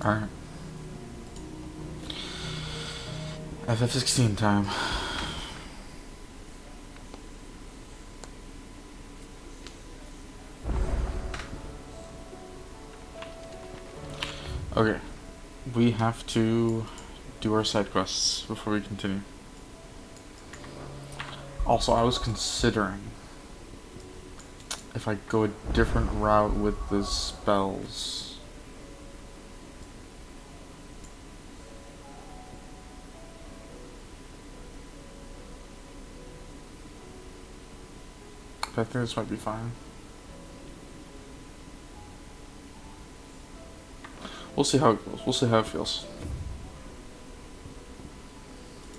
Alright. FF16 time. Okay. We have to do our side quests before we continue. Also, I was considering if I go a different route with the spells. I think this might be fine. We'll see how it goes. We'll see how it feels.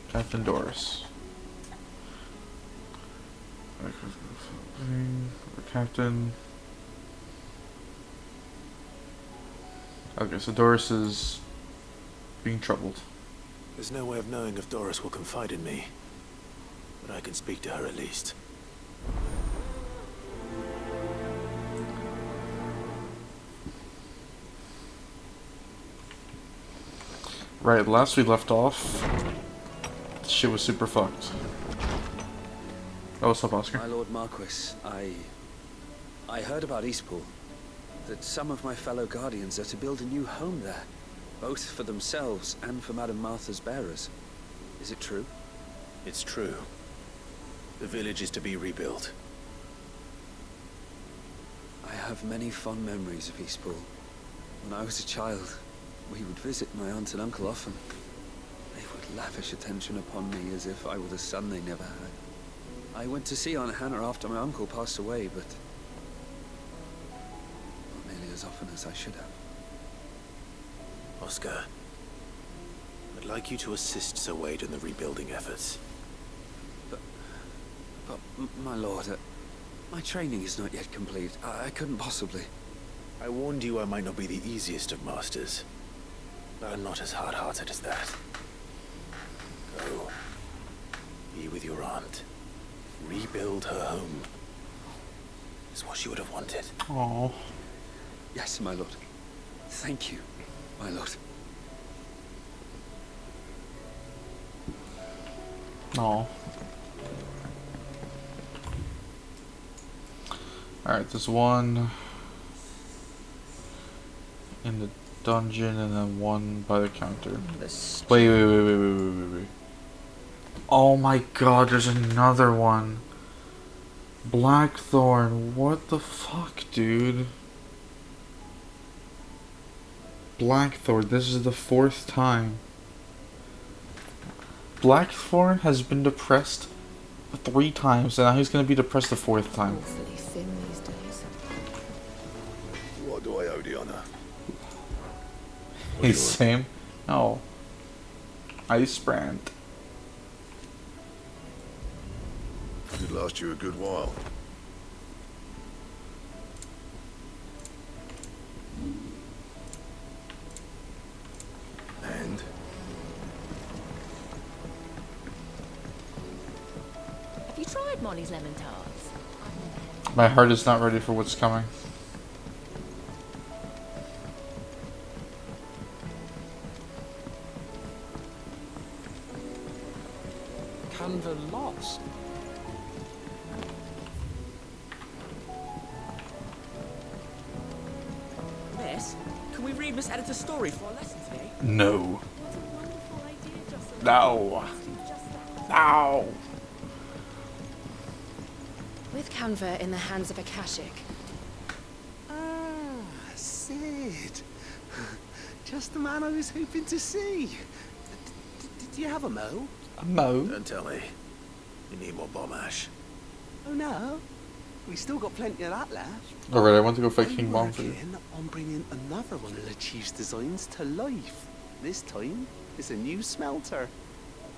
Captain Doris. Captain. Okay, so Doris is being troubled. There's no way of knowing if Doris will confide in me, but I can speak to her at least. Right, last we left off, shit was super fucked. Oh, what's up, Oscar? My Lord Marquis, I heard about Eastpool. That some of my fellow Guardians are to build a new home there, both for themselves and for Madame Martha's bearers. Is it true? It's true. The village is to be rebuilt. I have many fond memories of Eastpool. When I was a child, we would visit my aunt and uncle often. They would lavish attention upon me as if I were the son they never had. I went to see Aunt Hannah after my uncle passed away, but not nearly as often as I should have. Oscar, I'd like you to assist Sir Wade in the rebuilding efforts. But my lord, my training is not yet complete. I couldn't possibly. I warned you I might not be the easiest of masters, but I'm not as hard-hearted as that. Go. Be with your aunt. Rebuild her home. Is what she would have wanted. Aww. Yes, my lord. Thank you, my lord. Aww. Alright, there's one in the dungeon and then one by the counter. Wait. Oh my god, there's another one. Blackthorn, what the fuck, dude? Blackthorn, this is the 4th time. Blackthorn has been depressed 3 times, and now he's gonna be depressed the 4th time. Awfully thin these days. What do I owe the honor? He's same? No. Ice brand. Could last you a good while. And? Have you tried Molly's lemon tarts? My heart is not ready for what's coming. Canva lost. Miss, can we read Miss Editor's story for our lesson today? No. What a wonderful idea, Jocelyn. No. Just that. No. With Canva in the hands of Akashic. Ah, Sid. Just the man I was hoping to see. Did you have a mo? A mo? Don't tell me. You need more bomb ash. Oh no. We still got plenty of that left. Alright, I want to go fight I'm King Bomb for you. working on bringing another one of the Chief's designs to life. This time, it's a new smelter.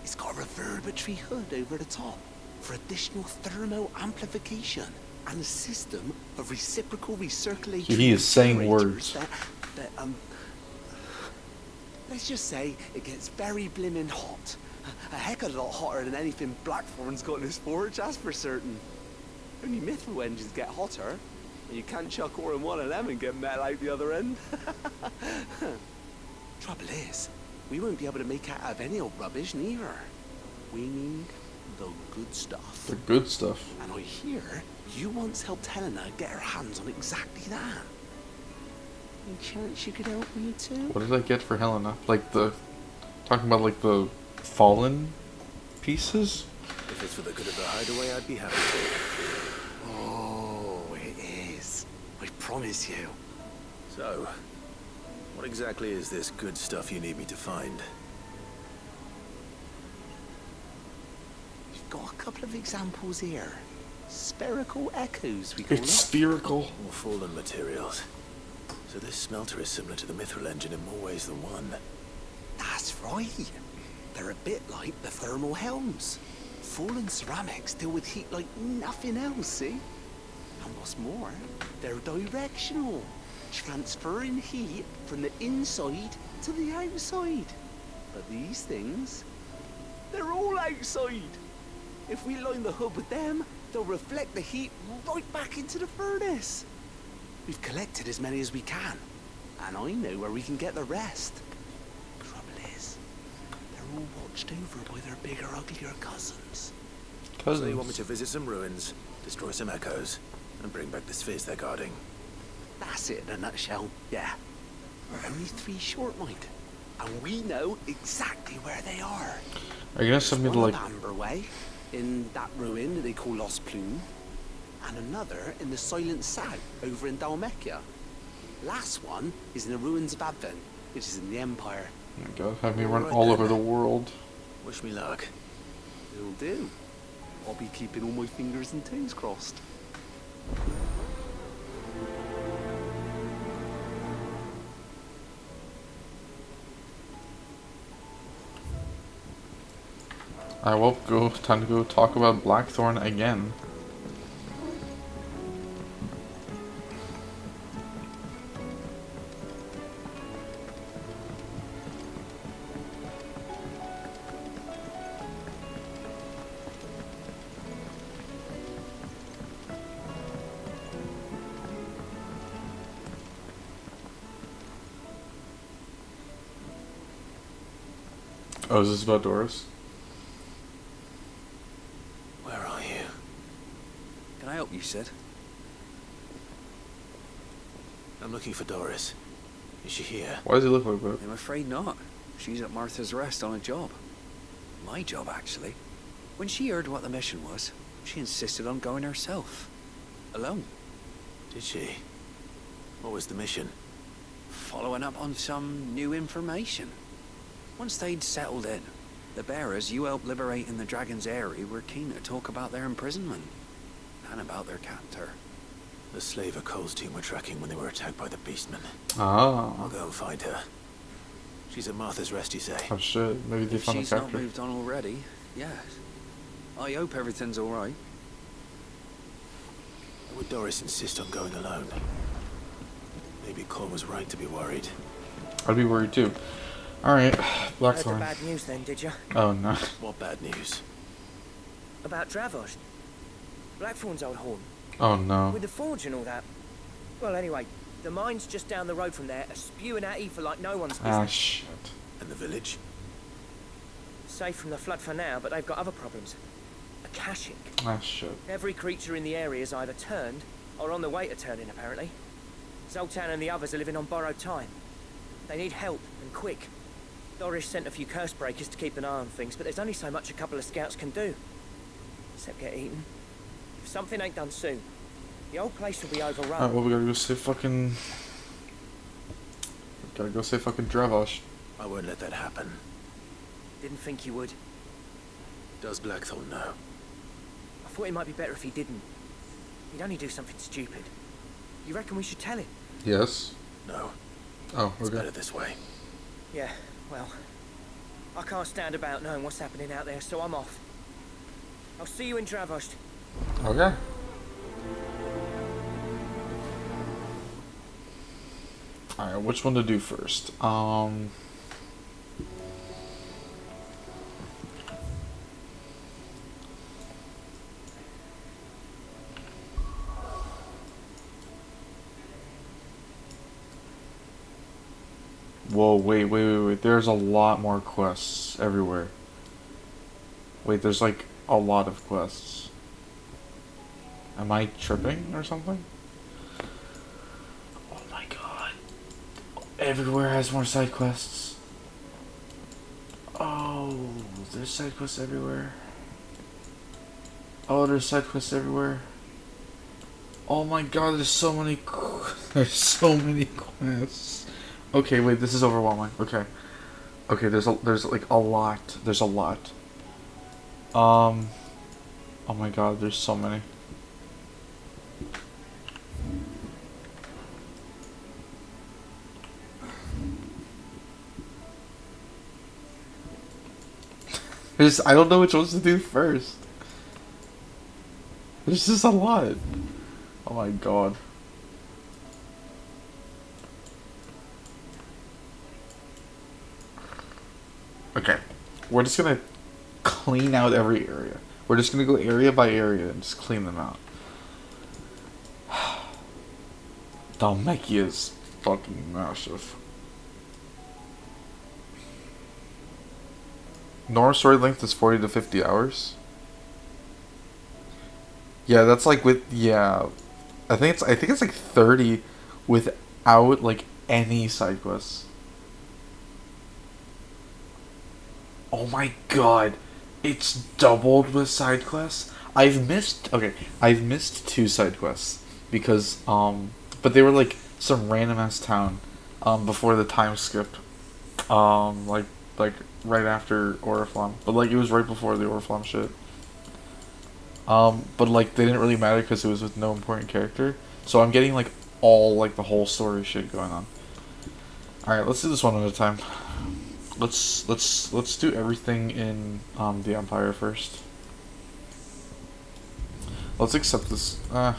It's got a reverberatory hood over the top for additional thermo amplification and a system of reciprocal recirculatory He is saying generators words. that let's just say it gets very blimmin' hot. A heck of a lot hotter than anything Blackthorn's got in his forge, that's for certain. Only mithril engines get hotter, and you can't chuck ore in one of them and get metal out the other end. Trouble is, we won't be able to make out of any old rubbish neither. We need the good stuff. The good stuff. And I hear you once helped Helena get her hands on exactly that. Any chance you could help me too? What did I get for Helena? Like the... Talking about like the fallen pieces? If it's for the good of the hideaway, I'd be happy to. Oh, it is. I promise you. So, what exactly is this good stuff you need me to find? We've got a couple of examples here. Spherical echoes, we call It's them. spherical. More fallen materials. So this smelter is similar to the mithril engine in more ways than one. That's right. They're a bit like the thermal helms. Fallen ceramics deal with heat like nothing else, see? And what's more, they're directional, transferring heat from the inside to the outside. But these things, they're all outside. If we line the hub with them, they'll reflect the heat right back into the furnace. We've collected as many as we can, and I know where we can get the rest. Trouble is, they're all watched over by their bigger, uglier cousins. So you want me to visit some ruins, destroy some echoes, and bring back the spheres they're guarding? That's it in a nutshell, yeah. We're only 3 short, mind, and we know exactly where they are. Are you gonna send me to One like... up Amber Way, in that ruin that they call Lost Plume, and another in the Silent South, over in Dalmekia. Last one is in the ruins of Advent, which is in the Empire. Oh my god, have me run Alright all then. over the world. Wish me luck. It'll do. I'll be keeping all my fingers and toes crossed. Alright, well, time to go talk about Blackthorn again. Oh, is this about Doris? Where are you? Can I help you, Sid? I'm looking for Doris. Is she here? Why does he look like that? I'm afraid not. She's at Martha's Rest on a job. My job, actually. When she heard what the mission was, she insisted on going herself. Alone. Did she? What was the mission? Following up on some new information. Once they'd settled in, the bearers you helped liberate in the Dragon's Eyrie were keen to talk about their imprisonment. And about their captor. The slaver Cole's team were tracking when they were attacked by the beastmen. Ah. I'll go and find her. She's at Martha's Rest, you say? Oh shit, maybe they If found the she's not captor. moved on already, yes. I hope everything's alright. Would Doris insist on going alone? Maybe Cole was right to be worried. I'd be worried too. Alright, Heard the Blackthorn. bad news then, did you? Oh no. What bad news? About Dravost. Blackthorn's old home. Oh no. With the forge and all that. Well, anyway, the mine's just down the road from there, are spewing out ether like no one's business. Ah shit. And the village? Safe from the flood for now, but they've got other problems. Akashic. Ah shit. Every creature in the area is either turned, or on the way to turning, apparently. Zoltan and the others are living on borrowed time. They need help, and quick. Doris sent a few curse breakers to keep an eye on things, but there's only so much a couple of scouts can do. Except get eaten. If something ain't done soon, the old place will be overrun. Alright, well we gotta go save fucking... Gotta go save fucking Dravosh. I won't let that happen. Didn't think you would. Does Blackthorn know? I thought it might be better if he didn't. He'd only do something stupid. You reckon we should tell him? Yes. No. Oh, It's okay. better this way. Yeah, well, I can't stand about knowing what's happening out there, so I'm off. I'll see you in Dravost. Okay. Alright, which one to do first? whoa, wait. There's a lot more quests everywhere. Wait, there's like a lot of quests. Am I tripping or something? Oh my god. Everywhere has more side quests. Oh, there's side quests everywhere. Oh, there's side quests everywhere. Oh my god, there's so many there's so many quests. Okay, wait, this is overwhelming. Okay. Okay, there's like a lot. There's a lot. Oh my god, there's so many. I don't know which ones to do first. There's just a lot. Oh my god. Okay. We're just gonna clean out every area. We're just gonna go area by area and just clean them out. Dalmeki is fucking massive. Normal story length is 40 to 50 hours. Yeah, that's like with I think it's like 30 without like any side quests. Oh my god. It's doubled with side quests. I've missed 2 side quests because but they were like some random ass town before the time skip. Like right after Oriflamme. But like it was right before the Oriflamme shit. But like they didn't really matter because it was with no important character. So I'm getting like all like the whole story shit going on. Alright, let's do this one at a time. Let's do everything in the Empire first. Let's accept this yeah,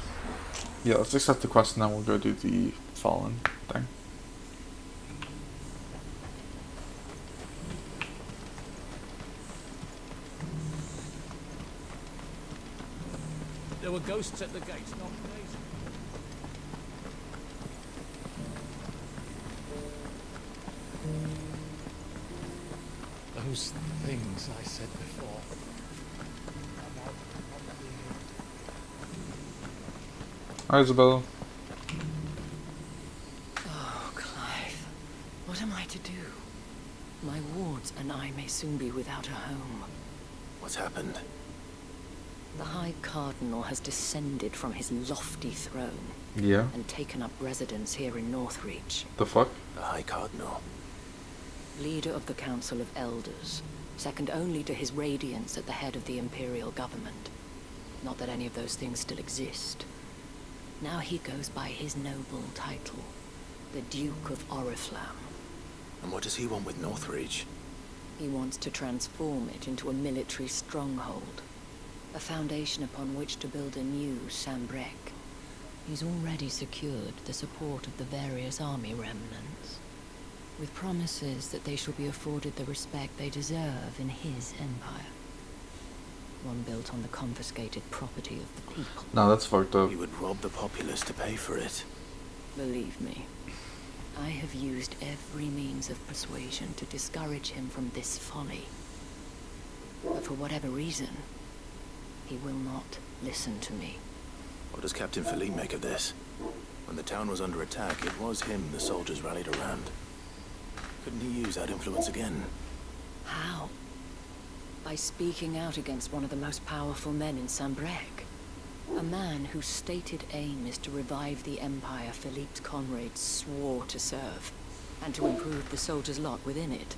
let's accept the quest and then we'll go do the Fallen thing. There were ghosts at the gates, not days. Those things I said before. About Hi, Isabella. Oh, Clive. What am I to do? My wards and I may soon be without a home. What's happened? The High Cardinal has descended from his lofty throne. Yeah. And taken up residence here in Northreach. The fuck? The High Cardinal. Leader of the Council of Elders, second only to his Radiance at the head of the Imperial government. Not that any of those things still exist. Now he goes by his noble title, the Duke of Oriflamme. And what does he want with Northreach? He wants to transform it into a military stronghold, a foundation upon which to build a new Sambrec. He's already secured the support of the various army remnants, with promises that they shall be afforded the respect they deserve in his empire. One built on the confiscated property of the people. No, that's fucked up. He would rob the populace to pay for it. Believe me, I have used every means of persuasion to discourage him from this folly. But for whatever reason, he will not listen to me. What does Captain Philippe make of this? When the town was under attack, it was him the soldiers rallied around. Couldn't he use that influence again? How? By speaking out against one of the most powerful men in Sambrec. A man whose stated aim is to revive the empire Philippe's comrades swore to serve, and to improve the soldiers' lot within it.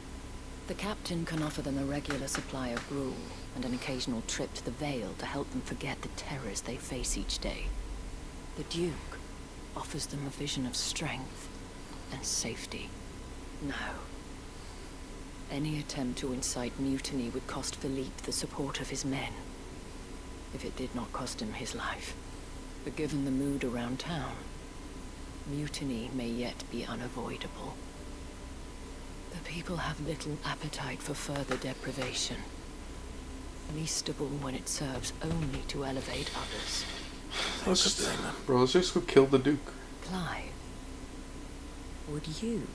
The captain can offer them a regular supply of gruel, and an occasional trip to the Vale to help them forget the terrors they face each day. The Duke offers them a vision of strength and safety. No. Any attempt to incite mutiny would cost Philippe the support of his men, if it did not cost him his life. But given the mood around town, mutiny may yet be unavoidable. The people have little appetite for further deprivation, least of all when it serves only to elevate others. Let's just go kill the Duke. Clive, would you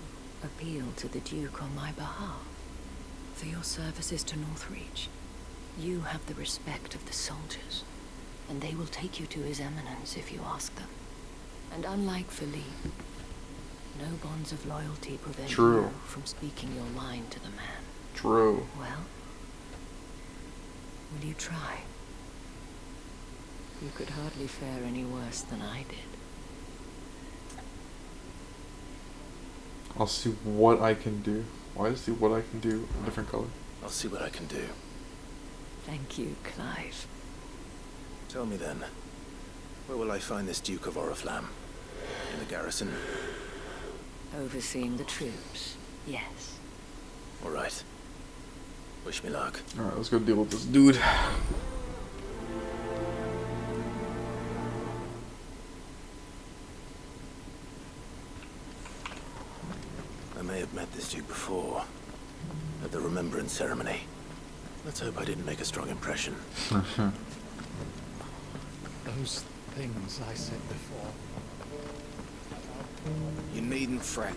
appeal to the Duke on my behalf. For your services to Northreach, you have the respect of the soldiers, and they will take you to His Eminence if you ask them. And unlike Philippe, no bonds of loyalty prevent you from speaking your mind to the man. True. Well, will you try? You could hardly fare any worse than I did. I'll see what I can do. Why see what I can do in a different color? I'll see what I can do. Thank you, Clive. Tell me then, where will I find this Duke of Oriflamme? In the garrison? Overseeing the troops, yes. All right. Wish me luck. Alright, let's go deal with this dude. I may have met this Duke before, at the Remembrance Ceremony. Let's hope I didn't make a strong impression. Those things I said before. You needn't fret.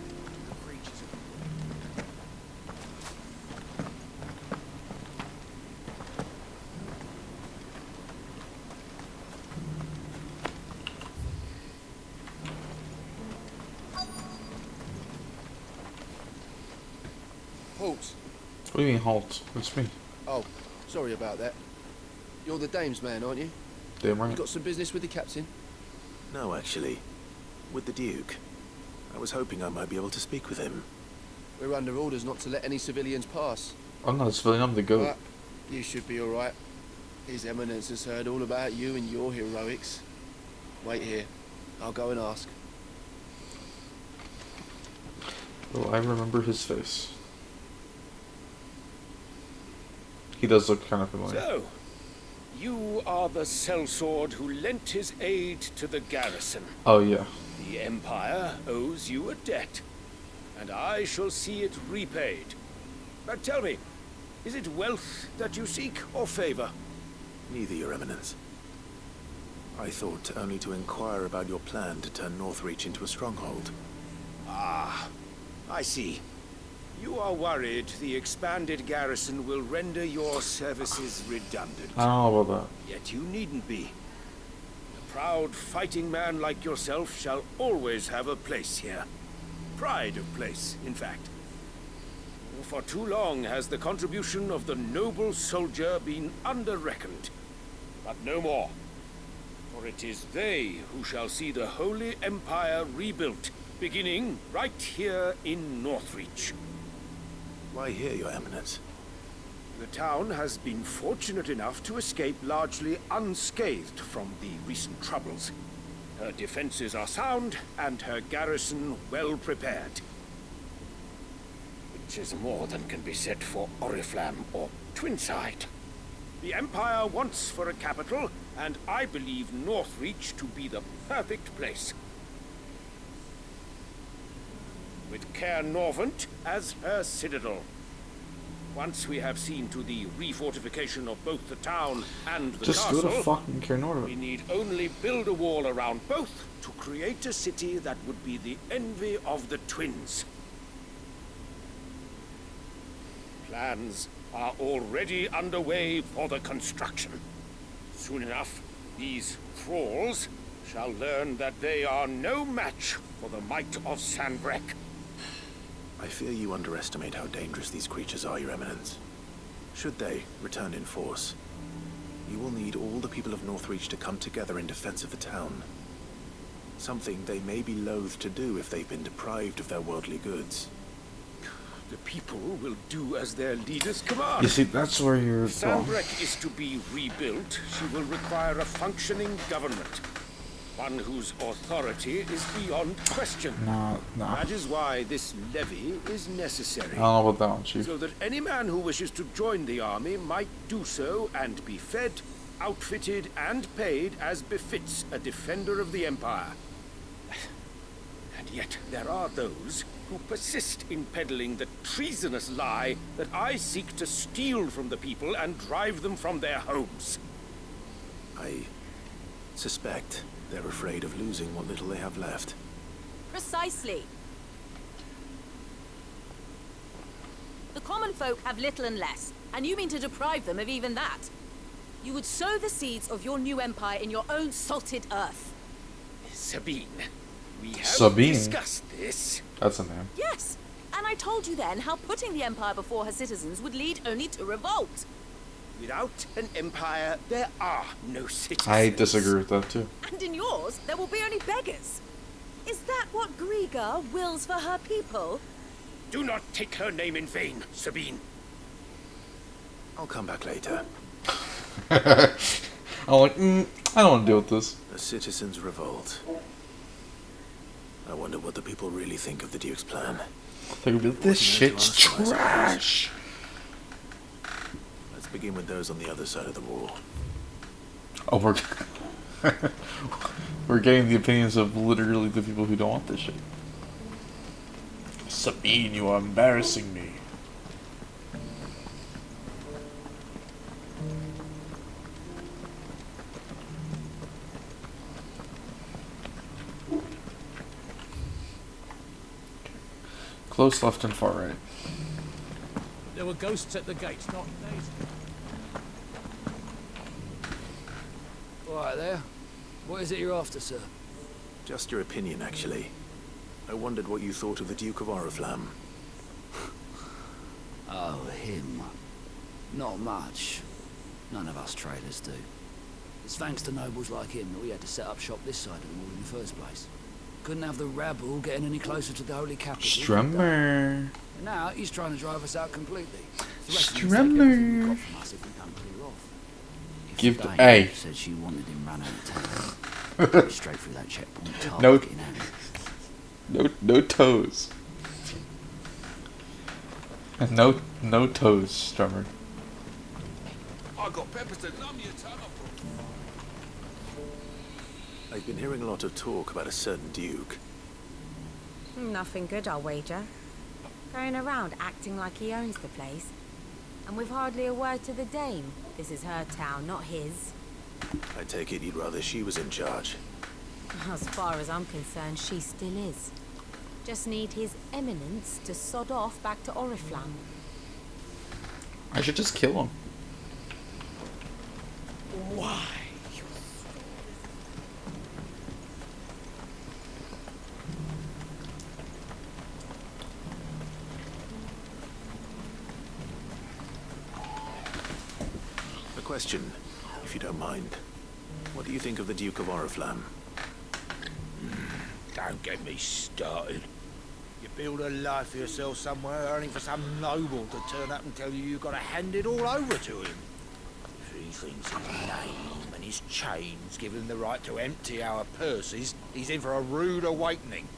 Halt. What do you mean halt? It's me. Oh, sorry about that. You're the dame's man, aren't you? Damn right. You got some business with the captain? No, actually. With the Duke. I was hoping I might be able to speak with him. We're under orders not to let any civilians pass. I'm not a civilian, I'm the goat. But you should be alright. His Eminence has heard all about you and your heroics. Wait here. I'll go and ask. Well, I remember his face. He does look kind of familiar. So, you are the sellsword who lent his aid to the garrison. Oh, yeah. The Empire owes you a debt, and I shall see it repaid. But tell me, is it wealth that you seek, or favor? Neither, Your Eminence. I thought only to inquire about your plan to turn Northreach into a stronghold. Ah, I see. You are worried the expanded garrison will render your services redundant. I don't know about Yet you needn't be. A proud fighting man like yourself shall always have a place here. Pride of place, in fact. For too long has the contribution of the noble soldier been under-reckoned. But no more. For it is they who shall see the Holy Empire rebuilt, beginning right here in Northreach. Why here, Your Eminence? The town has been fortunate enough to escape largely unscathed from the recent troubles. Her defenses are sound, and her garrison well prepared. Which is more than can be said for Oriflamme or Twinside. The Empire wants for a capital, and I believe Northreach to be the perfect place. With Caer Norvent as her citadel. Once we have seen to the refortification of both the town and the Just castle, go to fucking Caer Norvent. we need only build a wall around both to create a city that would be the envy of the twins. Plans are already underway for the construction. Soon enough, these thralls shall learn that they are no match for the might of Sanbreque. I fear you underestimate how dangerous these creatures are, Your Eminence. Should they return in force, you will need all the people of Northreach to come together in defense of the town. Something they may be loath to do if they've been deprived of their worldly goods. The people will do as their leaders command. You see, that's where you're If wrong. Sanbreque is to be rebuilt, she will require a functioning government. One whose authority is beyond question. No. That is why this levy is necessary. I don't know about that one, Chief. So that any man who wishes to join the army might do so and be fed, outfitted, and paid as befits a defender of the Empire. And yet there are those who persist in peddling the treasonous lie that I seek to steal from the people and drive them from their homes. I suspect they're afraid of losing what little they have left. Precisely. common folk have little and less, and you mean to deprive them of even that. You would sow the seeds of your new empire in your own salted earth. Sabine, we have Sabine? discussed this. That's a name. Yes, and I told you then how putting the empire before her citizens would lead only to revolt. Without an empire, there are no citizens. I disagree with that too. And in yours, there will be only beggars. Is that what Griga wills for her people? Do not take her name in vain, Sabine. I'll come back later. I'm like, I don't want to deal with this. A citizens' revolt. I wonder what the people really think of the Duke's plan. They're gonna be like, this shit's trash. Let's begin with those on the other side of the wall. Oh, we're getting the opinions of literally the people who don't want this shit. Sabine, you are embarrassing me. Close left and far right. There were ghosts at the gates not days ago. Right there. What is it you're after, sir? Just your opinion, actually. I wondered what you thought of the Duke of Oriflamme. Oh, him. Not much. None of us traders do. It's thanks to nobles like him that we had to set up shop this side of the wall in the first place. Couldn't have the rabble getting any closer to the holy capital. Strummer. Now he's trying to drive us out completely. Strummer. Give the A. Said she wanted him run out of town. Straight through that checkpoint. No toes. No toes, Strummer. I got peppers to numb your tongue. I've been hearing a lot of talk about a certain Duke. Nothing good, I'll wager. Going around acting like he owns the place. And with hardly a word to the dame. This is her town, not his. I take it you'd rather she was in charge. As far as I'm concerned, she still is. Just need his eminence to sod off back to Oriflamme. I should just kill him. Why? A question, if you don't mind. What do you think of the Duke of Oriflamme? Don't get me started. You build a life for yourself somewhere, only for some noble to turn up and tell you you've got to hand it all over to him. If he thinks his name and his chains give him the right to empty our purses, he's in for a rude awakening.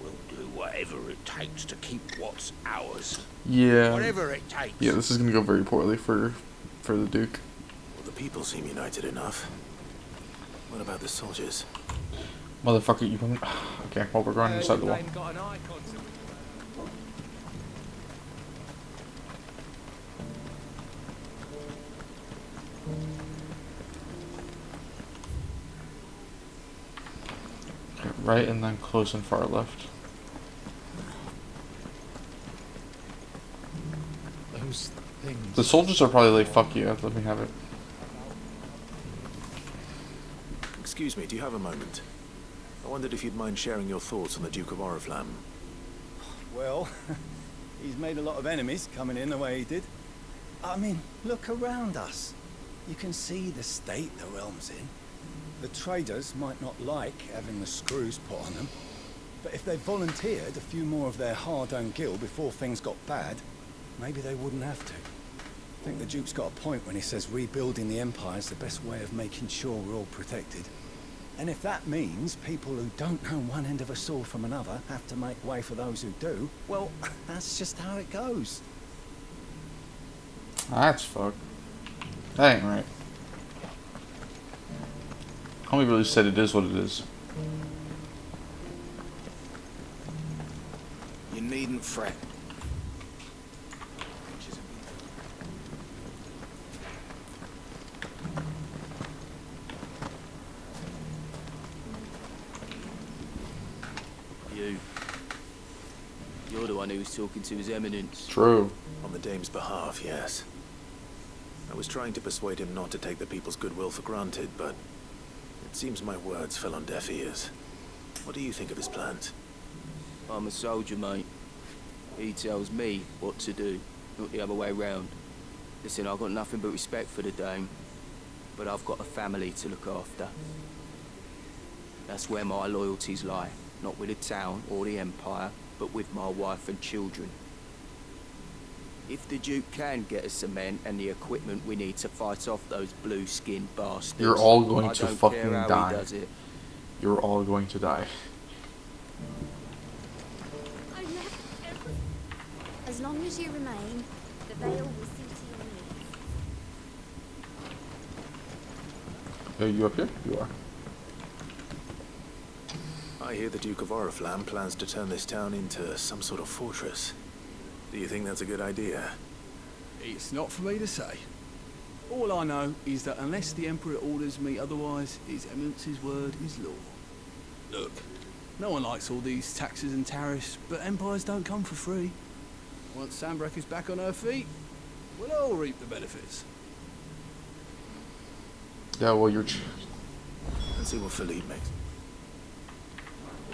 We'll do whatever it takes to keep what's ours. Yeah. Whatever it takes. Yeah, this is gonna go very poorly for the Duke. Well, the people seem united enough. What about the soldiers? Motherfucker, you want... Okay, well, we're going inside the wall. Got an icon to Okay, right and then close and far left. those things. The soldiers are probably like, fuck you, let me have it. Excuse me, do you have a moment? I wondered if you'd mind sharing your thoughts on the Duke of Oriflamme. Well, he's made a lot of enemies coming in the way he did. I mean, look around us. You can see the state the realm's in. The traders might not like having the screws put on them, but if they volunteered a few more of their hard-earned gil before things got bad, maybe they wouldn't have to. I think the Duke's got a point when he says rebuilding the Empire is the best way of making sure we're all protected. And if that means people who don't know one end of a sword from another have to make way for those who do, well, that's just how it goes. That's fucked. That ain't right. Homie really said it is what it is. You needn't fret. You're the one who was talking to His Eminence. True. On the dame's behalf, yes. I was trying to persuade him not to take the people's goodwill for granted, but it seems my words fell on deaf ears. What do you think of his plans? I'm a soldier, mate. He tells me what to do, not the other way round. Listen, I've got nothing but respect for the Dame, but I've got a family to look after. That's where my loyalties lie, not with the town or the Empire, but with my wife and children. If the Duke can get us the men and the equipment we need to fight off those blue-skinned bastards, You're all going to I don't fucking care how die. He does it. You're all going to die. I left everything. As long as you remain, the veil will see to your needs. Are you up here? You are. I hear the Duke of Oriflamme plans to turn this town into some sort of fortress. Do you think that's a good idea? It's not for me to say. All I know is that unless the Emperor orders me otherwise, His Eminence's word is law. Look, no one likes all these taxes and tariffs, but empires don't come for free. Once Sanbreque is back on her feet, we'll all reap the benefits. Yeah, well, Let's see what Philippe makes.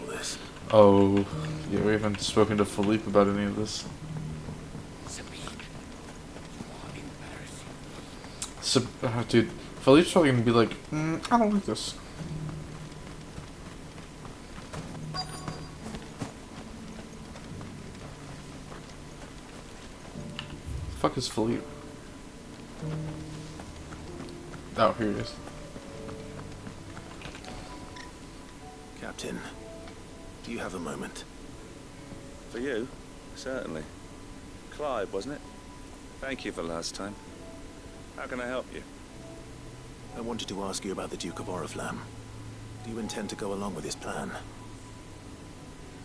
All this. Oh, yeah, we haven't spoken to Philippe about any of this. Dude, Philippe's probably gonna be like, I don't like this. Fuck is Philippe? Oh, here it is. Captain, do you have a moment? For you? Certainly. Clive, wasn't it? Thank you for last time. How can I help you? I wanted to ask you about the Duke of Oriflamme. Do you intend to go along with his plan?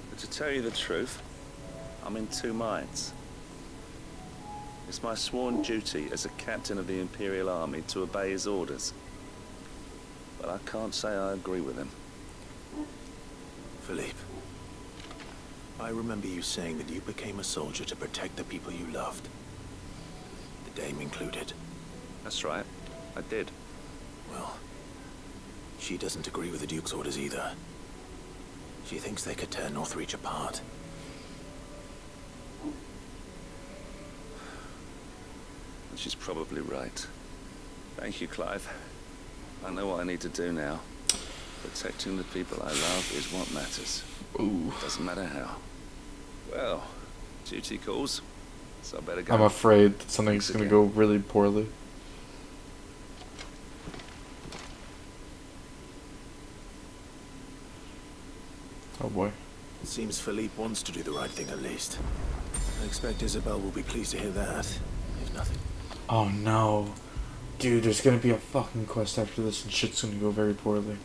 But to tell you the truth, I'm in two minds. It's my sworn duty as a captain of the Imperial Army to obey his orders. But I can't say I agree with him. Philippe, I remember you saying that you became a soldier to protect the people you loved. The Dame included. That's right. I did. Well, she doesn't agree with the Duke's orders either. She thinks they could tear Northreach apart. And she's probably right. Thank you, Clive. I know what I need to do now. Protecting the people I love is what matters. Ooh. Doesn't matter how. Well, duty calls, so I better go. I'm afraid that something's gonna go really poorly. Oh boy. It seems Philippe wants to do the right thing at least. I expect Isabel will be pleased to hear that, if nothing. Oh no. Dude, there's gonna be a fucking quest after this and shit's gonna go very poorly.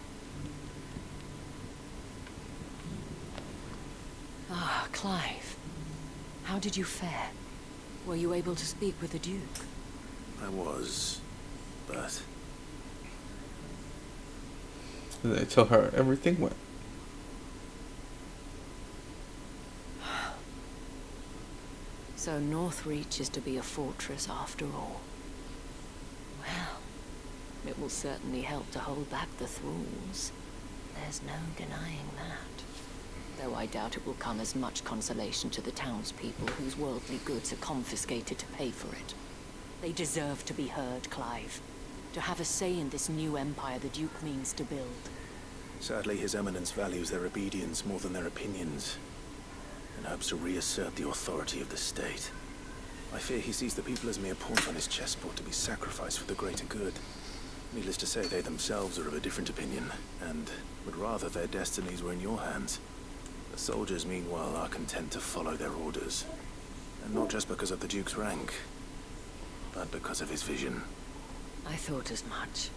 Ah, Clive. How did you fare? Were you able to speak with the Duke? I was, but... And they tell her everything went. So Northreach is to be a fortress after all. Well, it will certainly help to hold back the thralls. There's no denying that. Though I doubt it will come as much consolation to the townspeople whose worldly goods are confiscated to pay for it. They deserve to be heard, Clive. To have a say in this new empire the Duke means to build. Sadly, His Eminence values their obedience more than their opinions, and hopes to reassert the authority of the state. I fear he sees the people as mere pawns on his chessboard to be sacrificed for the greater good. Needless to say, they themselves are of a different opinion, and would rather their destinies were in your hands. The soldiers, meanwhile, are content to follow their orders. And not just because of the Duke's rank, but because of his vision. I thought as much.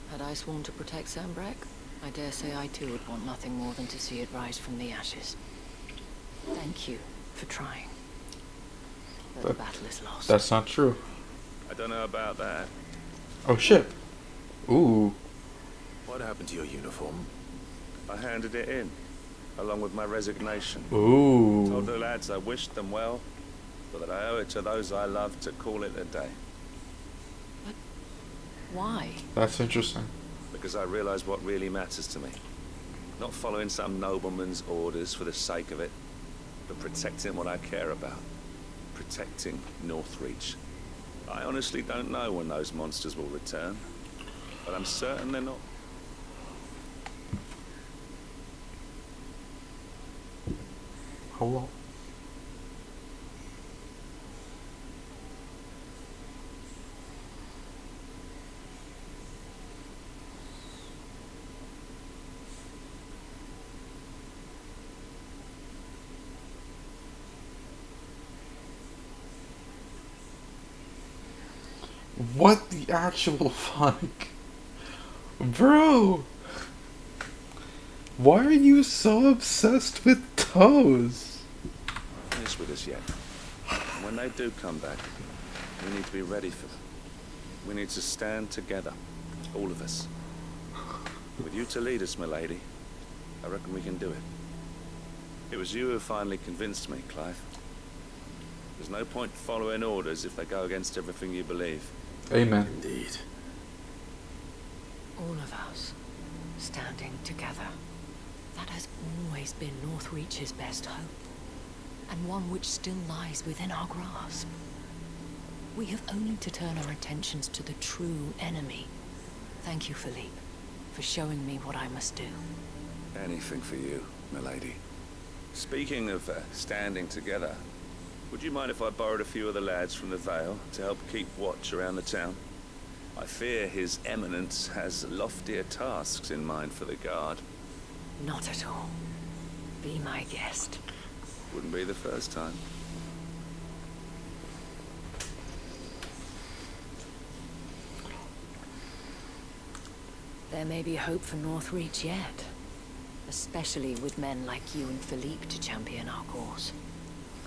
Had I sworn to protect Sanbreque, I dare say I too would want nothing more than to see it rise from the ashes. Thank you for trying. But the battle is lost. That's not true. I don't know about that. Oh shit. Ooh. What happened to your uniform? I handed it in. along with my resignation. Ooh. Told the lads I wished them well, but that I owe it to those I love to call it a day. But why? That's interesting. Because I realize what really matters to me. Not following some nobleman's orders for the sake of it, but protecting what I care about. Protecting Northreach. I honestly don't know when those monsters will return, but I'm certain they're not. Hold on. What the actual fuck? Bro! Why are you so obsessed with toes? Finish with us yet. And when they do come back, we need to be ready for them. We need to stand together. All of us. With you to lead us, milady, I reckon we can do it. It was you who finally convinced me, Clive. There's no point following orders if they go against everything you believe. Amen. Indeed. All of us, standing together. That has always been Northreach's best hope, and one which still lies within our grasp. We have only to turn our attentions to the true enemy. Thank you, Philippe, for showing me what I must do. Anything for you, milady. Speaking of standing together, would you mind if I borrowed a few of the lads from the Vale to help keep watch around the town? I fear His Eminence has loftier tasks in mind for the guard. Not at all. Be my guest. Wouldn't be the first time. There may be hope for Northreach yet. Especially with men like you and Philippe to champion our cause.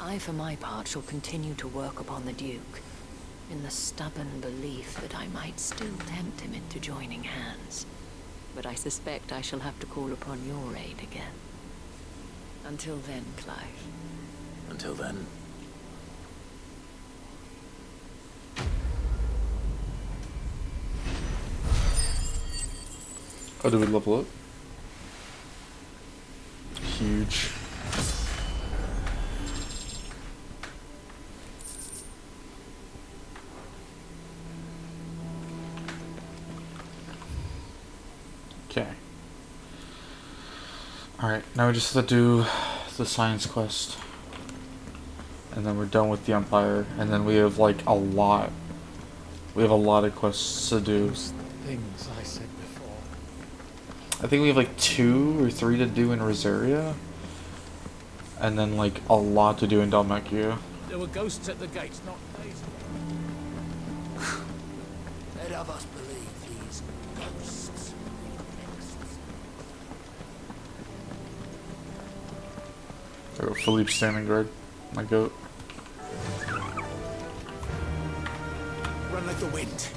I, for my part, shall continue to work upon the Duke, in the stubborn belief that I might still tempt him into joining hands. But I suspect I shall have to call upon your aid again. Until then, Clive. Until then. Oh, do we level up? Huge. Okay. Alright, now we just have to do the science quest. And then we're done with the Empire. And then we have like a lot. We have a lot of quests to do. Those things I said before. I think we have like 2 or 3 to do in Rosaria. And then like a lot to do in Dalmacia. There were ghosts at the gates, not days. Let of us believe these ghosts. There go Philippe standing guard. My goat. Run like the wind.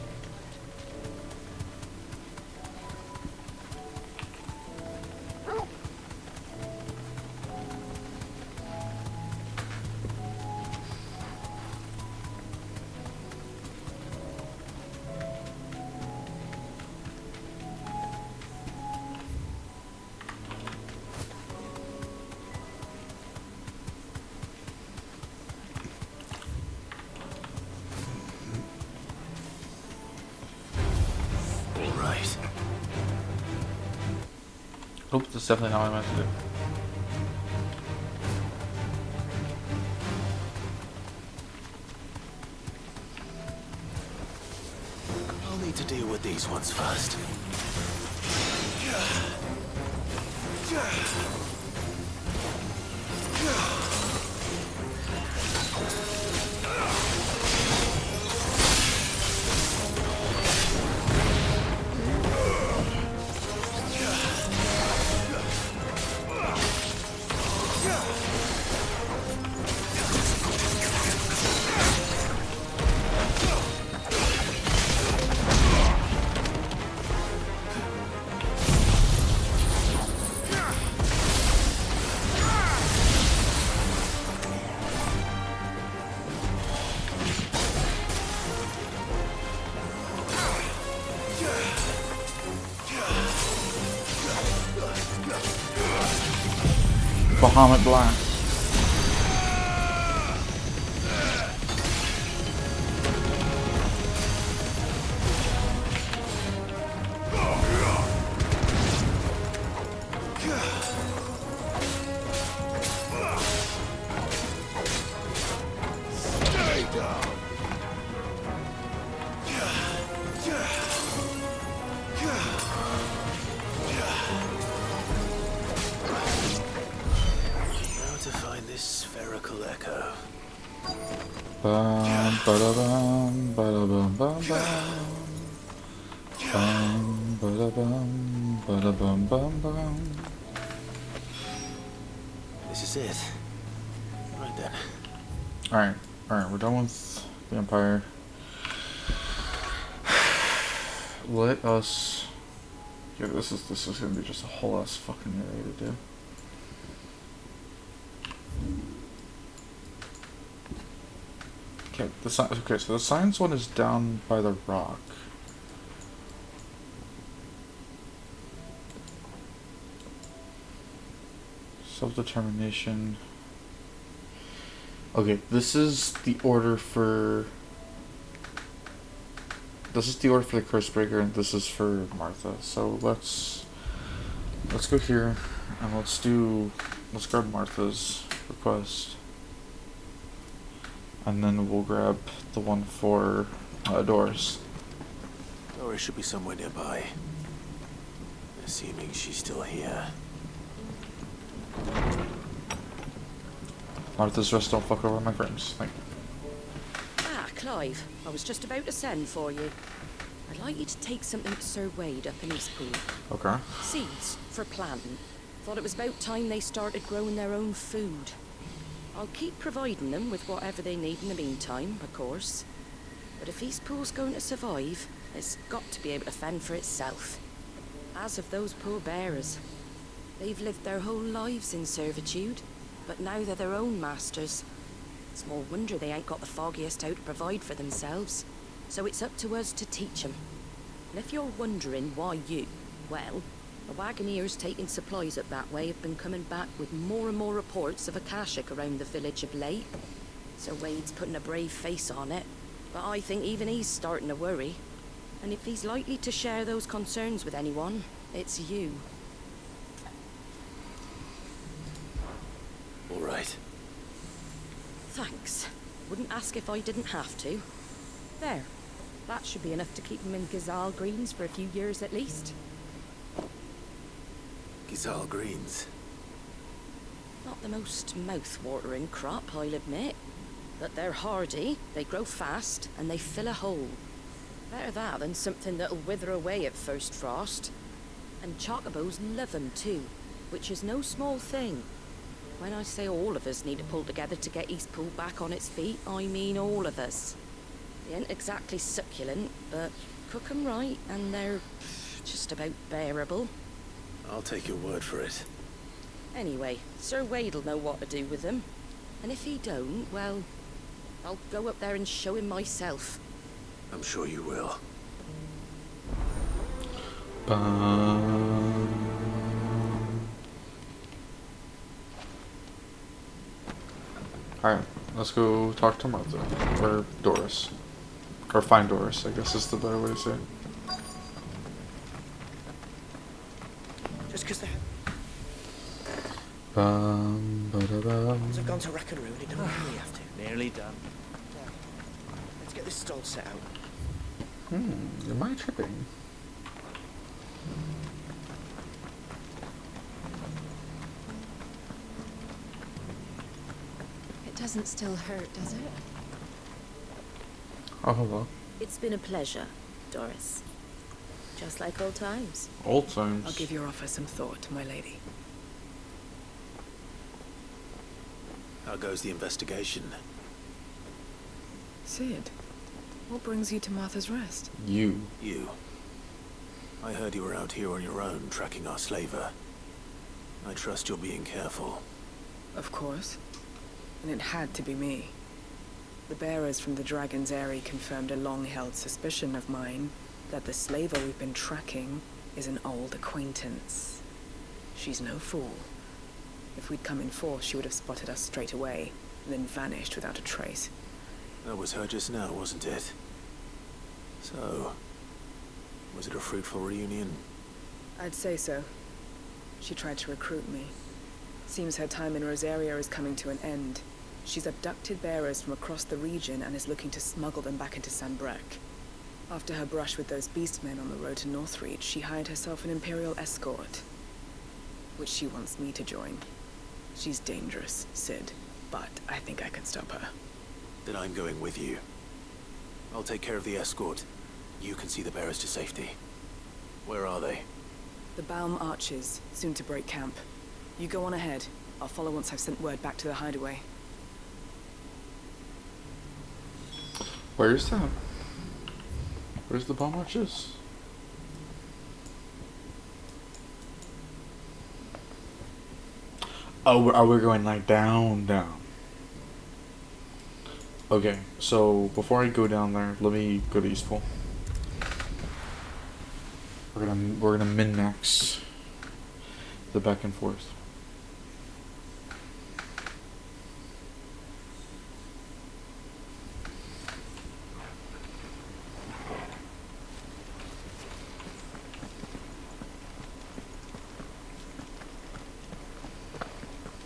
Nope, that's definitely not what I meant to do. I'll need to deal with these ones first. Bahamut Blast. Spherical echo. Bum, ba-da-bum, ba-da-bum, bum, bum. Bum, ba-da-bum, ba-da-bum, bum, bum. This is it. Right then. Alright, we're done with the Empire. Let us... Yeah, this is gonna be just a whole ass fucking area to do. Okay, so the science one is down by the rock. Self-determination. Okay, this is the order for the Cursebreaker, and this is for Martha. So let's go here and let's grab Martha's request. And then we'll grab the one for Doris. Doris should be somewhere nearby. Assuming she's still here. Martha's rest, don't fuck over my frames. Thank you. Ah, Clive. I was just about to send for you. I'd like you to take something to Sir Wade up in Eastpool. Okay. Seeds for planting. Thought it was about time they started growing their own food. I'll keep providing them with whatever they need in the meantime, of course. But if Eastpool's going to survive, it's got to be able to fend for itself. As of those poor bearers. They've lived their whole lives in servitude, but now they're their own masters. Small wonder they ain't got the foggiest how to provide for themselves. So it's up to us to teach them. And if you're wondering why you, well, the wagoneers taking supplies up that way have been coming back with more and more reports of Akashic around the village of late. Sir Wade's putting a brave face on it, but I think even he's starting to worry. And if he's likely to share those concerns with anyone, it's you. All right. Thanks. Wouldn't ask if I didn't have to. There. That should be enough to keep him in Gazal Greens for a few years at least. Gazal Greens. Not the most mouth-watering crop, I'll admit. But they're hardy, they grow fast, and they fill a hole. Better that than something that'll wither away at first frost. And chocobos love 'em too, which is no small thing. When I say all of us need to pull together to get Eastpool back on its feet, I mean all of us. They ain't exactly succulent, but cook 'em right, and they're just about bearable. I'll take your word for it. Anyway, Sir Wade'll know what to do with them. And if he don't, well, I'll go up there and show him myself. I'm sure you will. Alright, let's go talk to Martha. Or Doris. Or find Doris, I guess is the better way to say it. Just because they Ba-da-bum. have gone to Rackaroon, it don't mean we have to. Nearly done. Let's get this stall set out. Am I tripping? It doesn't still hurt, does it? Oh, hello. It's been a pleasure, Doris. Just like old times. Old times. I'll give your offer some thought, my lady. How goes the investigation? Sid, what brings you to Martha's Rest? You. You. I heard you were out here on your own, tracking our slaver. I trust you're being careful. Of course. And it had to be me. The bearers from the Dragon's Eyrie confirmed a long-held suspicion of mine that the slaver we've been tracking is an old acquaintance. She's no fool. If we'd come in force, she would have spotted us straight away, and then vanished without a trace. That was her just now, wasn't it? So, was it a fruitful reunion? I'd say so. She tried to recruit me. Seems her time in Rosaria is coming to an end. She's abducted bearers from across the region and is looking to smuggle them back into Sanbreque. After her brush with those beastmen on the road to Northreach, she hired herself an Imperial escort, which she wants me to join. She's dangerous, Sid, but I think I can stop her. Then I'm going with you. I'll take care of the escort. You can see the bearers to safety. Where are they? The Baum Archers, soon to break camp. You go on ahead. I'll follow once I've sent word back to the hideaway. Where's that? Where's the bomb arches? Oh, are we going like down? Okay, so before I go down there, let me go to Eastpool. We're gonna min-max the back and forth.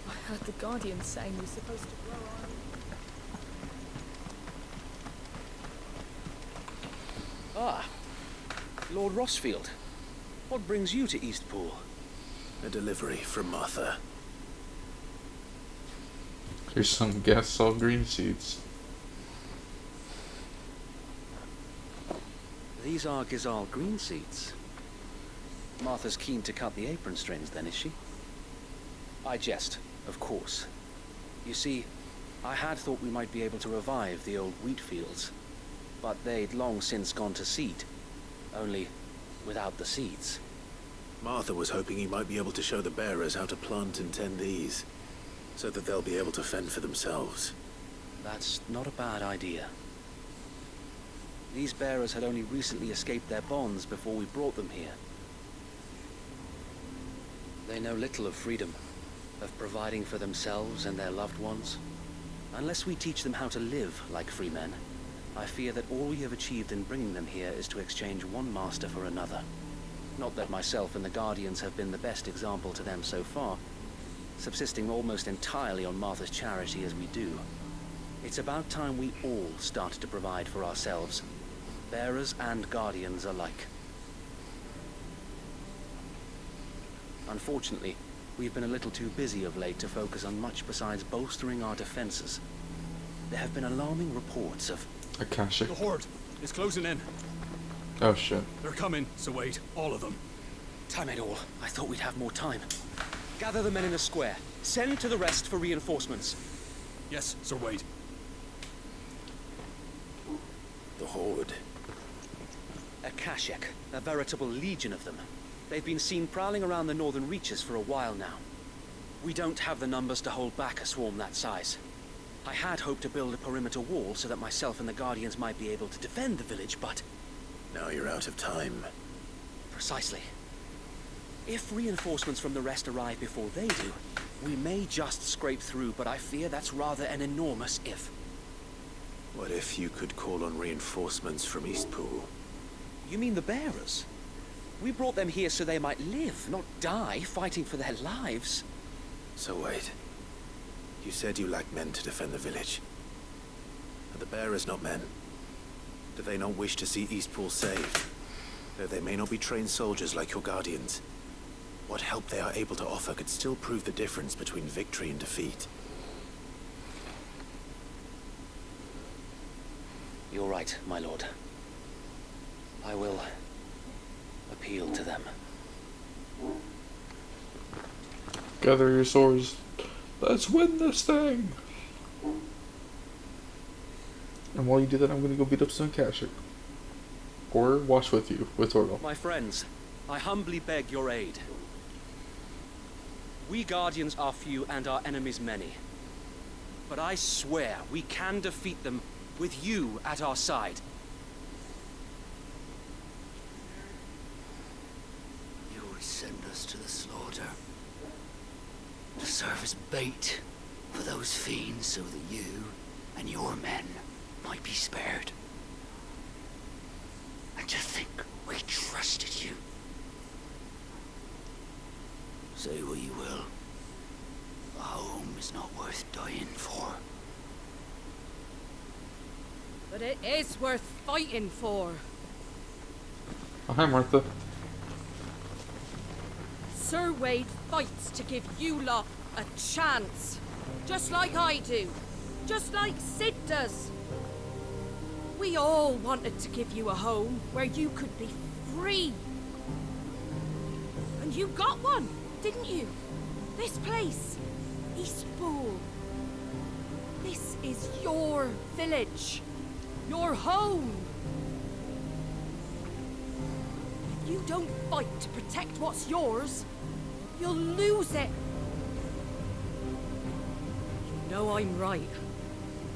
I heard the Guardian saying we're supposed to grow our... Ah, Lord Rossfield. What brings you to Eastpool? A delivery from Martha. Here's some gas salt green seeds. These are Gizal green seeds. Martha's keen to cut the apron strings then, is she? I jest, of course. You see, I had thought we might be able to revive the old wheat fields, but they'd long since gone to seed, only without the seeds. Martha was hoping he might be able to show the bearers how to plant and tend these, so that they'll be able to fend for themselves. That's not a bad idea. These bearers had only recently escaped their bonds before we brought them here. They know little of freedom, of providing for themselves and their loved ones. Unless we teach them how to live like free men, I fear that all we have achieved in bringing them here is to exchange one master for another. Not that myself and the Guardians have been the best example to them so far, subsisting almost entirely on Martha's charity as we do. It's about time we all started to provide for ourselves, bearers and Guardians alike. Unfortunately, we've been a little too busy of late to focus on much besides bolstering our defenses. There have been alarming reports of... Akashic. The Horde is closing in. Oh shit. They're coming, so wait, all of them. Time it all. I thought we'd have more time. Gather the men in the square. Send to the rest for reinforcements. Yes, Sir Wade. The Horde. Akashic, a veritable legion of them. They've been seen prowling around the northern reaches for a while now. We don't have the numbers to hold back a swarm that size. I had hoped to build a perimeter wall so that myself and the Guardians might be able to defend the village, but... Now you're out of time. Precisely. If reinforcements from the rest arrive before they do, we may just scrape through, but I fear that's rather an enormous if. What if you could call on reinforcements from Eastpool? You mean the bearers? We brought them here so they might live, not die, fighting for their lives. So wait. You said you lack men to defend the village. Are the bearers not men? Do they not wish to see Eastpool saved? Though they may not be trained soldiers like your Guardians, what help they are able to offer could still prove the difference between victory and defeat. You're right, my lord. I will appeal to them. Gather your swords. Let's win this thing! And while you do that, I'm gonna go beat up some Akashic. Or watch with you, with Torgal. My friends, I humbly beg your aid. We Guardians are few and our enemies many. But I swear we can defeat them with you at our side. You would send us to the slaughter. To serve as bait for those fiends so that you and your men might be spared. And to think we trusted you. Say what you will. A home is not worth dying for. But it is worth fighting for. Oh, hi, Martha. Sir Wade fights to give you lot a chance. Just like I do. Just like Sid does. We all wanted to give you a home where you could be free. And you got one, didn't you? This place, Eastpool. This is your village. Your home. If you don't fight to protect what's yours, you'll lose it. You know I'm right.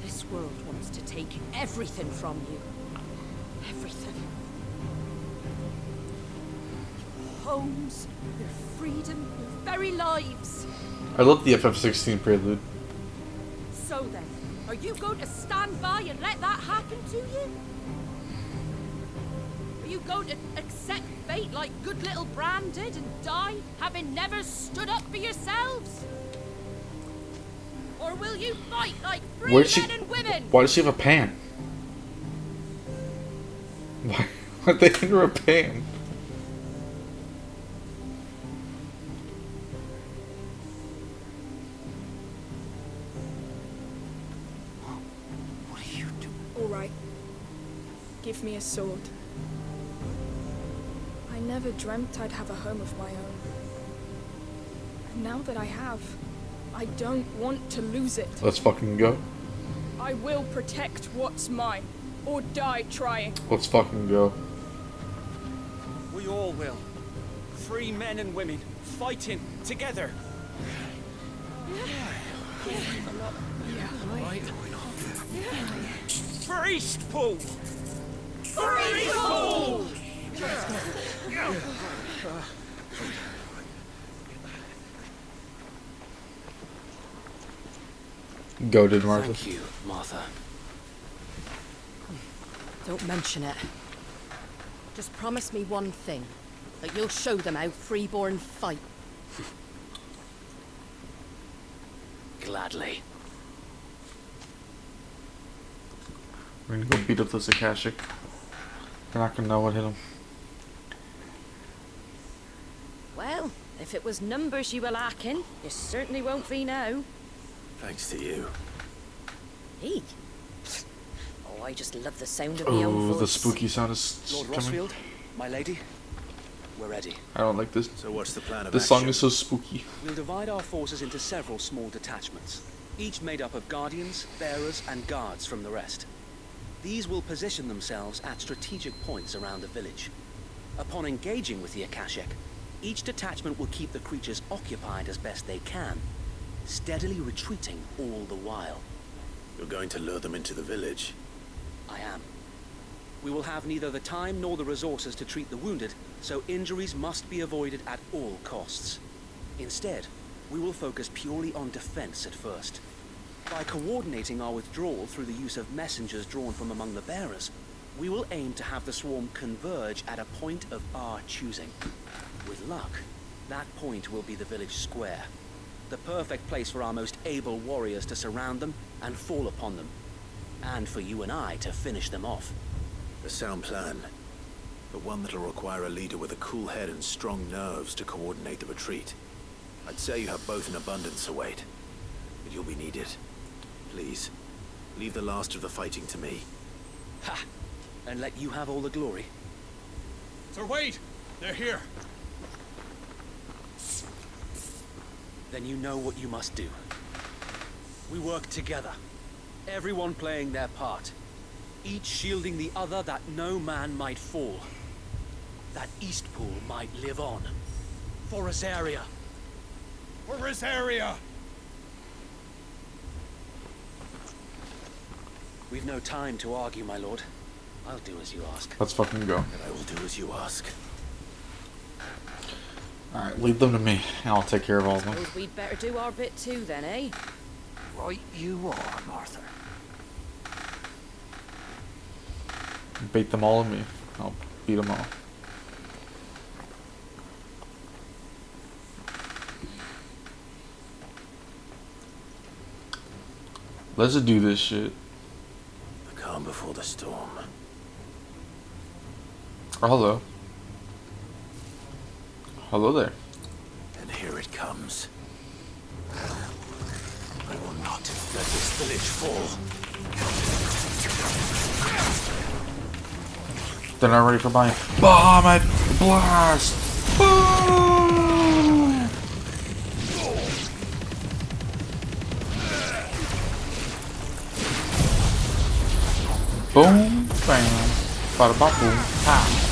This world wants to take everything from you. Everything. Your homes, your freedom, your very lives. I love the FF16 prelude. So then, are you going to stand by and let that happen to you? Are you going to accept fate like good little Bran did and die, having never stood up for yourselves? Or will you fight like free men and women? Why does she have a pan? Why'd they hand her a pan? All right. Give me a sword. I never dreamt I'd have a home of my own. And now that I have, I don't want to lose it. Let's fucking go. I will protect what's mine, or die trying. Let's fucking go. We all will. Free men and women, fighting together. For Eastpool! For Eastpool! Goated, Martha. Thank you, Martha. Don't mention it. Just promise me one thing. That you'll show them how freeborn fight. Gladly. We're gonna go beat up this Akashic. They're not gonna know what hit him. Well, if it was numbers you were lacking, you certainly won't be now. Thanks to you. Me? Oh, I just love the sound of my own Oh, voice. the spooky sound is Lord coming. Rosfield, my lady, we're ready. I don't like this. So what's the plan of This action? song is so spooky. We'll divide our forces into several small detachments, each made up of guardians, bearers, and guards from the rest. These will position themselves at strategic points around the village. Upon engaging with the Akashic, each detachment will keep the creatures occupied as best they can, steadily retreating all the while. You're going to lure them into the village? I am. We will have neither the time nor the resources to treat the wounded, so injuries must be avoided at all costs. Instead, we will focus purely on defense at first. By coordinating our withdrawal through the use of messengers drawn from among the bearers, we will aim to have the swarm converge at a point of our choosing. With luck, that point will be the village square, the perfect place for our most able warriors to surround them and fall upon them, and for you and I to finish them off. A sound plan, but one that'll require a leader with a cool head and strong nerves to coordinate the retreat. I'd say you have both in abundance, Wade, but you'll be needed. Please, leave the last of the fighting to me. Ha! And let you have all the glory. Sir Wade! They're here! Then you know what you must do. We work together, everyone playing their part, each shielding the other that no man might fall, that Eastpool might live on. For Rosaria! For Rosaria! We've no time to argue, my lord. I'll do as you ask. Let's fucking go. And I will do as you ask. Alright, lead them to me. I'll take care of all of them. Suppose we'd better do our bit too then, eh? Right you are, Martha. Bait them all on me. I'll beat them all. Let's just do this shit. The calm before the storm. Oh, hello. Hello there. And here it comes. I will not let this village fall. They're not ready for mine. Bomb it! Blast! Boom! Boom! Bam! Bada bop boom! Pow!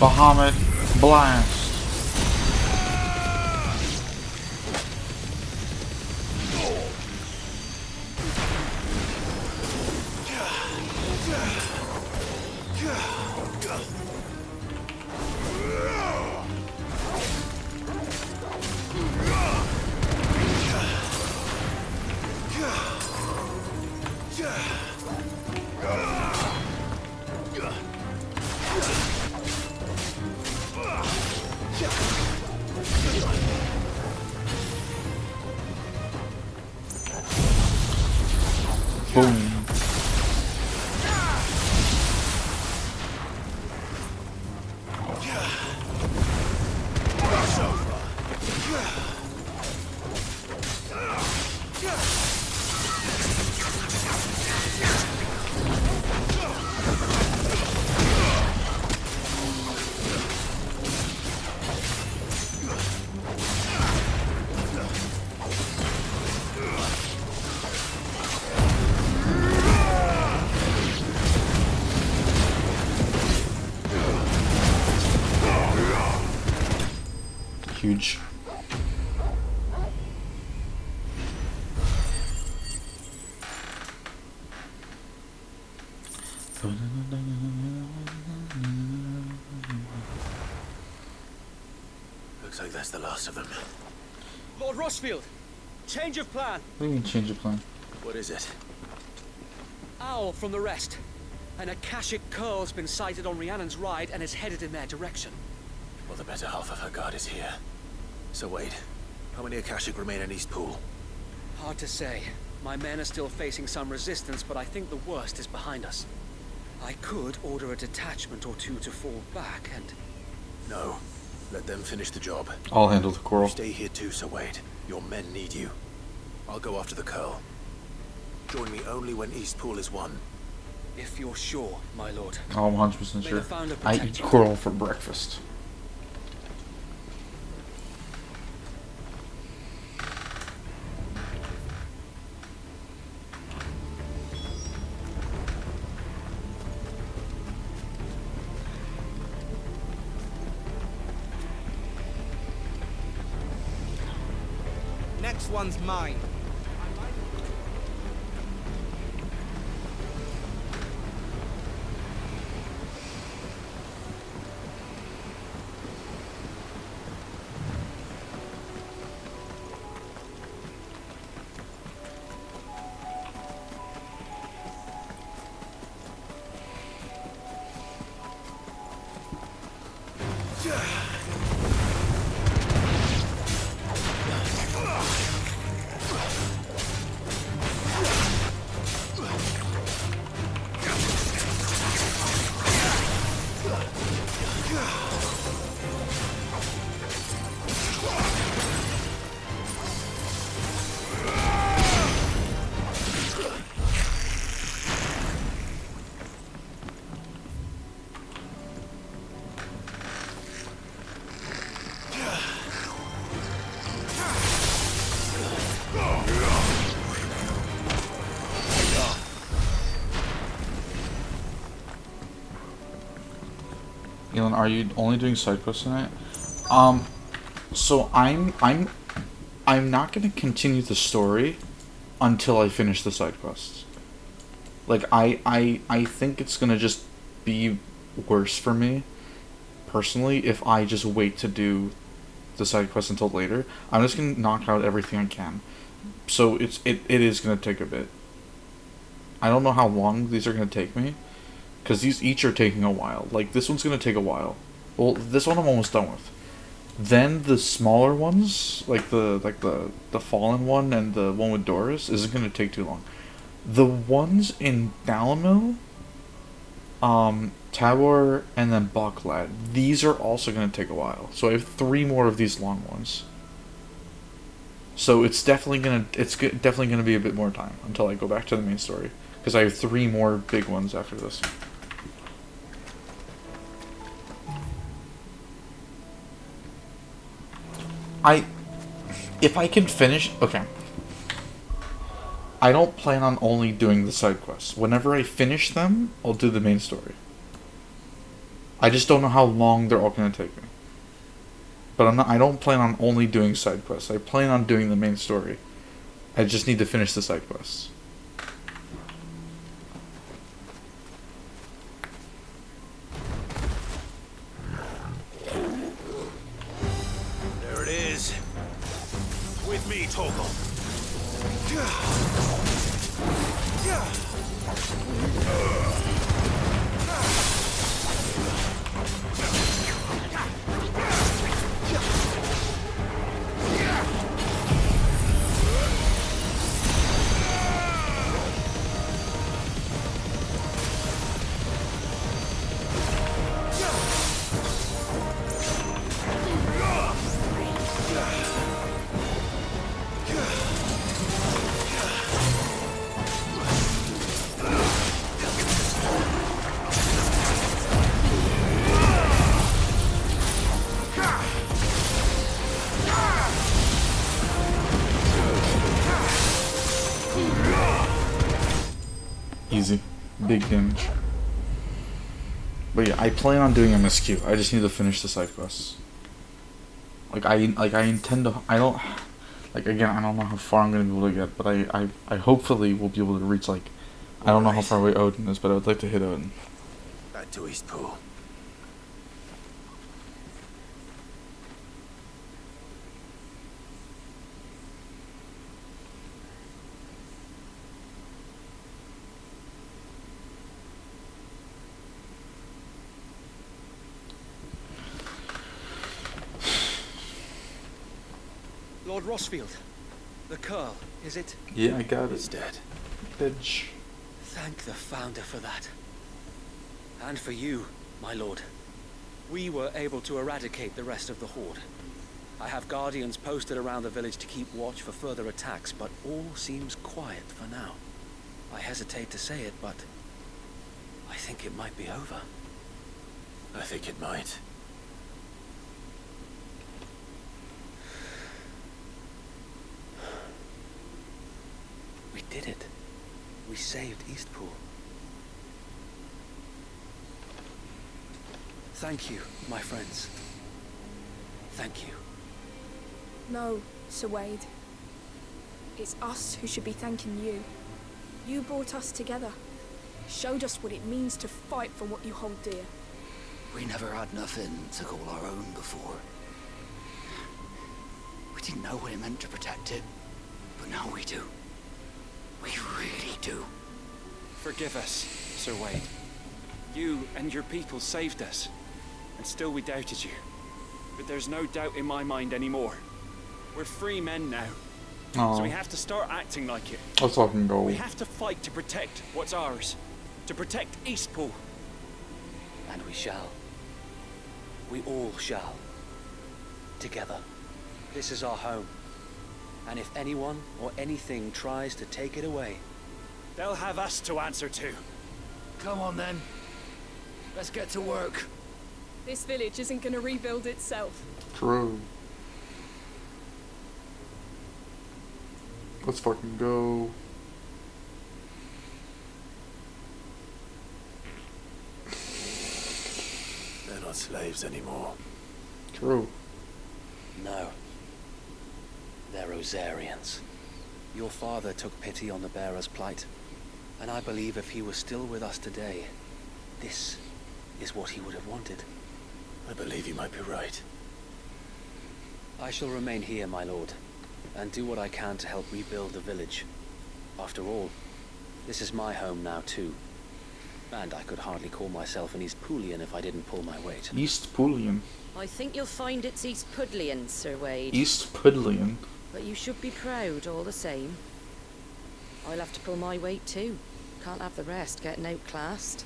Bahamut Blast. Boom. Huge. Looks like that's the last of them. Lord Rossfield, change of plan. What do you mean change of plan? What is it? Owl from the rest. An Akashic Curl's been sighted on Rhiannon's ride and is headed in their direction. Well, the better half of her guard is here. So wait, how many Akashic remain in Eastpool? Hard to say. My men are still facing some resistance, but I think the worst is behind us. I could order a detachment or two to fall back and... No. Let them finish the job. I'll handle the coral. You stay here too, Sir Wade. Your men need you. I'll go after the Curl. Join me only when Eastpool is won. If you're sure, my lord. Oh, I'm 100% May sure. the Founder I protect eat you. coral for breakfast. Next one's mine. then are you only doing side quests tonight? So I'm not gonna continue the story until I finish the side quests. Like I think it's gonna just be worse for me personally if I just wait to do the side quests until later. I'm just gonna knock out everything I can. So it is gonna take a bit. I don't know how long these are gonna take me, because these each are taking a while. Like this one's gonna take a while. Well, this one I'm almost done with. Then the smaller ones, like the fallen one and the one with Doris, isn't gonna take too long. The ones in Dalamil, Tabor, and then Bucklad, these are also gonna take a while. So I have 3 more of these long ones. So it's definitely gonna be a bit more time until I go back to the main story, because I have 3 more big ones after this. If I can finish, okay. I don't plan on only doing the side quests. Whenever I finish them, I'll do the main story. I just don't know how long they're all gonna take me. But I don't plan on only doing side quests. I plan on doing the main story. I just need to finish the side quests. There it is. With me, Torgal. Easy. Big damage. But yeah, I plan on doing MSQ. I just need to finish the side quests. I intend to. I don't. Like, again, I don't know how far I'm gonna be able to get, but I hopefully will be able to reach, like, I don't know how far away Odin is, but I would like to hit Odin. Back to Eastpool. Lord Rossfield, the Curl, is it? Yeah, I got it. He's dead. Bitch. Thank the Founder for that. And for you, my lord. We were able to eradicate the rest of the Horde. I have guardians posted around the village to keep watch for further attacks, but all seems quiet for now. I hesitate to say it, but I think it might be over. I think it might. We did it. We saved Eastpool. Thank you, my friends. Thank you. No, Sir Wade. It's us who should be thanking you. You brought us together. Showed us what it means to fight for what you hold dear. We never had nothing to call our own before. We didn't know what it meant to protect it, but now we do. We really do. Forgive us, Sir Wade. You and your people saved us, and still we doubted you. But there's no doubt in my mind anymore. We're free men now. Aww. So we have to start acting like it. Let's fucking go. We have to fight to protect what's ours. To protect Eastpool. And we shall. We all shall. Together. This is our home. And if anyone or anything tries to take it away, they'll have us to answer to. Come on then. Let's get to work. This village isn't gonna rebuild itself. True. Let's fucking go. Then not slaves anymore. True. No. They're Rosarians. Your father took pity on the bearer's plight, and I believe if he was still with us today, this is what he would have wanted. I believe you might be right. I shall remain here, my lord, and do what I can to help rebuild the village. After all, this is my home now too. And I could hardly call myself an East Poolian if I didn't pull my weight. East Poolian. I think you'll find it's East Pudlian, Sir Wade. East Pudlian. But you should be proud all the same. I'll have to pull my weight too. Can't have the rest getting outclassed.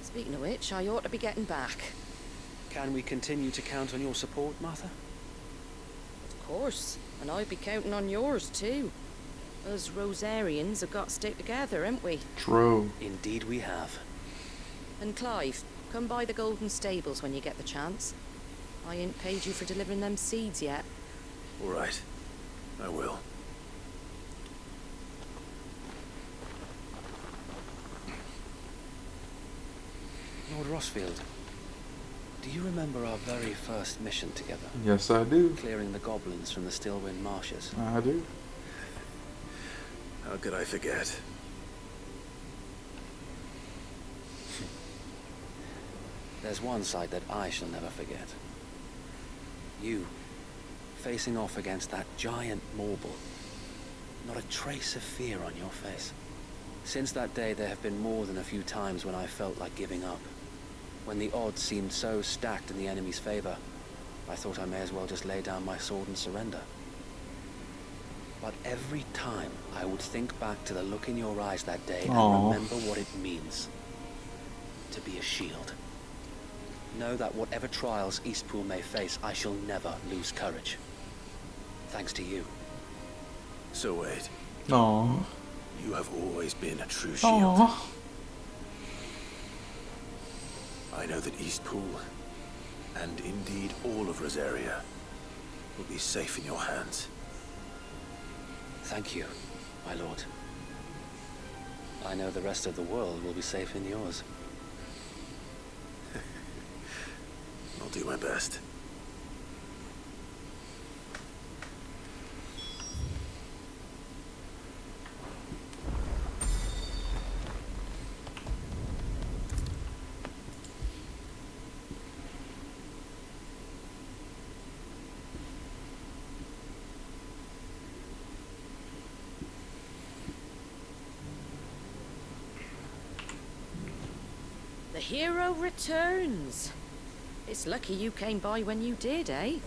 Speaking of which, I ought to be getting back. Can we continue to count on your support, Martha? Of course, and I'd be counting on yours too. Us Rosarians have got to stick together, haven't we? True. Indeed we have. And Clive, come by the Golden Stables when you get the chance. I ain't paid you for delivering them seeds yet. All right. I will. Lord Rossfield, do you remember our very first mission together? Yes, I do. Clearing the goblins from the Stillwind marshes. I do. How could I forget? There's one sight that I shall never forget. You, facing off against that giant Morble. Not a trace of fear on your face. Since that day, there have been more than a few times when I felt like giving up. When the odds seemed so stacked in the enemy's favor, I thought I may as well just lay down my sword and surrender. But every time I would think back to the look in your eyes that day and remember what it means to be a shield. Know that whatever trials Eastpool may face, I shall never lose courage. Thanks to you. So Wade. Aww. You have always been a true shield. Aww. I know that Eastpool, and indeed all of Rosaria, will be safe in your hands. Thank you, my lord. I know the rest of the world will be safe in yours. I'll do my best. The hero returns. It's lucky you came by when you did, eh?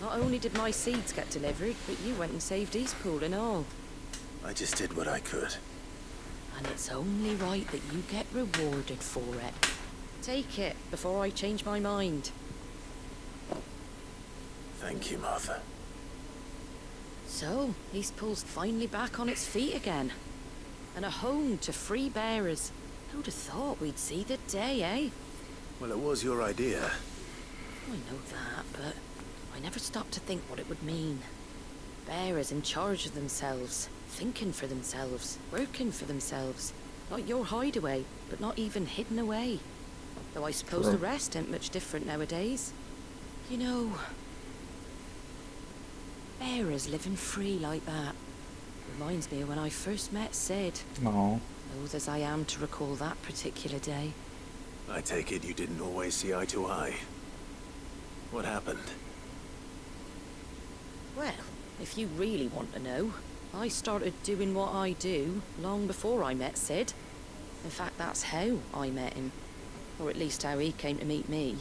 Not only did my seeds get delivered, but you went and saved Eastpool and all. I just did what I could. And it's only right that you get rewarded for it. Take it before I change my mind. Thank you, Martha. So, Eastpool's finally back on its feet again. And a home to free bearers. Who'd have thought we'd see the day, eh? Well, it was your idea. I know that, but I never stopped to think what it would mean. Bearers in charge of themselves, thinking for themselves, working for themselves. Not your hideaway, but not even hidden away. Though I suppose the rest ain't much different nowadays. You know, bearers living free like that reminds me of when I first met Sid. No. Old as I am to recall that particular day. I take it you didn't always see eye to eye. What happened? Well, if you really want to know, I started doing what I do long before I met Sid. In fact, that's how I met him. Or at least how he came to meet me.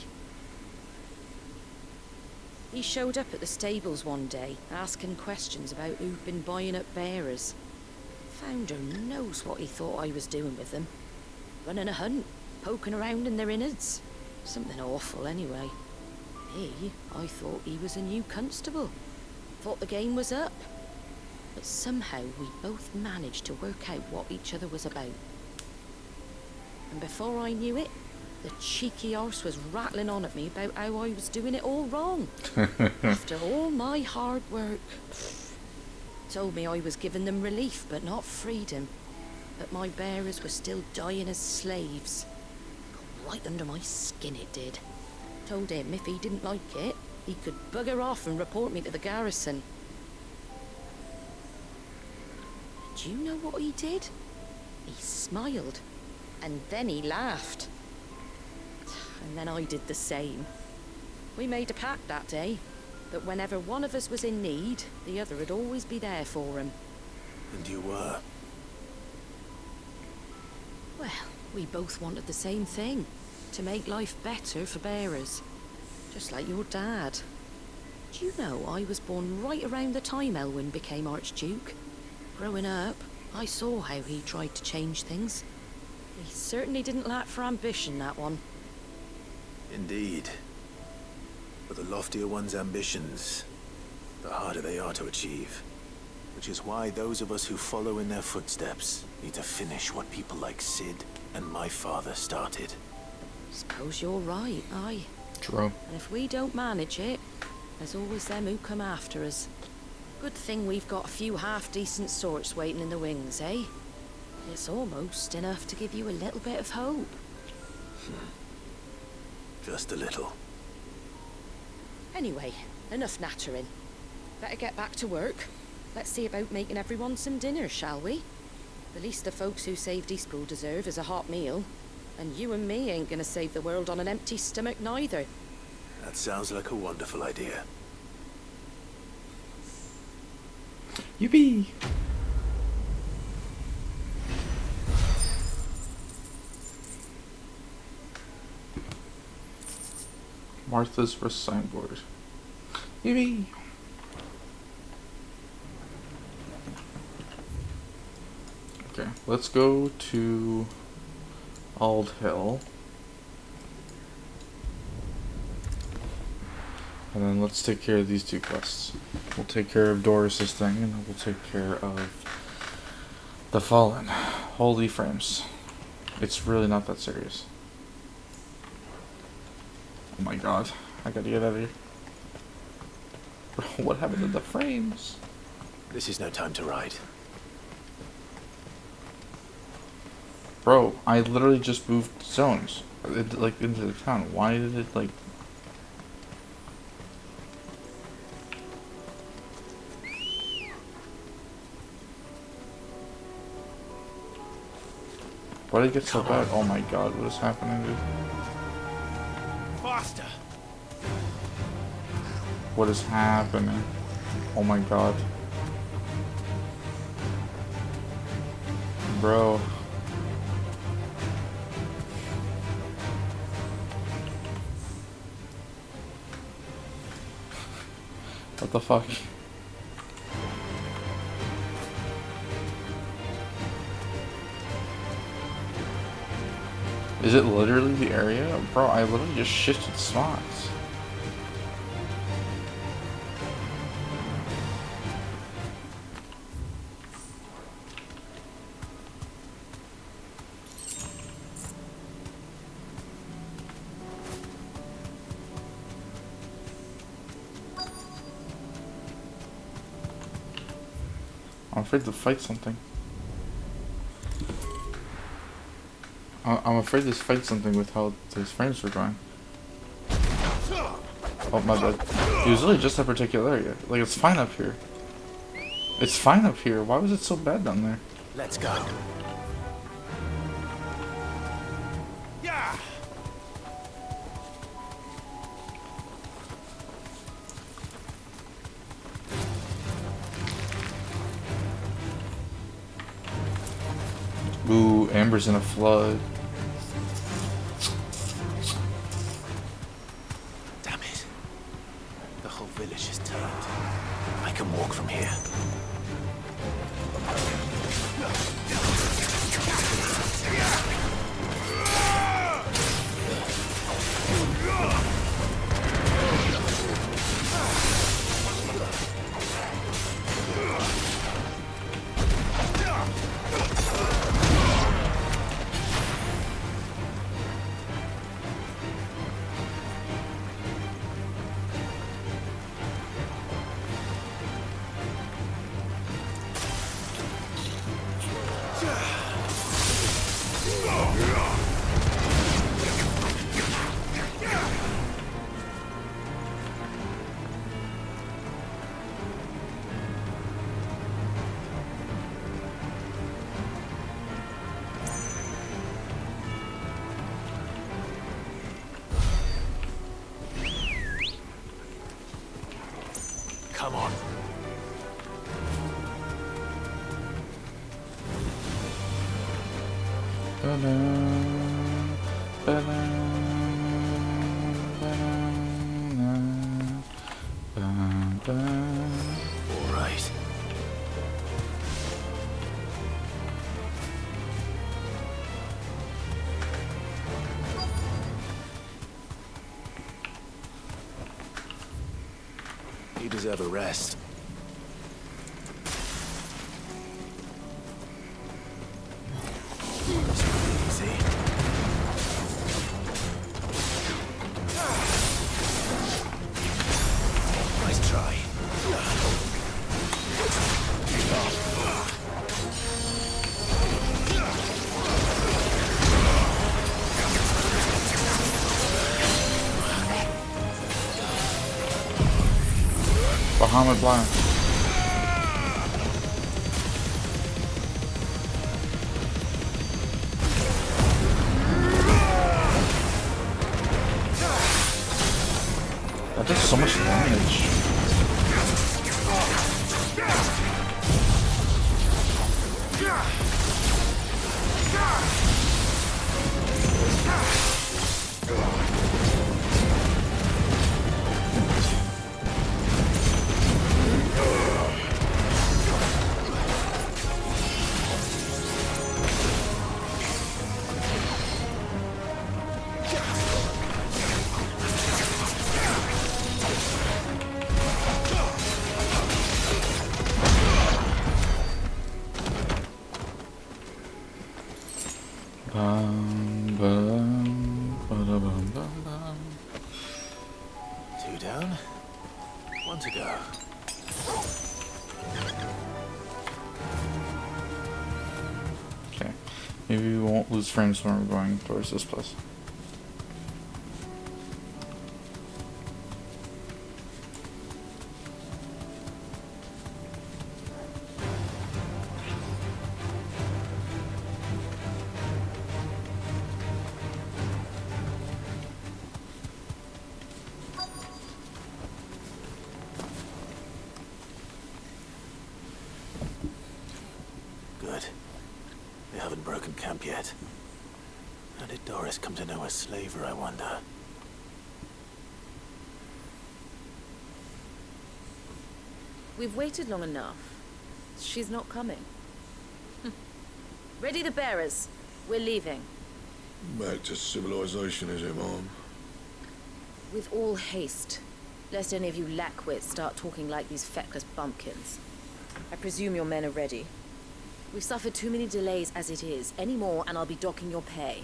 He showed up at the stables one day, asking questions about who'd been buying up bearers. Founder knows what he thought I was doing with them. Running a hunt, poking around in their innards. Something awful, anyway. I thought he was a new constable. Thought the game was up. But somehow we both managed to work out what each other was about. And before I knew it, the cheeky arse was rattling on at me about how I was doing it all wrong. After all my hard work. Told me I was giving them relief, but not freedom. That my bearers were still dying as slaves. Got right under my skin, it did. Told him if he didn't like it, he could bugger off and report me to the garrison. Do you know what he did? He smiled, and then he laughed. And then I did the same. We made a pact that day, that whenever one of us was in need, the other would always be there for him. And you were? Well, we both wanted the same thing, to make life better for bearers. Just like your dad. Do you know I was born right around the time Elwyn became Archduke? Growing up, I saw how he tried to change things. He certainly didn't lack for ambition, that one. Indeed. But the loftier one's ambitions, the harder they are to achieve. Which is why those of us who follow in their footsteps need to finish what people like Sid and my father started. Suppose you're right, aye. True. And if we don't manage it, there's always them who come after us. Good thing we've got a few half-decent sorts waiting in the wings, eh? It's almost enough to give you a little bit of hope. Just a little. Anyway, enough nattering. Better get back to work. Let's see about making everyone some dinner, shall we? The least the folks who saved Eastpool deserve is a hot meal. And you and me ain't gonna save the world on an empty stomach neither. That sounds like a wonderful idea. Yippee! Martha's first signboard. Yippee! Okay, let's go to Ald Hill. And then let's take care of these two quests. We'll take care of Doris's thing, and then we'll take care of the Fallen. Holy frames. It's really not that serious. Oh my god. I gotta get out of here. Bro, what happened to the frames? This is no time to ride. Bro, I literally just moved zones. Like, into the town. Why did it, like... Why did it get so bad? Oh my god, what is happening, dude? Faster! What is happening? Oh my god. Bro. What the fuck? Is it literally the area? Bro, I literally just shifted spots. I'm afraid to fight something. I'm afraid to fight something with how these frames were going. Oh my bad. It was really just that particular area. Like, it's fine up here. It's fine up here. Why was it so bad down there? Let's go. Yeah. Ooh, Amber's in a flood. Damn it. The whole village is turned. I can walk from here. Come on. All right. You deserve a rest. Easy. Nice try. Bahamut blind. That does so much damage. Two down, one to go. Okay, maybe we won't lose frames when we're going towards this place. Good. They haven't broken camp yet. How did Doris come to know a slaver, I wonder? We've waited long enough. She's not coming. Ready the bearers. We're leaving. Back to civilization, is it, Mom? With all haste. Lest any of you lackwits start talking like these feckless bumpkins. I presume your men are ready. We've suffered too many delays as it is. Any more and I'll be docking your pay.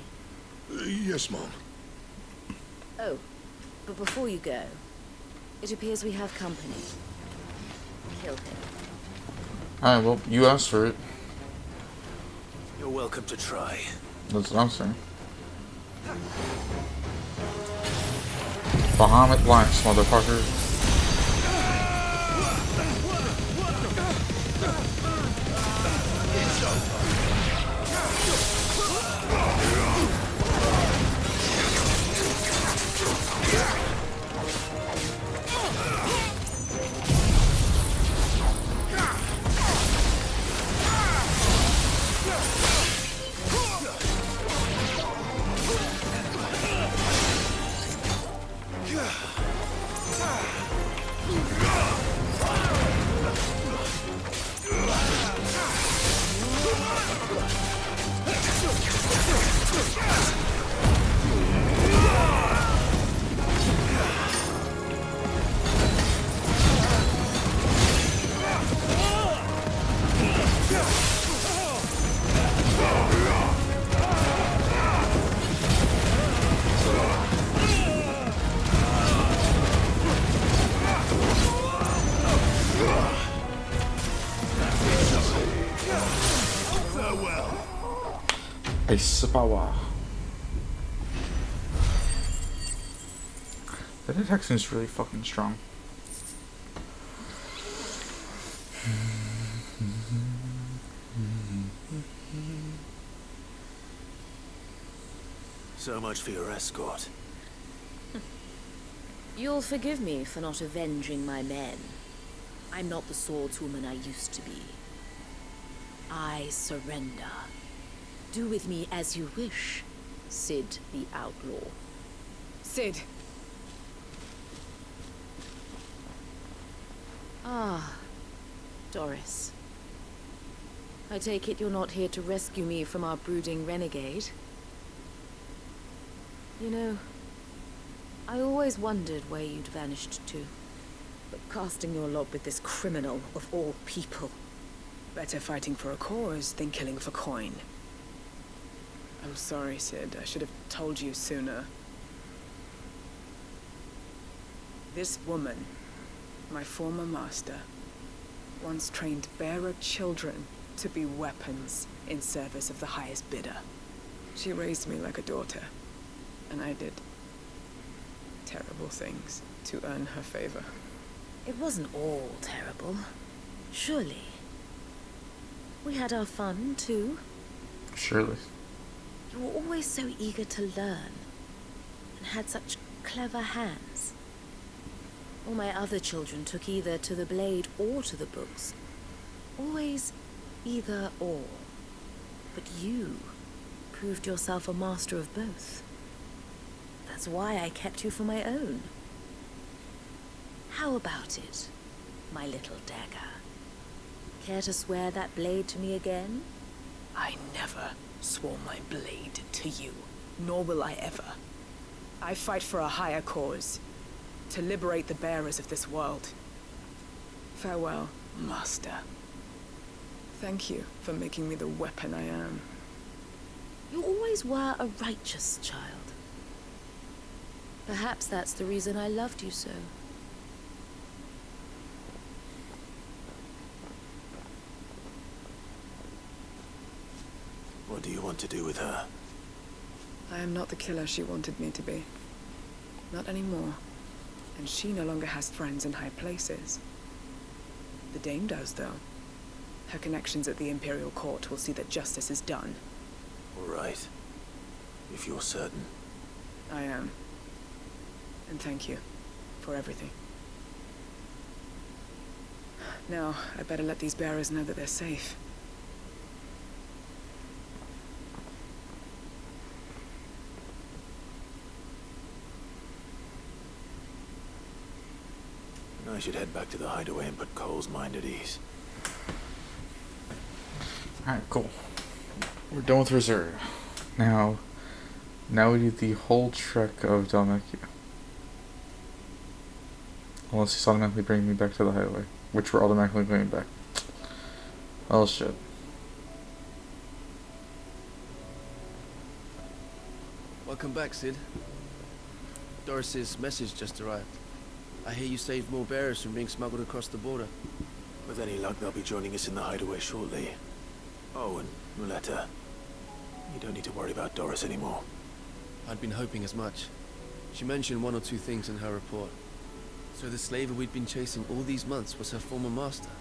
Yes, Mom. Oh, but before you go, it appears we have company. Kill him. Alright, well, you asked for it. You're welcome to try. That's what I'm saying. Bahamut blanks, motherfucker. Ice power. That attack seems really fucking strong. So much for your escort. You'll forgive me for not avenging my men. I'm not the swordswoman I used to be. I surrender. Do with me as you wish, Sid the Outlaw. Sid! Ah, Doris. I take it you're not here to rescue me from our brooding renegade? You know, I always wondered where you'd vanished to. But casting your lot with this criminal of all people. Better fighting for a cause than killing for coin. I'm sorry, Sid. I should have told you sooner. This woman, my former master, once trained bearer children to be weapons in service of the highest bidder. She raised me like a daughter, and I did terrible things to earn her favor. It wasn't all terrible, surely. We had our fun, too. Surely. You were always so eager to learn, and had such clever hands. All my other children took either to the blade or to the books. Always either or. But you proved yourself a master of both. That's why I kept you for my own. How about it, my little dagger? Care to swear that blade to me again? I never swore my blade to you, nor will I ever. I fight for a higher cause, to liberate the bearers of this world. Farewell, Master. Thank you for making me the weapon I am. You always were a righteous child. Perhaps that's the reason I loved you so. What do you want to do with her? I am not the killer she wanted me to be. Not anymore. And she no longer has friends in high places. The Dame does, though. Her connections at the Imperial Court will see that justice is done. All right. If you're certain. I am. And thank you for everything. Now, I better let these bearers know that they're safe. I should head back to the hideaway and put Cole's mind at ease. Alright, cool. We're done with Reserve. Now we do the whole trek of Dalmecchia. Unless he's automatically bringing me back to the highway. Which we're automatically going back. Oh shit. Welcome back, Sid. Doris's message just arrived. I hear you saved more bearers from being smuggled across the border. With any luck, they'll be joining us in the hideaway shortly. Oh, and Muleta. You don't need to worry about Doris anymore. I'd been hoping as much. She mentioned one or two things in her report. So the slaver we'd been chasing all these months was her former master.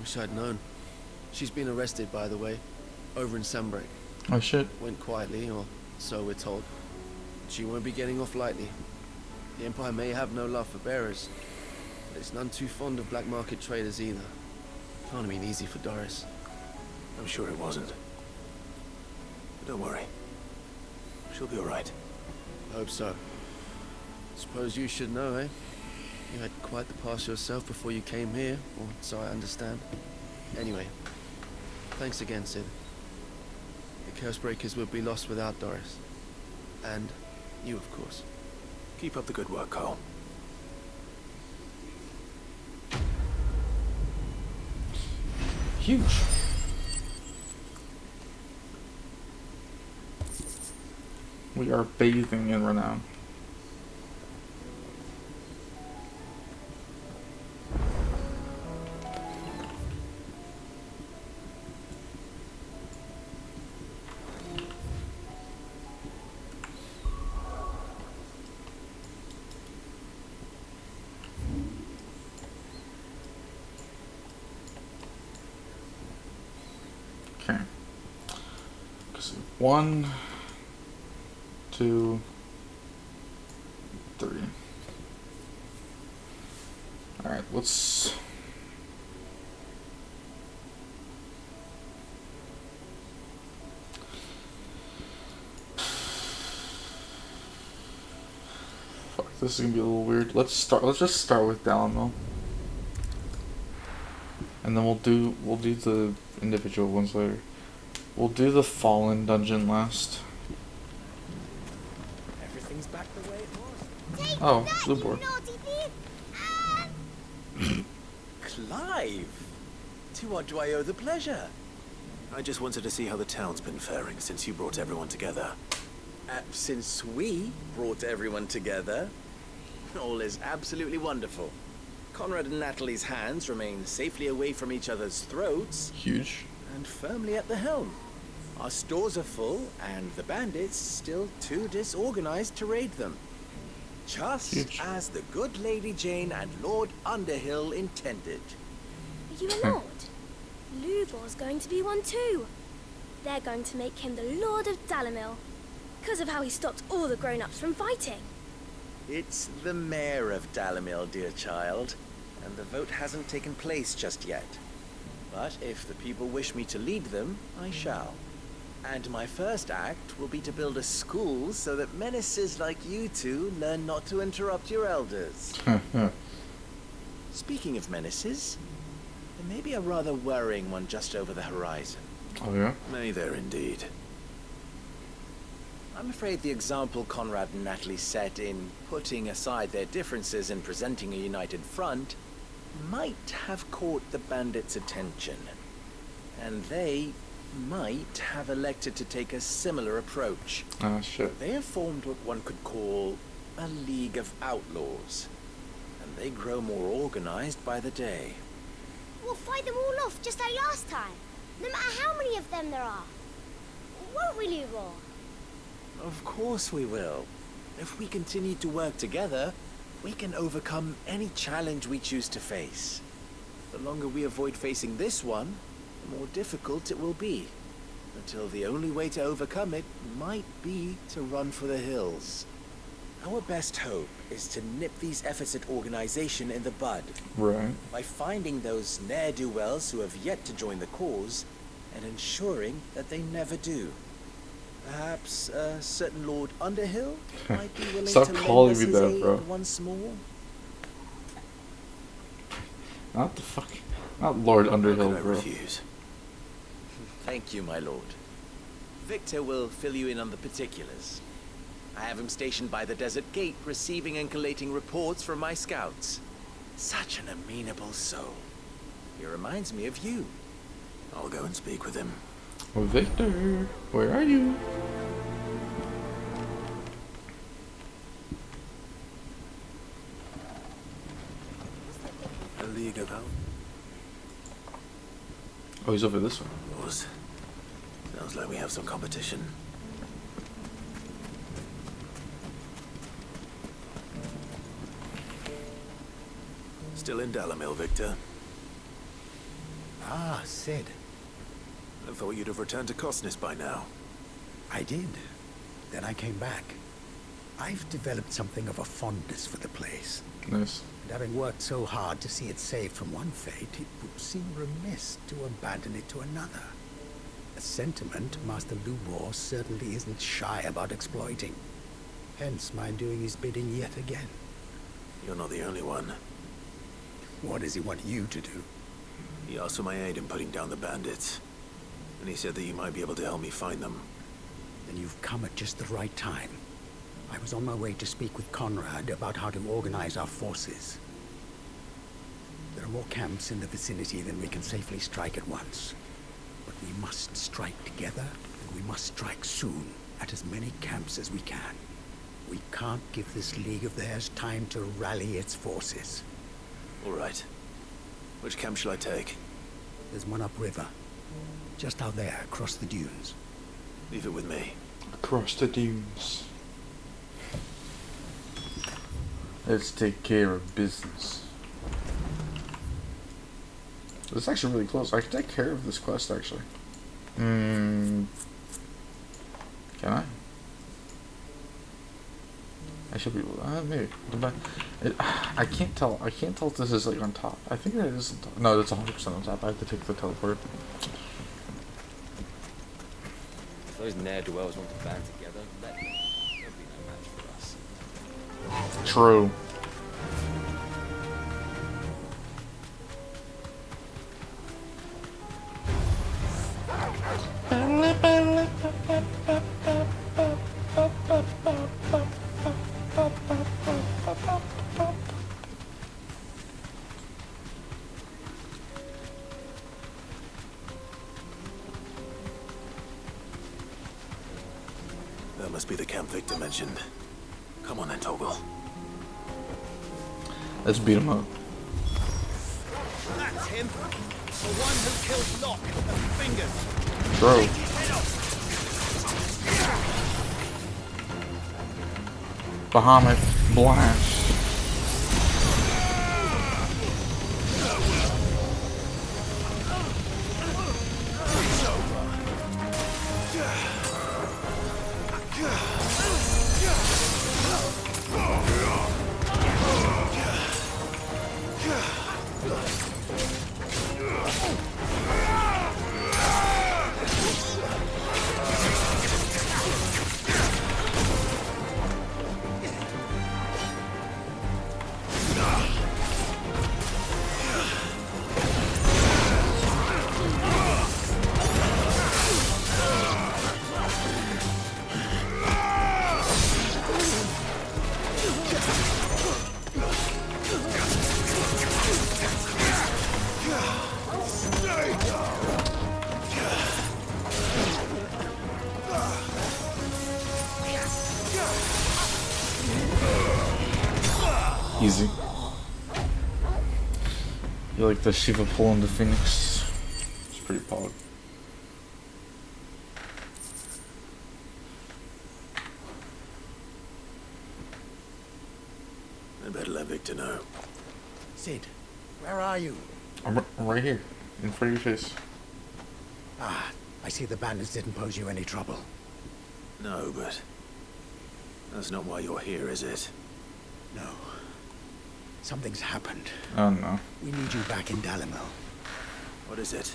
Wish I'd known. She's been arrested, by the way, over in Sunbreak. Oh shit. Went quietly, or so we're told. She won't be getting off lightly. The Empire may have no love for bearers, but it's none too fond of black market traders either. Can't have been easy for Doris. I'm sure it wasn't. But don't worry. She'll be all right. Hope so. Suppose you should know, eh? You had quite the past yourself before you came here, or so I understand. Anyway, thanks again, Sid. The Cursebreakers would be lost without Doris. And you, of course. Keep up the good work, Cole. Huge. We are bathing in renown. Okay. 1, 2, 3. Alright, let's This is gonna be a little weird. Let's just start with Dalamo. And then we'll do the individual ones later. We'll do the Fallen dungeon last. Everything's back the way it was. Oh, blue board. Clive! To what do I owe the pleasure? I just wanted to see how the town's been faring since you brought everyone together. Since we brought everyone together, all is absolutely wonderful. Conrad and Natalie's hands remain safely away from each other's throats. Huge. And firmly at the helm. Our stores are full, and the bandits still too disorganized to raid them. Just as the good Lady Jane and Lord Underhill intended. Are you a lord? Lubor's going to be one too. They're going to make him the Lord of Dalamil, because of how he stopped all the grown-ups from fighting. It's the mayor of Dalamil, dear child, and the vote hasn't taken place just yet. But if the people wish me to lead them, I shall. And my first act will be to build a school so that menaces like you two learn not to interrupt your elders. Speaking of menaces, there may be a rather worrying one just over the horizon. Oh yeah? May there indeed. I'm afraid the example Conrad and Natalie set in putting aside their differences and presenting a united front might have caught the bandits' attention. And they might have elected to take a similar approach. Ah, shit. They have formed what one could call a League of Outlaws. And they grow more organized by the day. We'll fight them all off just like last time, no matter how many of them there are. Won't we, Lubor? Of course we will. If we continue to work together, we can overcome any challenge we choose to face. The longer we avoid facing this one, the more difficult it will be. Until the only way to overcome it might be to run for the hills. Our best hope is to nip these efforts at organization in the bud. Right. By finding those ne'er-do-wells who have yet to join the cause, and ensuring that they never do. Perhaps a certain Lord Underhill might be willing Stop to lend calling us me his that, aid bro. once more. Not the fuck. Not Lord Underhill, How could I bro. refuse? Thank you, my lord. Victor will fill you in on the particulars. I have him stationed by the desert gate, receiving and collating reports from my scouts. Such an amenable soul. He reminds me of you. I'll go and speak with him. Victor, where are you? A league of Oh, he's over this way. outlaws. Sounds like we have some competition. Still in Dalamil, Victor? Ah, Sid. I thought you'd have returned to Cosnes by now. I did. Then I came back. I've developed something of a fondness for the place. Nice. And having worked so hard to see it saved from one fate, it would seem remiss to abandon it to another. A sentiment Master Lubor certainly isn't shy about exploiting. Hence my doing his bidding yet again. You're not the only one. What does he want you to do? He asked for my aid in putting down the bandits. And he said that you might be able to help me find them. Then you've come at just the right time. I was on my way to speak with Conrad about how to organize our forces. There are more camps in the vicinity than we can safely strike at once. But we must strike together, and we must strike soon at as many camps as we can. We can't give this league of theirs time to rally its forces. All right. Which camp shall I take? There's one upriver. Just out there, across the dunes. Leave it with me. Across the dunes. Let's take care of business. It's actually really close. I can take care of this quest, actually. Can I? I should be able to, maybe. I can't tell. I can't tell if this is like on top. I think it is on top. No, it's 100% on top. I have to take the teleport. If those ne'er-do-wells want to band together, let them. There'll be no match for us. True. That must be the camp Victor mentioned. Come on then, Toggle. Let's beat him up. That's him. The one who killed Locke and Fingers. Bro. Bahamut Blast. Easy. You like the Shiva pulling the Phoenix? It's pretty pog. I better let Victor know. Sid, where are you? I'm right here, in front of your face. Ah, I see the bandits didn't pose you any trouble. No, but that's not why you're here, is it? No. Something's happened. Oh no. We need you back in Dalimil. What is it?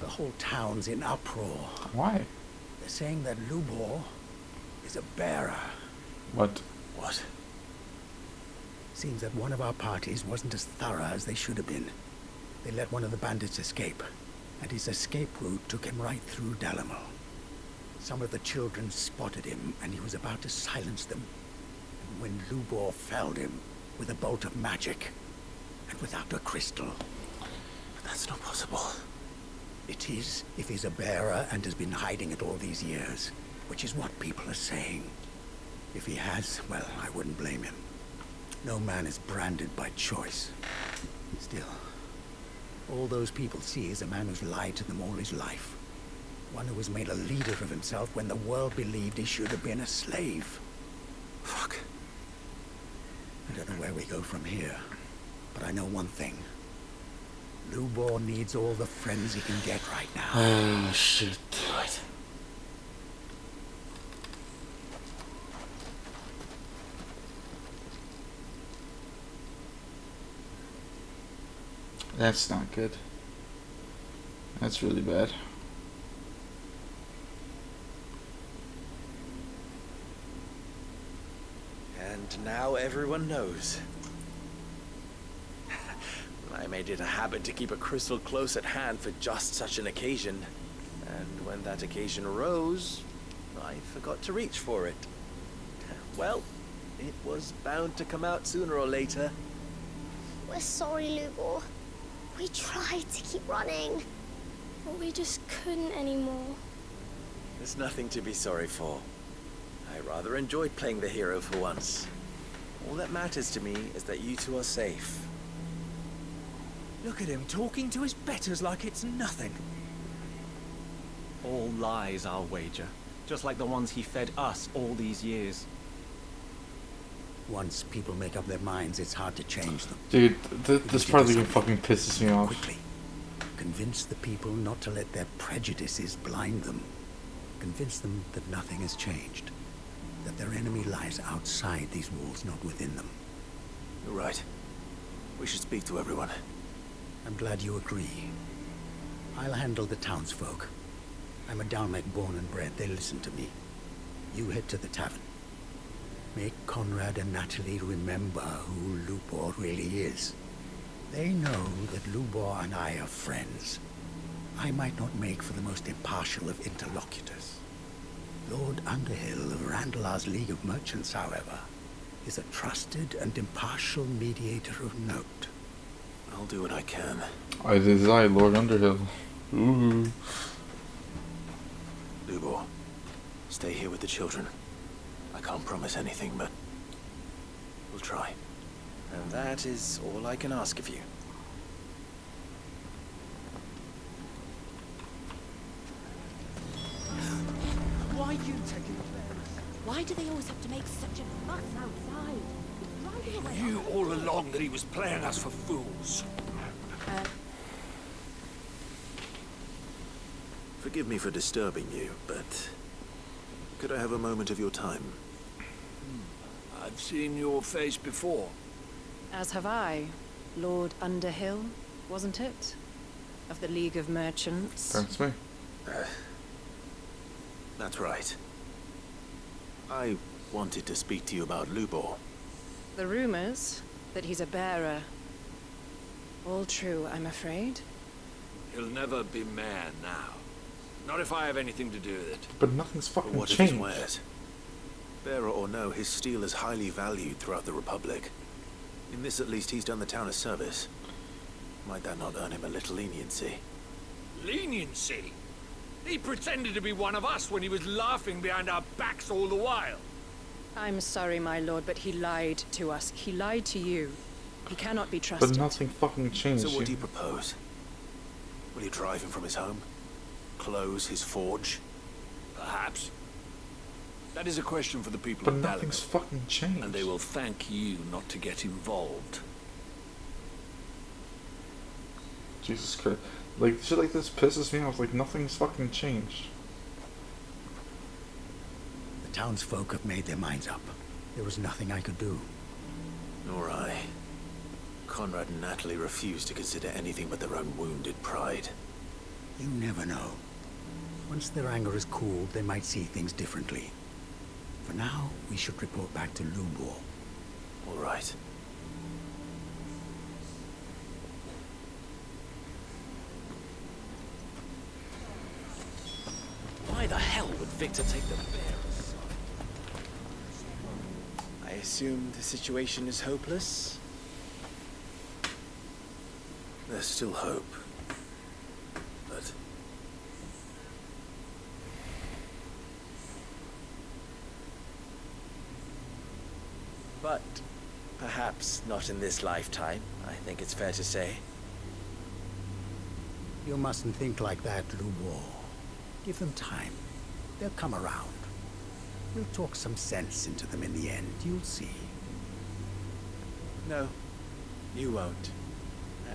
The whole town's in uproar. Why? They're saying that Lubor is a bearer. What? What? Seems that one of our parties wasn't as thorough as they should have been. They let one of the bandits escape, and his escape route took him right through Dalimil. Some of the children spotted him, and he was about to silence them. And when Lubor felled him with a bolt of magic, and without a crystal. But that's not possible. It is, if he's a bearer and has been hiding it all these years, which is what people are saying. If he has, well, I wouldn't blame him. No man is branded by choice. Still, all those people see is a man who's lied to them all his life. One who has made a leader of himself when the world believed he should have been a slave. Fuck. I don't know where we go from here, but I know one thing. Lubor needs all the friends he can get right now. Oh, shit. Right. That's not good. That's really bad. And now everyone knows. I made it a habit to keep a crystal close at hand for just such an occasion. And when that occasion arose, I forgot to reach for it. Well, it was bound to come out sooner or later. We're sorry, Lubor. We tried to keep running, but we just couldn't anymore. There's nothing to be sorry for. I rather enjoyed playing the hero for once. All that matters to me is that you two are safe. Look at him talking to his betters like it's nothing. All lies, I'll wager. Just like the ones he fed us all these years. Once people make up their minds, it's hard to change them. Dude, this part of the game fucking pisses me off. Quickly. Convince the people not to let their prejudices blind them. Convince them that nothing has changed. That their enemy lies outside these walls, not within them. You're right. We should speak to everyone. I'm glad you agree. I'll handle the townsfolk. I'm a Dalmec born and bred. They listen to me. You head to the tavern. Make Conrad and Natalie remember who Lubor really is. They know that Lubor and I are friends. I might not make for the most impartial of interlocutors. Lord Underhill of Randalar's League of Merchants, however, is a trusted and impartial mediator of note. I'll do what I can. I desire Lord Underhill. Ooh. Lubor, stay here with the children. I can't promise anything, but we'll try. And that is all I can ask of you. Why are you taking the bearers? Why do they always have to make such a fuss outside? Driving away. You knew all along that he was playing us for fools. Forgive me for disturbing you, but could I have a moment of your time? I've seen your face before. As have I. Lord Underhill, wasn't it? Of the League of Merchants. That's me. That's right. I wanted to speak to you about Lubor. The rumors that he's a bearer. All true, I'm afraid. He'll never be mayor now. Not if I have anything to do with it. But nothing's fucking What if changed. he swears? Bearer or no, his steel is highly valued throughout the Republic. In this, at least, he's done the town a service. Might that not earn him a little leniency? Leniency? He pretended to be one of us when he was laughing behind our backs all the while. I'm sorry, my lord, but he lied to us. He lied to you. He cannot be trusted. But nothing fucking changed. So what do you propose? Will you drive him from his home? Close his forge? Perhaps. That is a question for the people But of nothing's Dalimil. fucking changed. And they will thank you not to get involved. Jesus Christ. Like, shit like this pisses me off. Like, nothing's fucking changed. The townsfolk have made their minds up. There was nothing I could do. Nor I. Conrad and Natalie refused to consider anything but their own wounded pride. You never know. Once their anger is cooled, they might see things differently. For now, we should report back to Lubor. All right. Why the hell would Victor take the bearers? I assume the situation is hopeless? There's still hope. But But perhaps not in this lifetime, I think it's fair to say. You mustn't think like that, Lubor. Give them time. They'll come around. We'll talk some sense into them in the end, you'll see. No, you won't.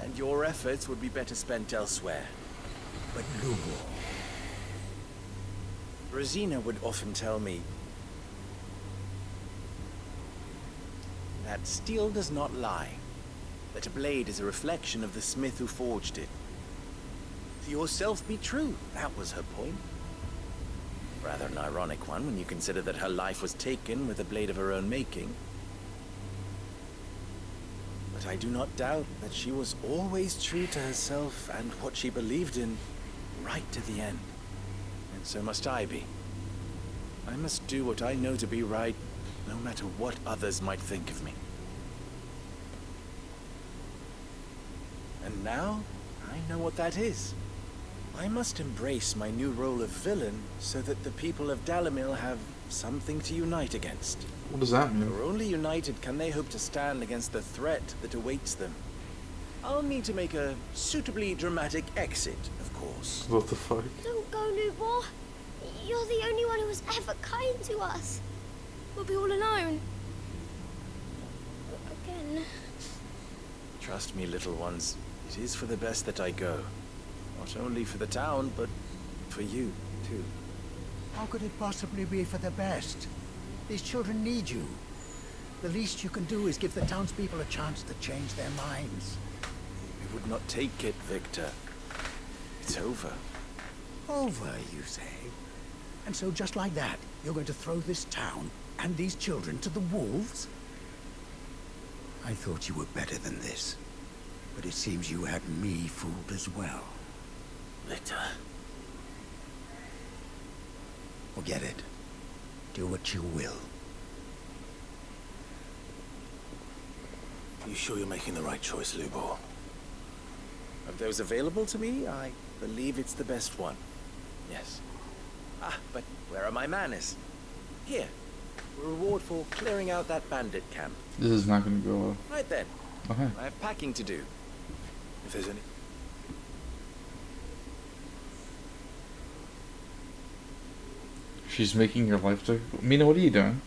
And your efforts would be better spent elsewhere. But Lubor... Rosina would often tell me that steel does not lie, that a blade is a reflection of the smith who forged it. To yourself be true, that was her point. Rather an ironic one when you consider that her life was taken with a blade of her own making. But I do not doubt that she was always true to herself and what she believed in, right to the end. And so must I be. I must do what I know to be right, no matter what others might think of me. And now, I know what that is. I must embrace my new role of villain so that the people of Dalimil have something to unite against. What does that mean? For only united can they hope to stand against the threat that awaits them. I'll need to make a suitably dramatic exit, of course. What the fuck? Don't go, Lubor. You're the only one who was ever kind to us. We'll be all alone. Again. Trust me, little ones. It is for the best that I go. Not only for the town, but for you, too. How could it possibly be for the best? These children need you. The least you can do is give the townspeople a chance to change their minds. We would not take it, Victor. It's over. Over, you say? And so just like that, you're going to throw this town And these children to the wolves? I thought you were better than this. But it seems you had me fooled as well. Victor. Forget it. Do what you will. You sure you're making the right choice, Lubor? Of those available to me, I believe it's the best one. Yes. Ah, but where are my manners? Here. A reward for clearing out that bandit camp. This is not going to go well. Right then. Okay. I have packing to do. If there's any... She's making your life difficult. Mina, what are you doing?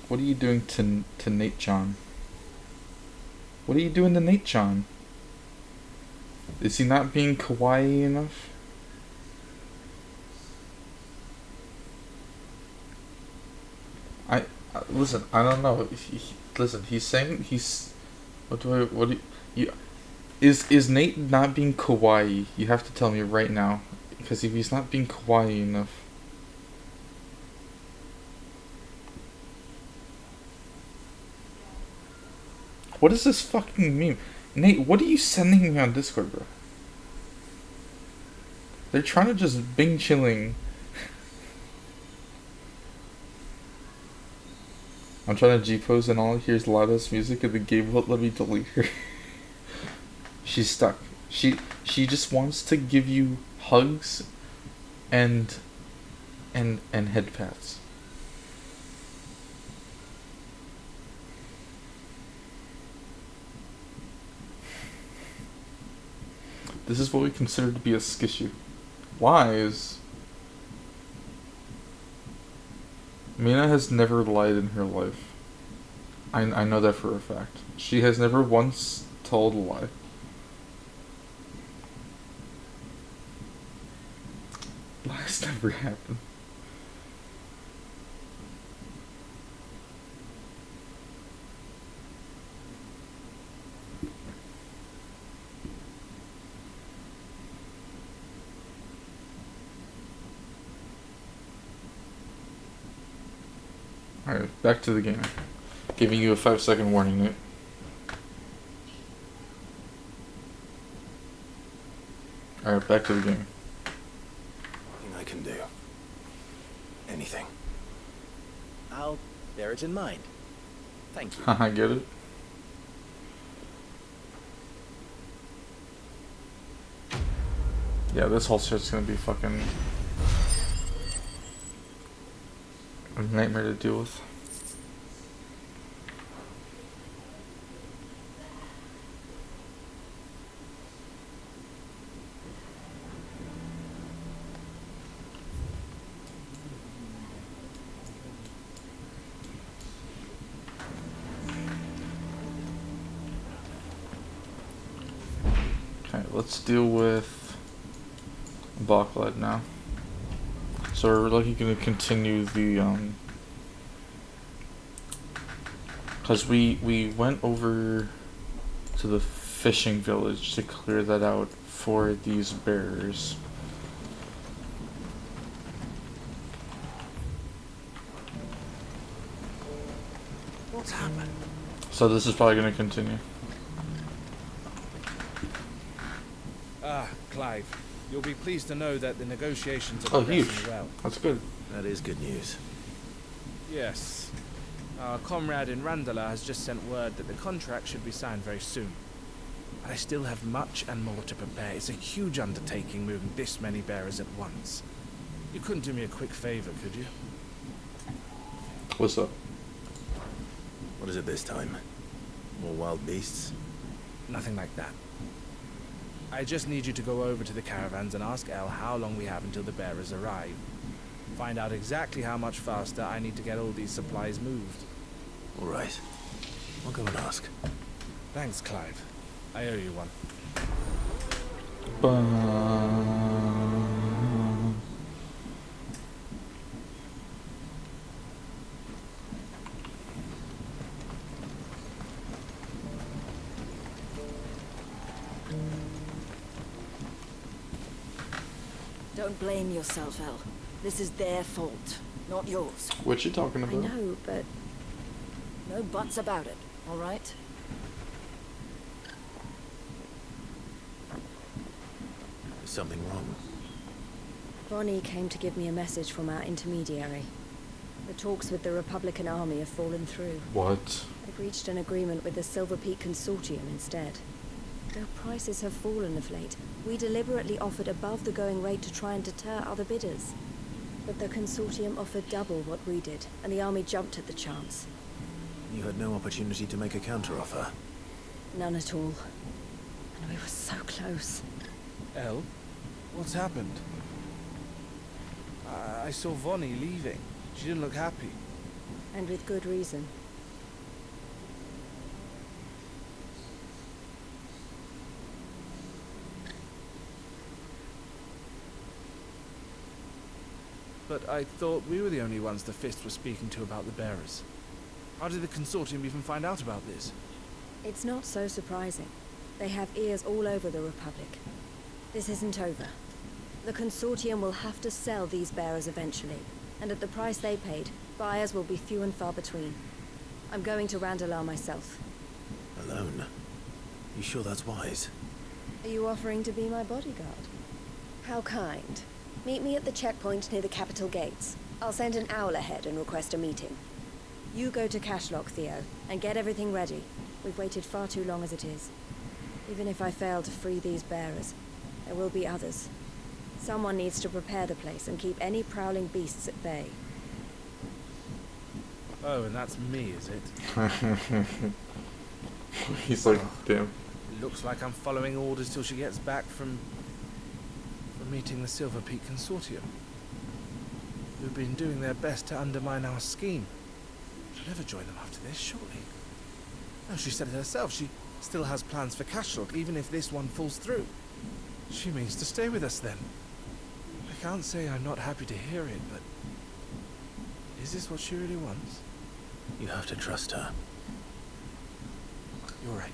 What are you doing to Nate John? What are you doing to Nate John? Is he not being kawaii enough? Listen, I don't know. Listen, he's saying he's... What do you... Is Nate not being kawaii? You have to tell me right now. Because if he's not being kawaii enough... What does this fucking mean? Nate, what are you sending me on Discord, bro? They're trying to just bing chilling. I'm trying to G-pose and all I hear is loudest music and the game won't let me delete her. She's stuck. She just wants to give you hugs and head pats. This is what we consider to be a skishu. Lies. Mina has never lied in her life. I know that for a fact. She has never once told a lie. Lies never happen. Alright, back to the game. Giving you a 5-second warning, Nate. Alright, back to the game. Nothing I can do. Anything. I'll bear it in mind. Thank you. I get it. Yeah, this whole shit's gonna be fucking a nightmare to deal with. Okay, let's deal with Bachblad now. So we're going to continue the because we went over to the fishing village to clear that out for these bearers. What's happened? So this is probably going to continue. Ah, Clive. You'll be pleased to know that the negotiations are huge. progressing well. That's good. That is good news. Yes. Our comrade in Randala has just sent word that the contract should be signed very soon. But I still have much and more to prepare. It's a huge undertaking moving this many bearers at once. You couldn't do me a quick favor, could you? What's up? What is it this time? More wild beasts? Nothing like that. I just need you to go over to the caravans and ask El how long we have until the bearers arrive. Find out exactly how much faster I need to get all these supplies moved. All right. I'll go and ask. Thanks, Clive. I owe you one. Don't blame yourself, El. This is their fault, not yours. What you talking about? I know, but no buts about it, all right? Is something wrong? Bonnie came to give me a message from our intermediary. The talks with the Republican Army have fallen through. What? They've reached an agreement with the Silver Peak Consortium instead. Though prices have fallen of late, we deliberately offered above the going rate to try and deter other bidders. But the Consortium offered double what we did, and the Army jumped at the chance. You had no opportunity to make a counteroffer. None at all. And we were so close. Elle, what's happened? I saw Vonnie leaving. She didn't look happy. And with good reason. But I thought we were the only ones the Fist was speaking to about the bearers. How did the Consortium even find out about this? It's not so surprising. They have ears all over the Republic. This isn't over. The Consortium will have to sell these bearers eventually, and at the price they paid, buyers will be few and far between. I'm going to Randalar myself. Alone? You sure that's wise? Are you offering to be my bodyguard? How kind. Meet me at the checkpoint near the capital gates. I'll send an owl ahead and request a meeting. You go to Cashlock, Theo, and get everything ready. We've waited far too long as it is. Even if I fail to free these bearers, there will be others. Someone needs to prepare the place and keep any prowling beasts at bay. Oh, and that's me, is it? He's like, damn. It looks like I'm following orders till she gets back from meeting the Silver Peak Consortium. Who've been doing their best to undermine our scheme. She'll never join them after this, surely. No, she said it herself. She still has plans for Cashlock, even if this one falls through. She means to stay with us then. I can't say I'm not happy to hear it, but is this what she really wants? You have to trust her. You're right.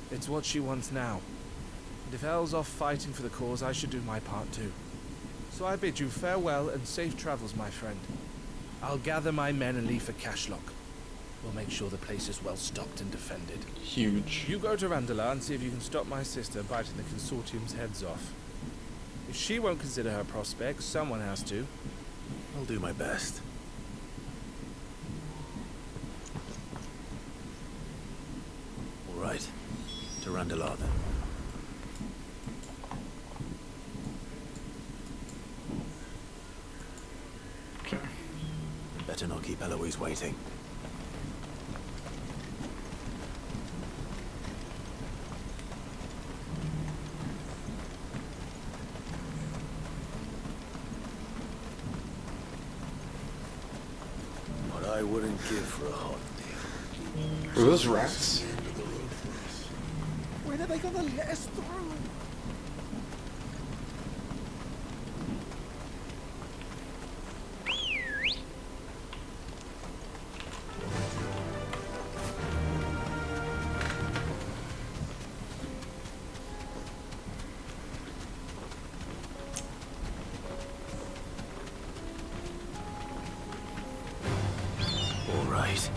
It's what she wants now. And if Elle's off fighting for the cause, I should do my part too. So I bid you farewell and safe travels, my friend. I'll gather my men and leave for Cashlock. We'll make sure the place is well stocked and defended. Huge. You go to Randalar and see if you can stop my sister biting the Consortium's heads off. If she won't consider her prospects, someone has to. I'll do my best. All right. To Randalar then. Okay. Better not keep Eloise waiting. What I wouldn't give for a hot meal. Are those rats? When are they gonna let us through? All right.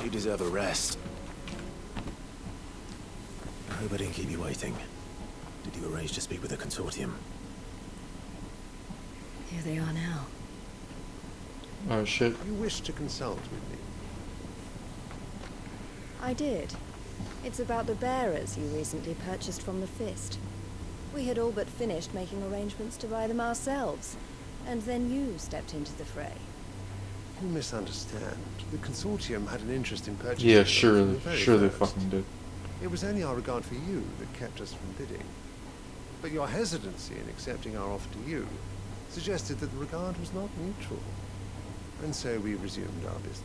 You deserve a rest. I hope I didn't keep you waiting. Did you arrange to speak with the Consortium? Here they are now. Oh shit. You wish to consult with me? I did. It's about the bearers you recently purchased from the Fist. We had all but finished making arrangements to buy them ourselves. And then you stepped into the fray. You misunderstand. The Consortium had an interest in purchasing Yeah, them sure, from the very sure they first. fucking did. It was only our regard for you that kept us from bidding. But your hesitancy in accepting our offer to you suggested that the regard was not mutual. And so we resumed our business.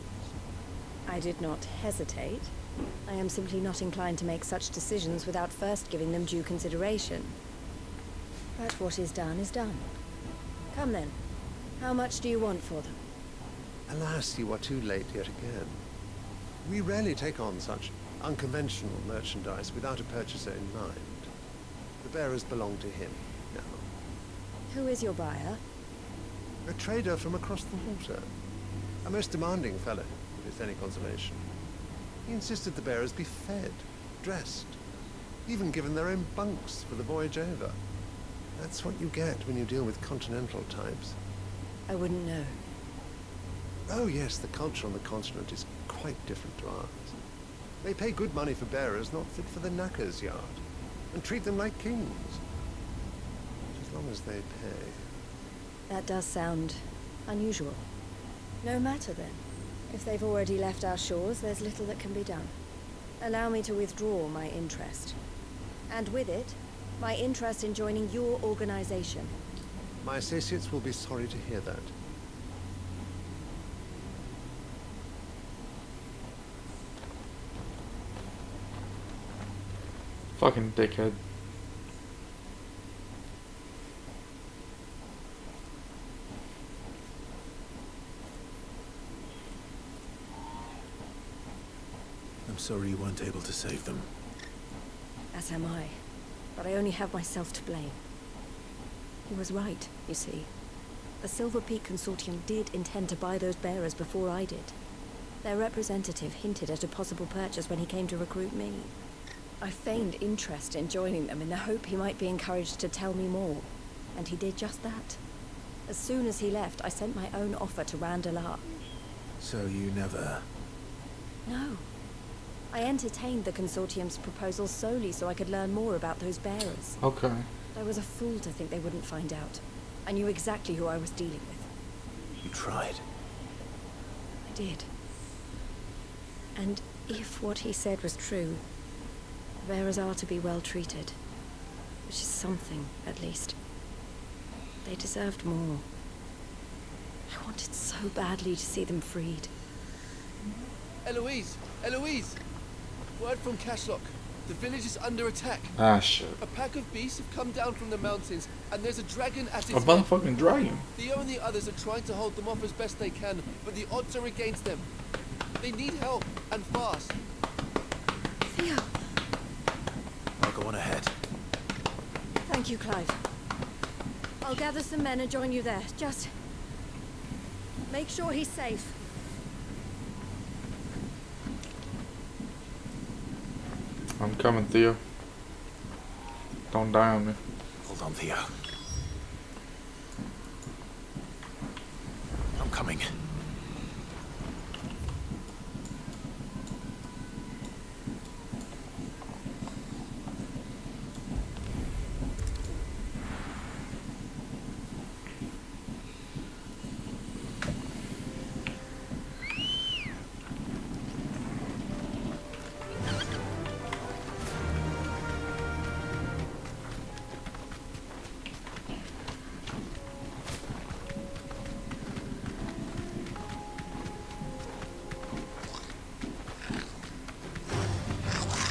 I did not hesitate. I am simply not inclined to make such decisions without first giving them due consideration. But what is done is done. Come then. How much do you want for them? Alas, you are too late yet again. We rarely take on such unconventional merchandise without a purchaser in mind. The bearers belong to him now. Who is your buyer? A trader from across the water. A most demanding fellow, if it's any consolation. He insisted the bearers be fed, dressed, even given their own bunks for the voyage over. That's what you get when you deal with continental types. I wouldn't know. Oh yes, the culture on the continent is quite different to ours. They pay good money for bearers not fit for the knacker's yard, and treat them like kings. As long as they pay. That does sound unusual. No matter then. If they've already left our shores, there's little that can be done. Allow me to withdraw my interest. And with it, my interest in joining your organization. My associates will be sorry to hear that. Fucking dickhead. I'm sorry you weren't able to save them. As am I. But I only have myself to blame. He was right, you see. The Silver Peak Consortium did intend to buy those bearers before I did. Their representative hinted at a possible purchase when he came to recruit me. I feigned interest in joining them in the hope he might be encouraged to tell me more. And he did just that. As soon as he left, I sent my own offer to Randalar. So you never... No. I entertained the Consortium's proposal solely so I could learn more about those bearers. Okay. I was a fool to think they wouldn't find out. I knew exactly who I was dealing with. You tried. I did. And if what he said was true, the bearers are to be well treated. Which is something, at least. They deserved more. I wanted so badly to see them freed. Eloise! Eloise! Word from Cashlock. The village is under attack. Ah, shit. A pack of beasts have come down from the mountains, and there's a dragon at its A motherfucking dragon. The only others are trying to hold them off as best they can, but the odds are against them. They need help, and fast. Theo! I'll go on ahead. Thank you, Clive. I'll gather some men and join you there. Just... make sure he's safe. I'm coming, Theo. Don't die on me. Hold on, Theo. I'm coming.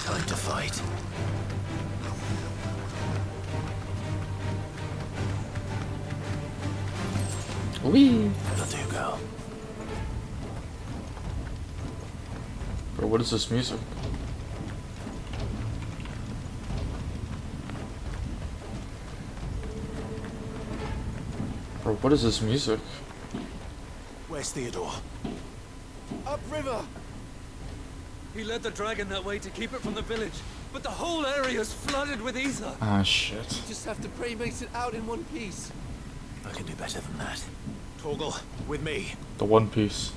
Time to fight. Wee. That'll do, girl. Bro, what is this music? Bro, what is this music? Where's Theodore? Upriver! He led the dragon that way to keep it from the village, but the whole area's flooded with ether. Ah, shit. You just have to pray he makes it out in one piece. I can do better than that. Torgal, with me. The One Piece.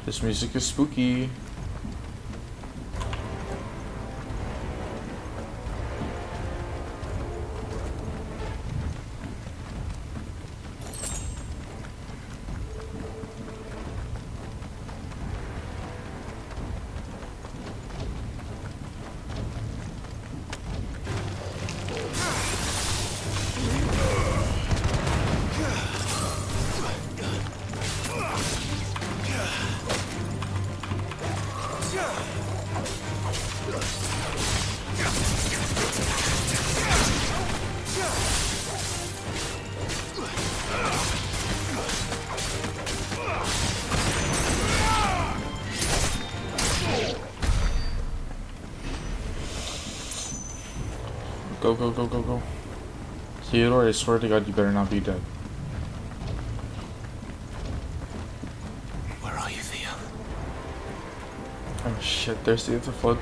This music is spooky. Go, go, go, go, go. Theodore, I swear to God, you better not be dead. Where are you, Theo? Oh shit, there's the flood.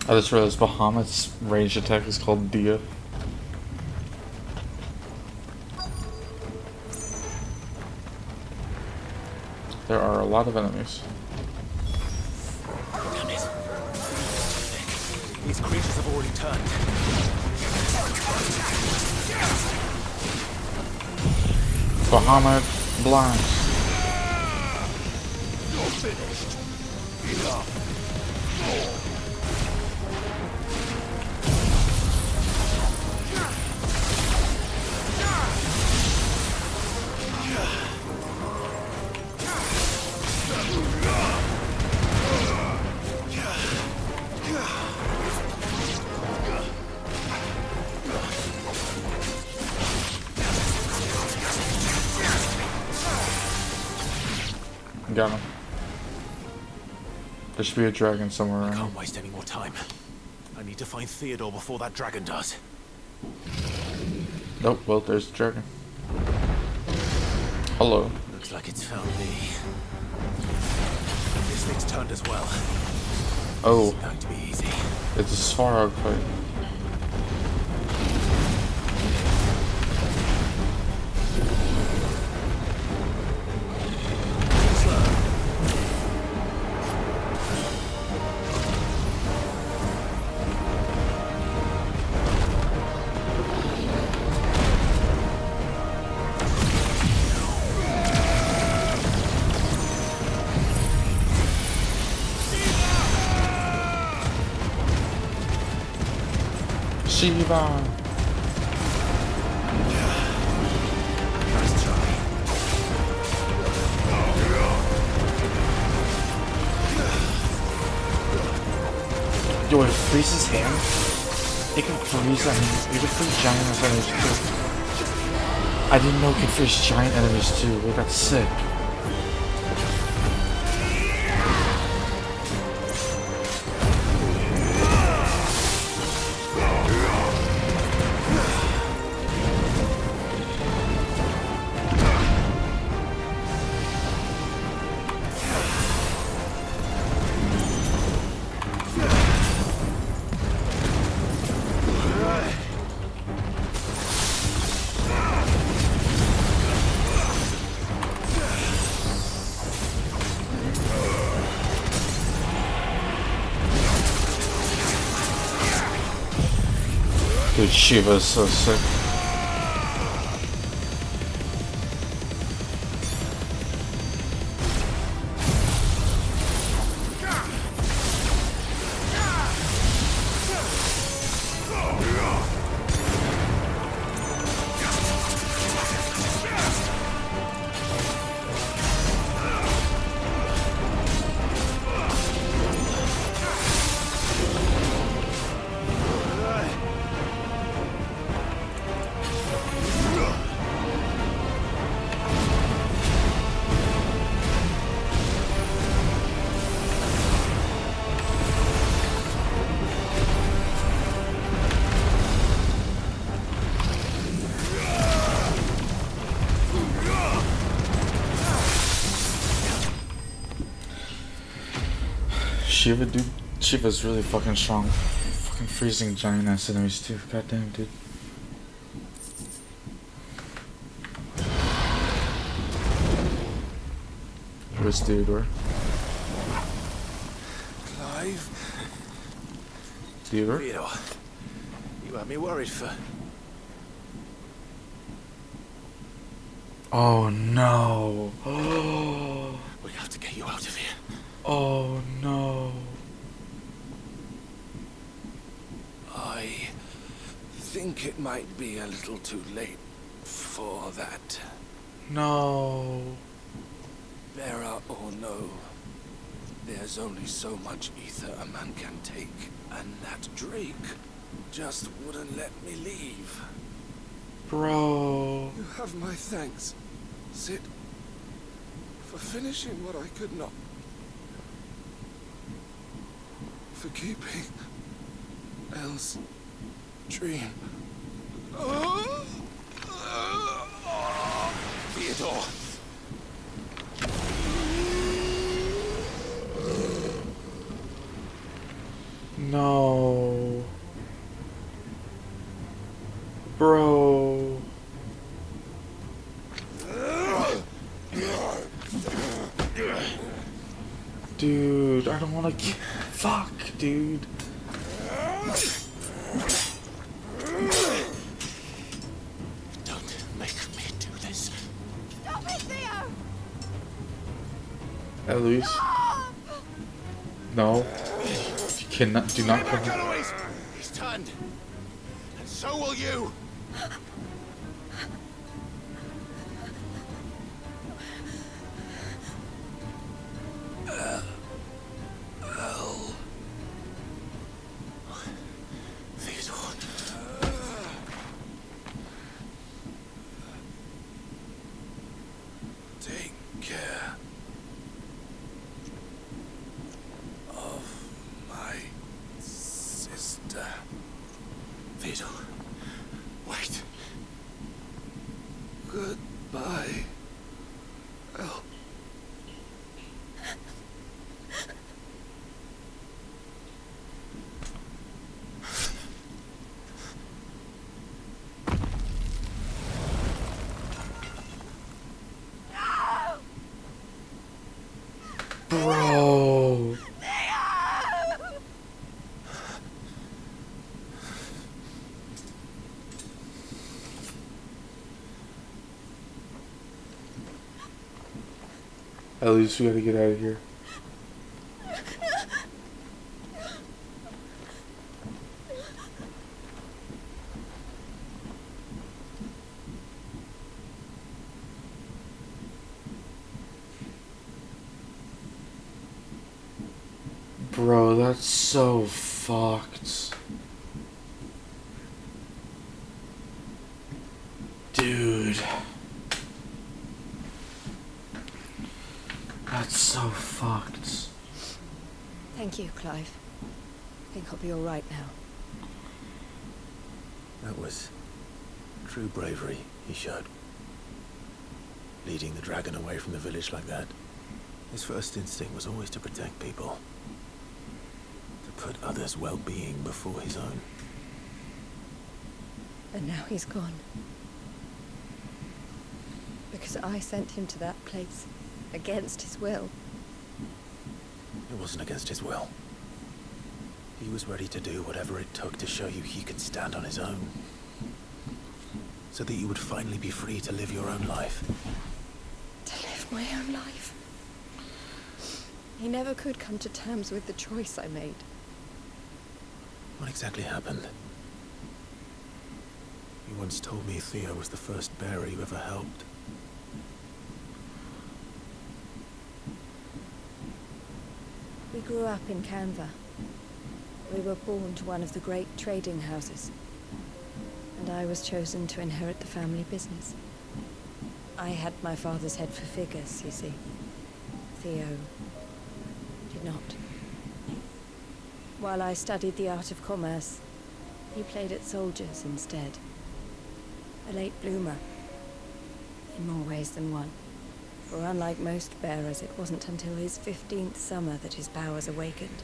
I just realized Bahamut's ranged attack is called Dia. There are a lot of enemies. Damn it. These creatures have already turned. Bahamut blind. You're finished. Enough. Got him. There should be a dragon somewhere I around. can't waste any more time. I need to find Theodore before that dragon does. Nope, well, there's the dragon. Hello. Looks like it's found me. This thing's turned as well. Oh. It's going to be easy. It's a Svarog fight. Shiva. Yo, it freezes him. It can freeze, it can freeze giant enemies too. I didn't know it could freeze giant enemies too. Wait, that's sick. Dude, Shiva's so sick. Shiva, dude. Shiva's really fucking strong. Fucking freezing giant ass enemies too. Goddamn, dude. Where's Theodore? Clive? Theodore? Theodore, you had me worried for... Oh no. We have to get you out of here. Oh no. I think it might be a little too late for that. No. Bearer or no, there's only so much ether a man can take, and that Drake just wouldn't let me leave. Bro. You have my thanks, Sid, for finishing what I could not. For keeping Elle's dream. Theodore! No. Bro. Dude, I don't want to. Fuck, dude. Don't make me do this. Stop it, Theo! Eloise. No. You cannot. Do not come. Eloise! He's turned. And so will you. Take care of my sister. Theodore, wait. Goodbye, Elle. Bro. At least we gotta get out of here. Bro, that's so fucked. Dude. That's so fucked. Thank you, Clive. I think I'll be all right now. That was true bravery he showed. Leading the dragon away from the village like that. His first instinct was always to protect people. To put others' well-being before his own. And now he's gone. Because I sent him to that place, against his will. It wasn't against his will. He was ready to do whatever it took to show you he could stand on his own. So that you would finally be free to live your own life. To live my own life. He never could come to terms with the choice I made. What exactly happened? You once told me Theo was the first bearer you ever helped. We grew up in Canva. We were born to one of the great trading houses. And I was chosen to inherit the family business. I had my father's head for figures, you see. Theo did not. While I studied the art of commerce, he played at soldiers instead. A late bloomer, in more ways than one. For unlike most bearers, it wasn't until his 15th summer that his powers awakened.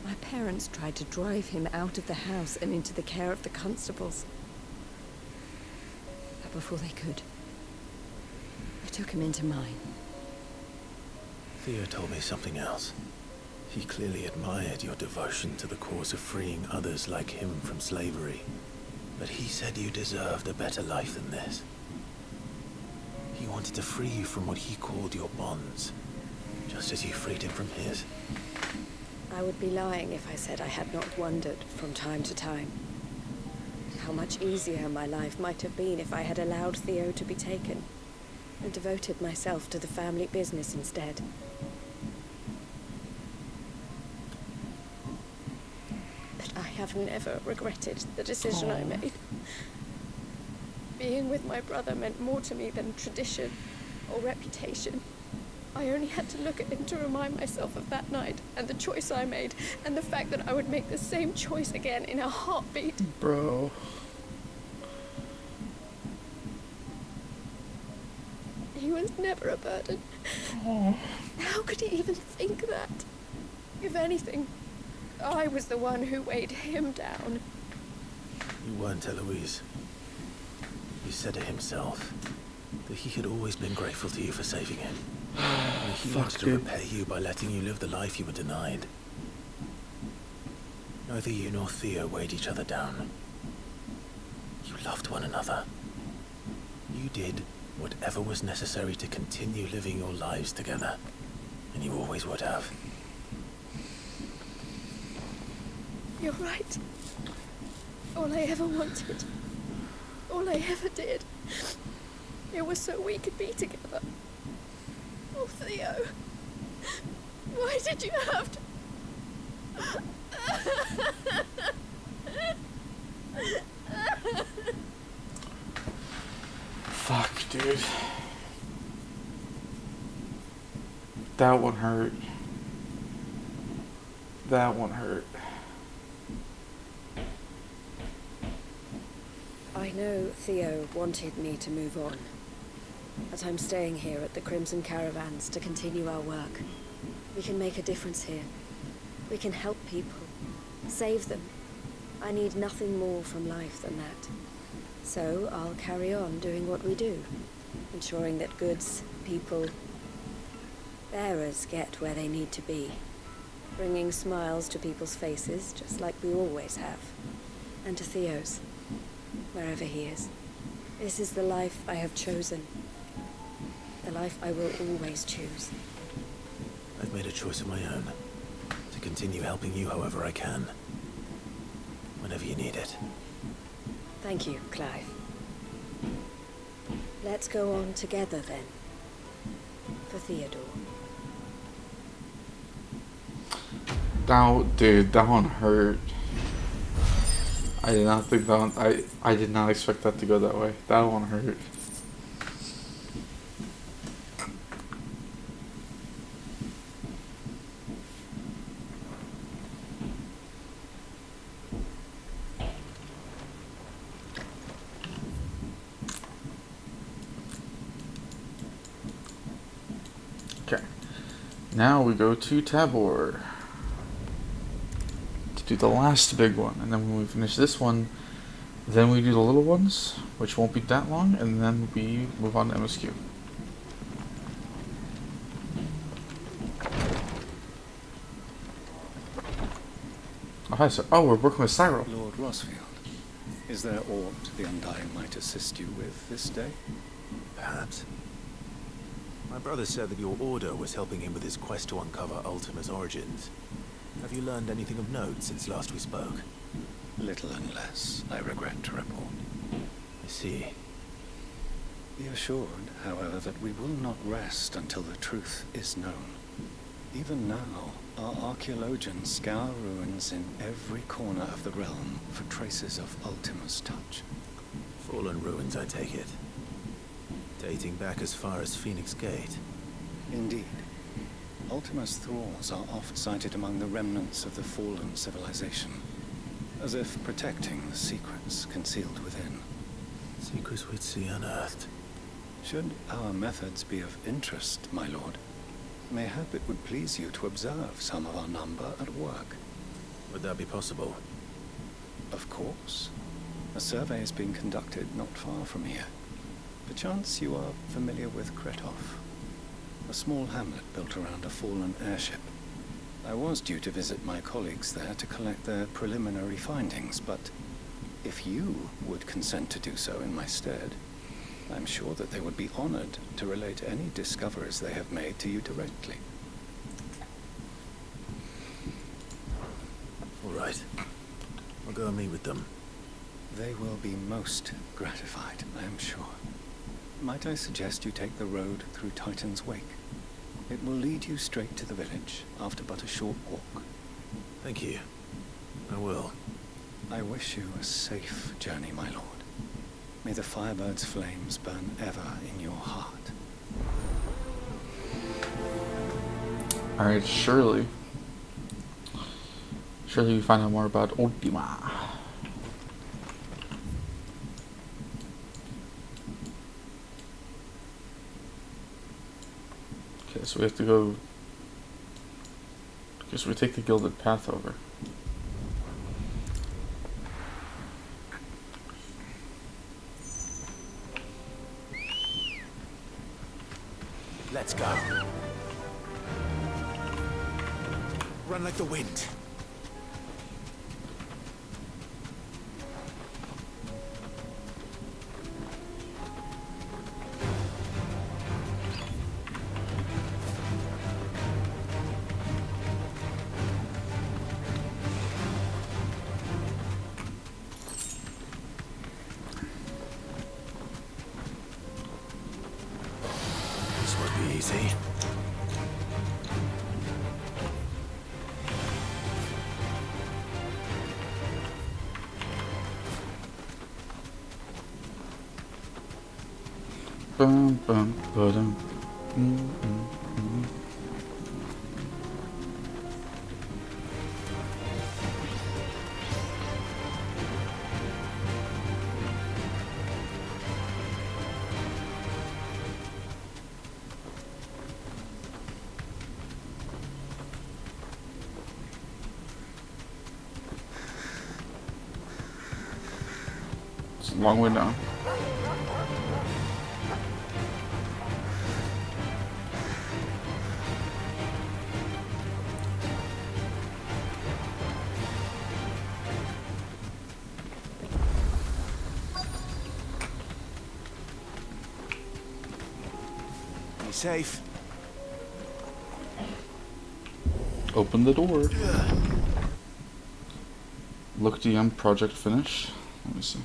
My parents tried to drive him out of the house and into the care of the constables. But before they could, I took him into mine. Theo told me something else. He clearly admired your devotion to the cause of freeing others like him from slavery. But he said you deserved a better life than this. He wanted to free you from what he called your bonds, just as you freed him from his. I would be lying if I said I had not wondered from time to time how much easier my life might have been if I had allowed Theo to be taken and devoted myself to the family business instead. But I have never regretted the decision I made. Being with my brother meant more to me than tradition or reputation. I only had to look at him to remind myself of that night and the choice I made and the fact that I would make the same choice again in a heartbeat. Bro. He was never a burden. Oh. How could he even think that? If anything, I was the one who weighed him down. You weren't, Eloise. He said it himself, that he had always been grateful to you for saving him. And he wanted to repay you by letting you live the life you were denied. Neither you nor Theo weighed each other down. You loved one another. You did whatever was necessary to continue living your lives together. And you always would have. You're right. All I ever wanted, all I ever did, it was so we could be together. Oh, Theo, why did you have to... Fuck, dude. That one hurt. That one hurt. I know Theo wanted me to move on, but I'm staying here at the Crimson Caravans to continue our work. We can make a difference here. We can help people, save them. I need nothing more from life than that. So I'll carry on doing what we do, ensuring that goods, people, bearers get where they need to be, bringing smiles to people's faces just like we always have, and to Theo's, wherever he is. This is the life I have chosen, the life I will always choose. I've made a choice of my own, to continue helping you however I can, whenever you need it. Thank you, Clive. Let's go on together then, for Theodore. Now, dude, that one hurt. I did not think that one, I did not expect that to go that way. That one hurt. Okay. Now we go to Tabor to do the last big one, and then when we finish this one, then we do the little ones, which won't be that long, and then we move on to MSQ. Oh, hi, sir. Oh, we're working with Cyril. Lord Rosfield, is there aught the Undying might assist you with this day? Perhaps. My brother said that your order was helping him with his quest to uncover Ultima's origins. Have you learned anything of note since last we spoke? Little unless, I regret to report. I see. Be assured, however, that we will not rest until the truth is known. Even now, our archaeologians scour ruins in every corner of the realm for traces of Ultima's touch. Fallen ruins, I take it. Dating back as far as Phoenix Gate. Indeed. Ultima's thralls are oft sighted among the remnants of the fallen civilization, as if protecting the secrets concealed within. Secrets we'd see unearthed. Should our methods be of interest, my lord, mayhap it would please you to observe some of our number at work. Would that be possible? Of course. A survey is being conducted not far from here. Perchance you are familiar with Kretov, a small hamlet built around a fallen airship. I was due to visit my colleagues there to collect their preliminary findings, but if you would consent to do so in my stead, I'm sure that they would be honored to relate any discoveries they have made to you directly. All right. I'll go and meet with them. They will be most gratified, I am sure. Might I suggest you take the road through Titan's Wake? It will lead you straight to the village, after but a short walk. Thank you. I will. I wish you a safe journey, my lord. May the Firebird's flames burn ever in your heart. Alright, surely we find out more about Ultima. Okay, so we have to go. I guess we take the Gilded Path over. Let's go. Run like the wind. This won't be easy. Bum, bum, ba-dum. It's a long way down. Be safe. Open the door. Look DM project finished. Let me see.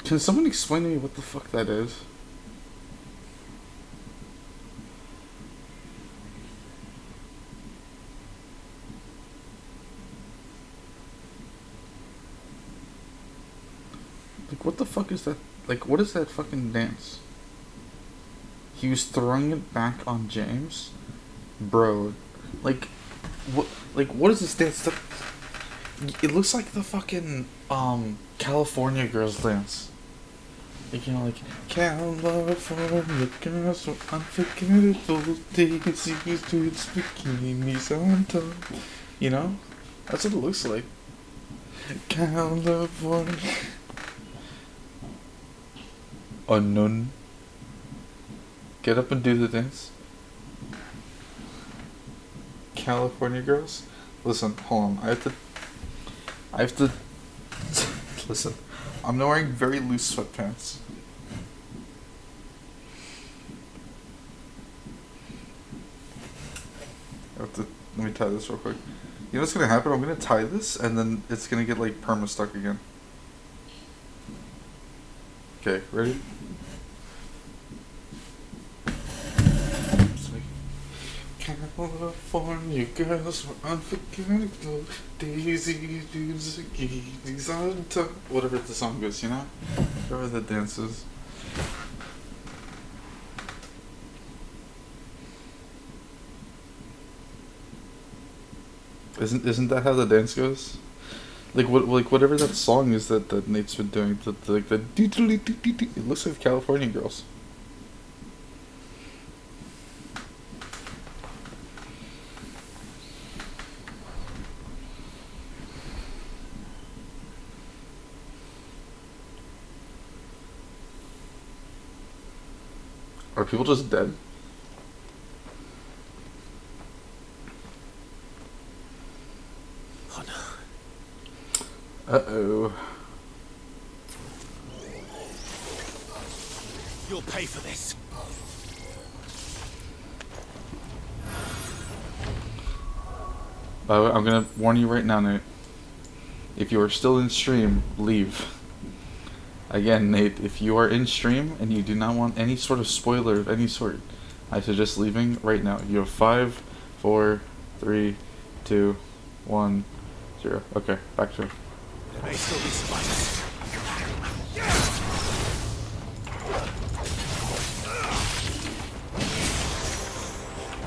Can someone explain to me what the fuck that is? Like, what the fuck is that? Like, what is that fucking dance? He was throwing it back on James? Bro, like, what is this dance? It looks like the fucking, California girls dance. Like, you know, like, California girls were unforgettable days, used to its bikinis on top. You know? That's what it looks like. California. Unknown. Get up and do the dance. California girls? Listen, hold on. I have to listen. I'm wearing very loose sweatpants. Let me tie this real quick. You know what's gonna happen? I'm gonna tie this and then it's gonna get like perma stuck again. Okay, ready? California girls were unforgettable. Daisy dudes, these on top. Whatever the song goes, you know? Whatever the dance is. Isn't that how the dance goes? Like whatever that song is that Nate's been doing, it looks like California girls. Are people just dead? Oh no. Uh-oh. You'll pay for this. By the way, I'm gonna warn you right now, Nate. If you are still in stream, leave. Again, Nate, if you are in stream and you do not want any sort of spoiler of any sort, I suggest leaving right now. You have 5, 4, 3, 2, 1, 0. Okay, back to it. There may still be survivors.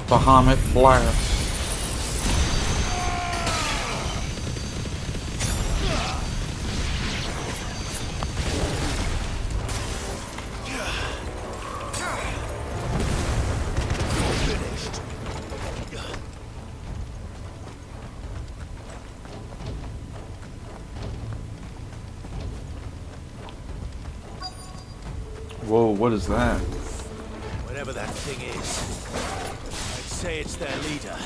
Bahamut Blast. Whoa, what is that? Whatever that thing is, I'd say it's their leader.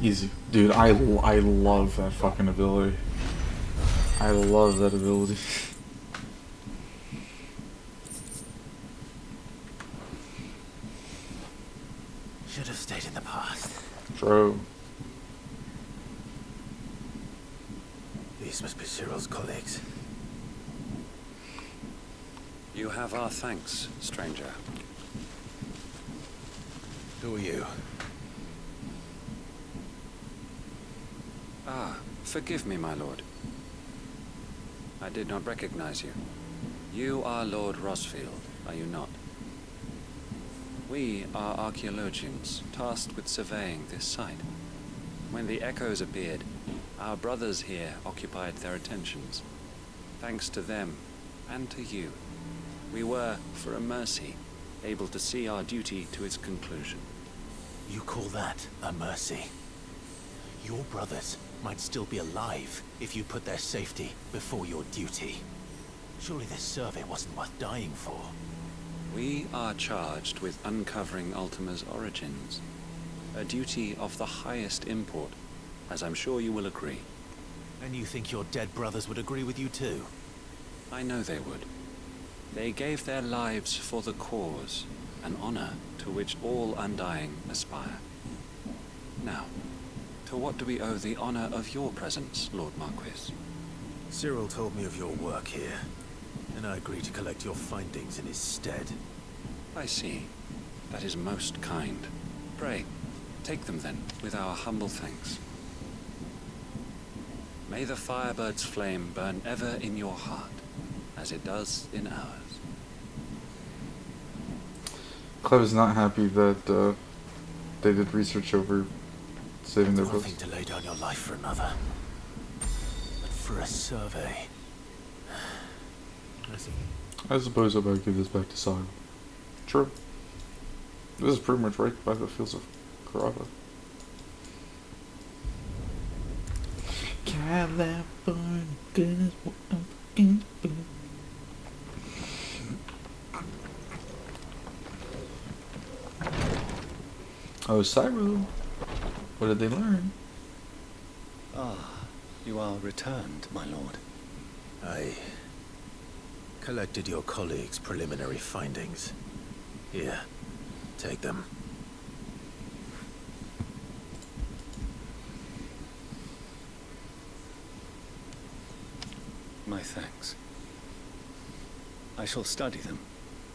Easy. Dude, I love that fucking ability. I love that ability. Should have stayed in the past. Bro. These must be Cyril's colleagues. You have our thanks, stranger. Who are you? Ah, forgive me, my lord. I did not recognize you. You are Lord Rosfield, are you not? We are archaeologians, tasked with surveying this site. When the echoes appeared, our brothers here occupied their attentions. Thanks to them, and to you, we were, for a mercy, able to see our duty to its conclusion. You call that a mercy? Your brothers might still be alive if you put their safety before your duty. Surely this survey wasn't worth dying for. We are charged with uncovering Ultima's origins. A duty of the highest import, as I'm sure you will agree. And you think your dead brothers would agree with you too? I know they would. They gave their lives for the cause, an honor to which all Undying aspire. Now, to what do we owe the honor of your presence, Lord Marquis? Cyril told me of your work here, and I agreed to collect your findings in his stead. I see. That is most kind. Pray, take them then, with our humble thanks. May the Firebird's flame burn ever in your heart, as it does in ours. Clem is not happy that they did research over saving their It's one books. thing to lay down your life for another, but for a survey... I suppose I might give this back to Saga. True. This is pretty much right by the fields of Karava. California is what I'm looking for. Oh, Cyril. What did they learn? Ah, you are returned, my lord. I collected your colleagues' preliminary findings. Here, take them. My thanks. I shall study them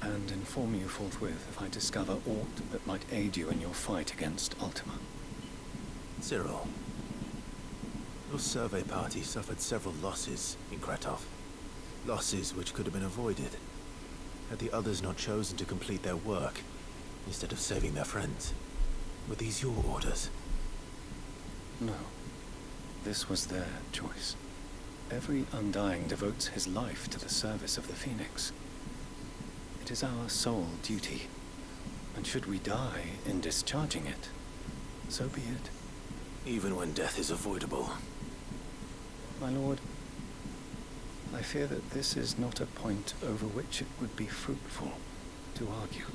and inform you forthwith if I discover aught that might aid you in your fight against Ultima. Cyril, your survey party suffered several losses in Kretov. Losses which could have been avoided had the others not chosen to complete their work instead of saving their friends. Were these your orders? No. This was their choice. Every Undying devotes his life to the service of the Phoenix. It is our sole duty, and should we die in discharging it, so be it. Even when death is avoidable. My lord, I fear that this is not a point over which it would be fruitful to argue.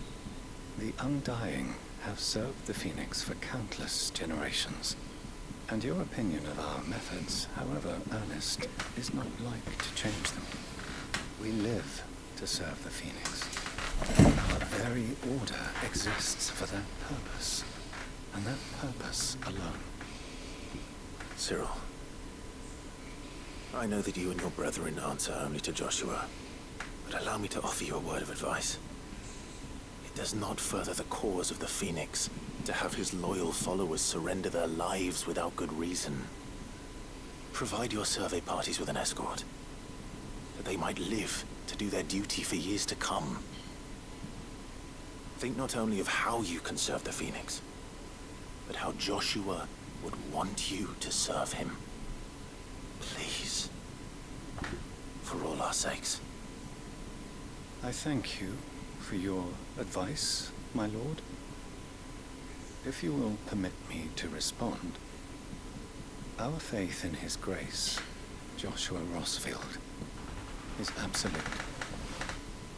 The Undying have served the Phoenix for countless generations, and your opinion of our methods, however earnest, is not like to change them. We live to serve the Phoenix. Our very order exists for that purpose, and that purpose alone. Cyril, I know that you and your brethren answer only to Joshua, but allow me to offer you a word of advice. It does not further the cause of the Phoenix to have his loyal followers surrender their lives without good reason. Provide your survey parties with an escort, that they might live to do their duty for years to come. Think not only of how you can serve the Phoenix, but how Joshua would want you to serve him. Please. For all our sakes. I thank you for your advice, my lord. If you will permit me to respond, our faith in his grace, Joshua Rossfield, is absolute.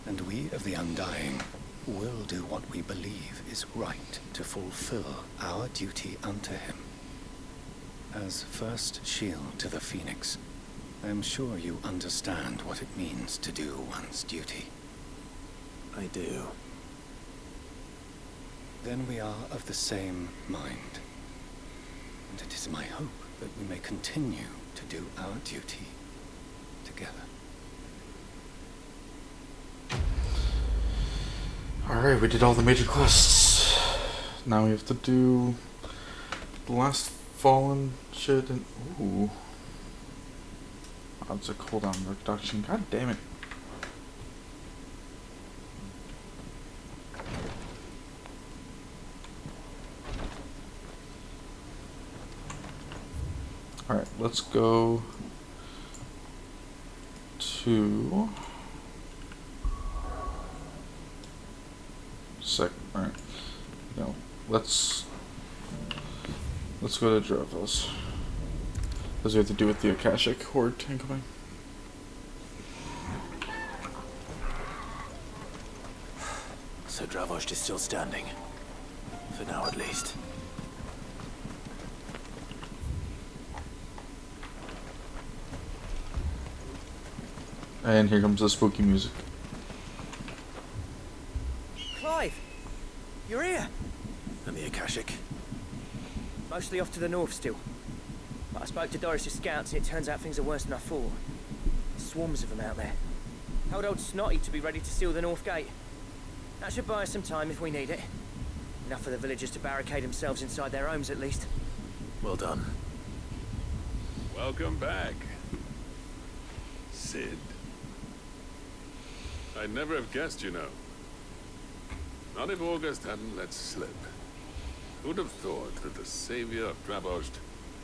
And we of the Undying will do what we believe is right to fulfill our duty unto him. As first shield to the Phoenix, I am sure you understand what it means to do one's duty. I do. Then we are of the same mind. And it is my hope that we may continue to do our duty together. Alright, we did all the major quests. Now we have to do the last fallen shit and ooh. That's a cooldown reduction. God damn it. Alright, let's go to alright. No. Let's go to Dravos. Because we have to do with the Akashic Horde incoming. So Dravos is still standing. For now at least. And here comes the spooky music. Clive! You're here! And the Akashic? Mostly off to the north still. But I spoke to Doris's scouts and it turns out things are worse than I thought. Swarms of them out there. Told old Snotty to be ready to seal the north gate. That should buy us some time if we need it. Enough for the villagers to barricade themselves inside their homes at least. Well done. Welcome back, Sid. I'd never have guessed, you know. Not if August hadn't let slip. Who'd have thought that the savior of Drabost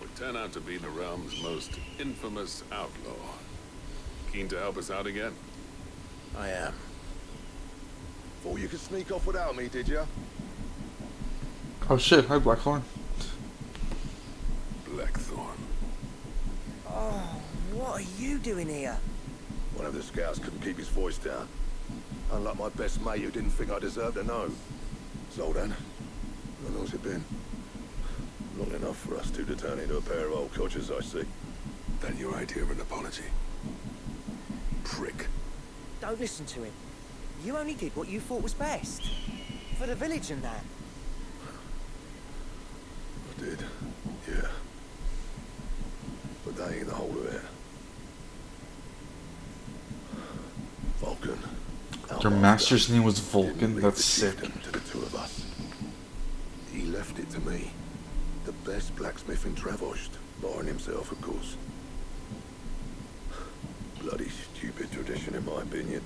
would turn out to be the realm's most infamous outlaw? Keen to help us out again? I am. Thought you could sneak off without me, did ya? Oh shit, hi Blackthorn. Blackthorn. you doing here? One of the scouts couldn't keep his voice down. Unlike my best mate who didn't think I deserved to know. So then, how long's it been? Long enough for us two to turn into a pair of old codgers, I see. Then your idea of an apology? Prick. Don't listen to him. You only did what you thought was best. For the village and that. I did, yeah. But that ain't the whole of it. Vulcan. Their master's name was Vulcan? That's sick. To the two of us. He left it to me. The best blacksmith in Travost, barring himself, of course. Bloody stupid tradition, in my opinion.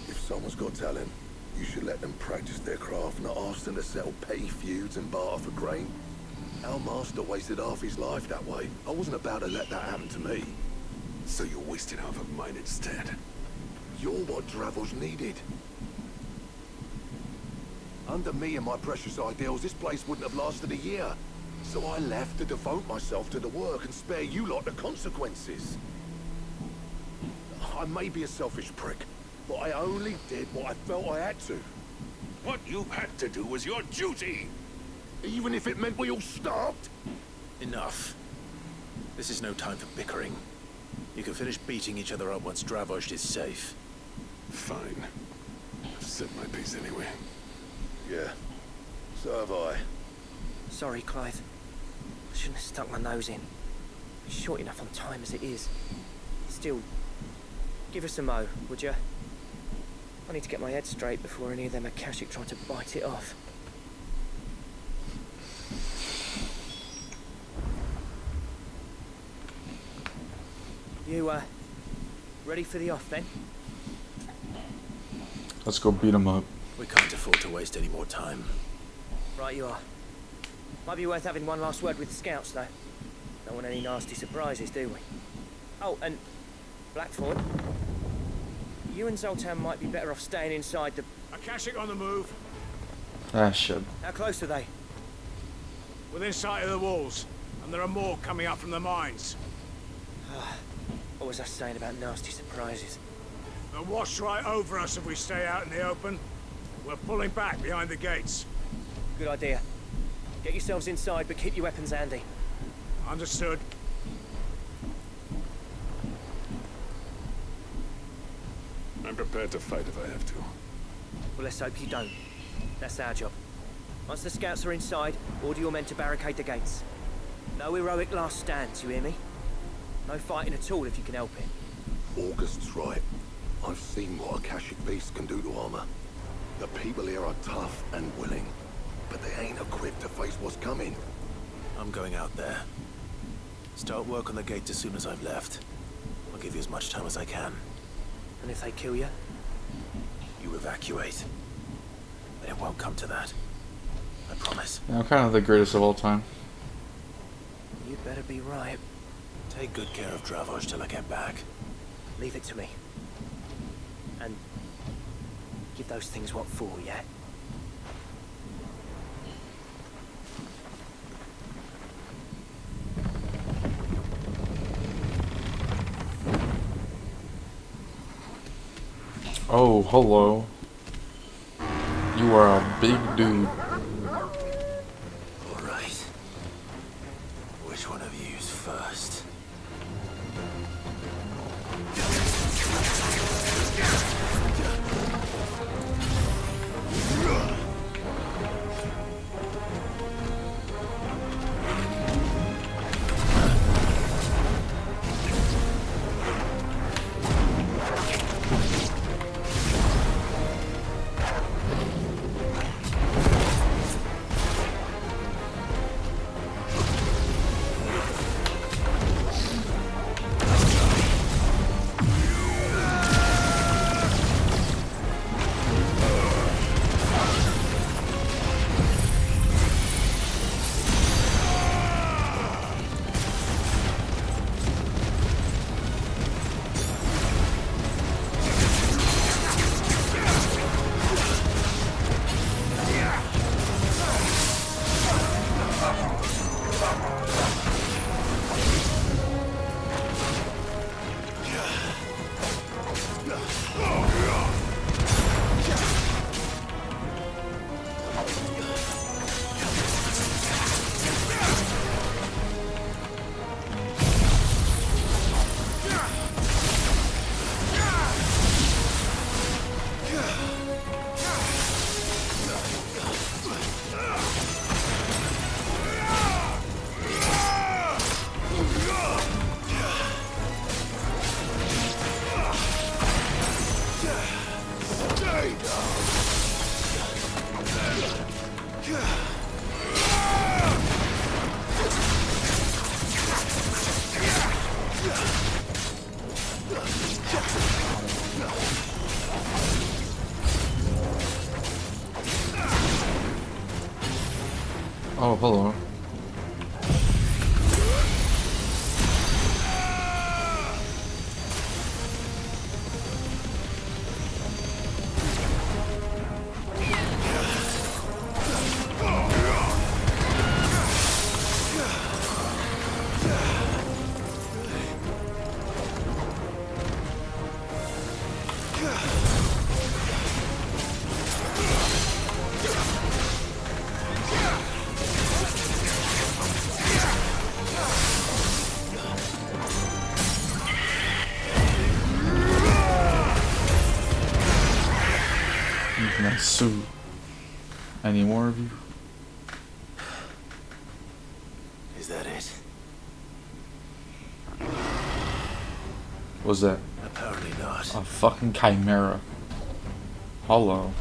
If someone's got talent, you should let them practice their craft, not ask them to settle petty feuds and barter for grain. Our master wasted half his life that way. I wasn't about to let that happen to me. So you're wasting half of mine instead. You're what Dravos needed. Under me and my precious ideals, this place wouldn't have lasted a year. So I left to devote myself to the work and spare you lot the consequences. I may be a selfish prick, but I only did what I felt I had to. What you had to do was your duty! Even if it meant we all starved? Enough. This is no time for bickering. You can finish beating each other up once Dravos is safe. Fine. I've said my piece anyway. Yeah. So have I. Sorry, Clyde. I shouldn't have stuck my nose in. It's short enough on time as it is. Still, give us a mo, would you? I need to get my head straight before any of them Akashic try to bite it off. You, ready for the off then? Let's go beat him up. We can't afford to waste any more time. Right you are. Might be worth having one last word with the scouts, though. Don't want any nasty surprises, do we? Oh, and Blackthorn, you and Zoltan might be better off staying inside the... Akashic on the move. Ah, shit. How close are they? Within sight of the walls. And there are more coming up from the mines. What was I saying about nasty surprises? They'll wash right over us if we stay out in the open. We're pulling back behind the gates. Good idea. Get yourselves inside, but keep your weapons handy. Understood. I'm prepared to fight if I have to. Well, let's hope you don't. That's our job. Once the scouts are inside, order your men to barricade the gates. No heroic last stands, you hear me? No fighting at all if you can help it. August's right. I've seen what Akashic beasts can do to armor. The people here are tough and willing, but they ain't equipped to face what's coming. I'm going out there. Start work on the gate as soon as I've left. I'll give you as much time as I can. And if they kill you? You evacuate. But it won't come to that. I promise. Yeah, I'm kind of the greatest of all time. You better be right. Take good care of Dravos till I get back. Leave it to me. And give those things what for, yeah? Oh, hello. You are a big dude. Alright. Which one of you's first? Oh, hello. So, any more of you? Is that it? Was that? Apparently not. A fucking chimera. Hello.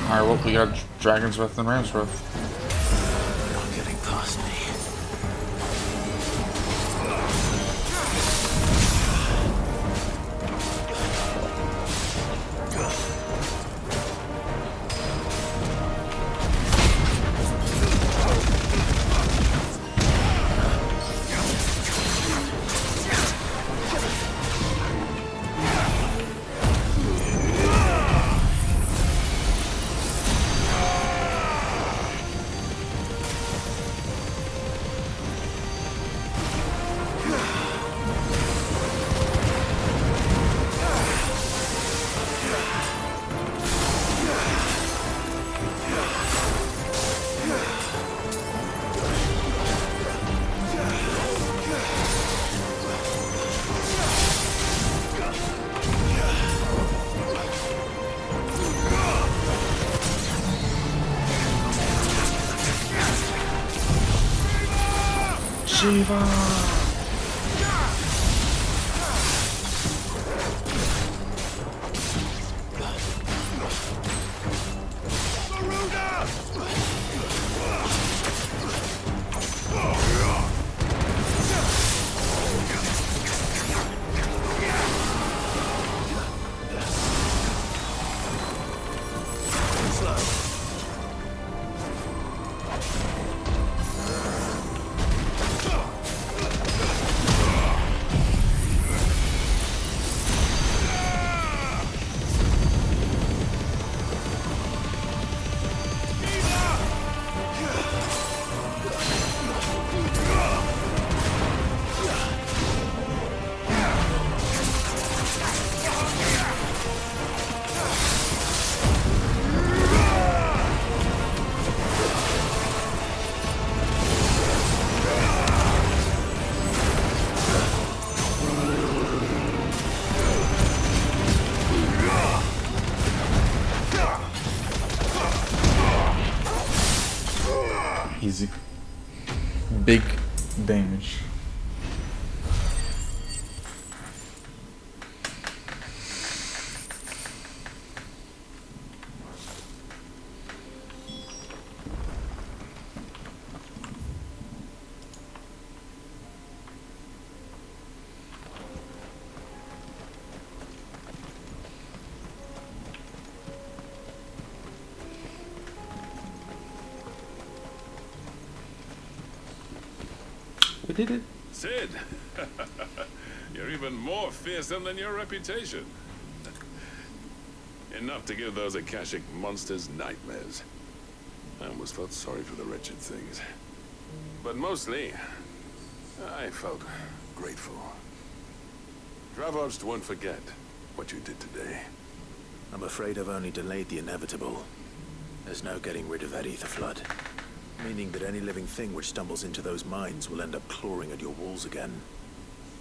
Alright, well, we got Dragon's Breath and Ram's Breath. Not getting past me. Shiva! Easy. Big damage. We did it. Sid! You're even more fearsome than your reputation. Enough to give those Akashic monsters nightmares. I almost felt sorry for the wretched things. But mostly, I felt grateful. Dravovst won't forget what you did today. I'm afraid I've only delayed the inevitable. There's no getting rid of that ether flood. Meaning that any living thing which stumbles into those mines will end up clawing at your walls again.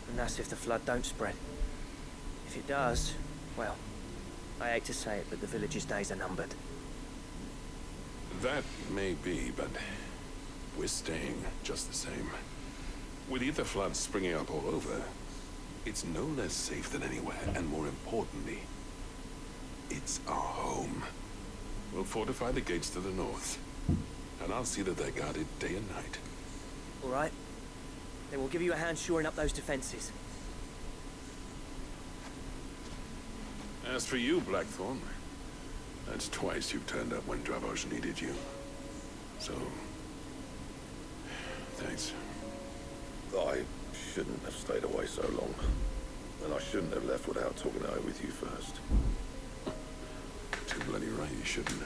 And that's if the flood don't spread. If it does, well, I hate to say it, but the village's days are numbered. That may be, but we're staying just the same. With ether floods springing up all over, it's no less safe than anywhere, and more importantly, it's our home. We'll fortify the gates to the north, and I'll see that they're guarded day and night. All right. Then we'll give you a hand shoring up those defenses. As for you, Blackthorn, that's twice you've turned up when Dravosh needed you. So, thanks. I shouldn't have stayed away so long. And I shouldn't have left without talking it over with you first. Too bloody right you shouldn't.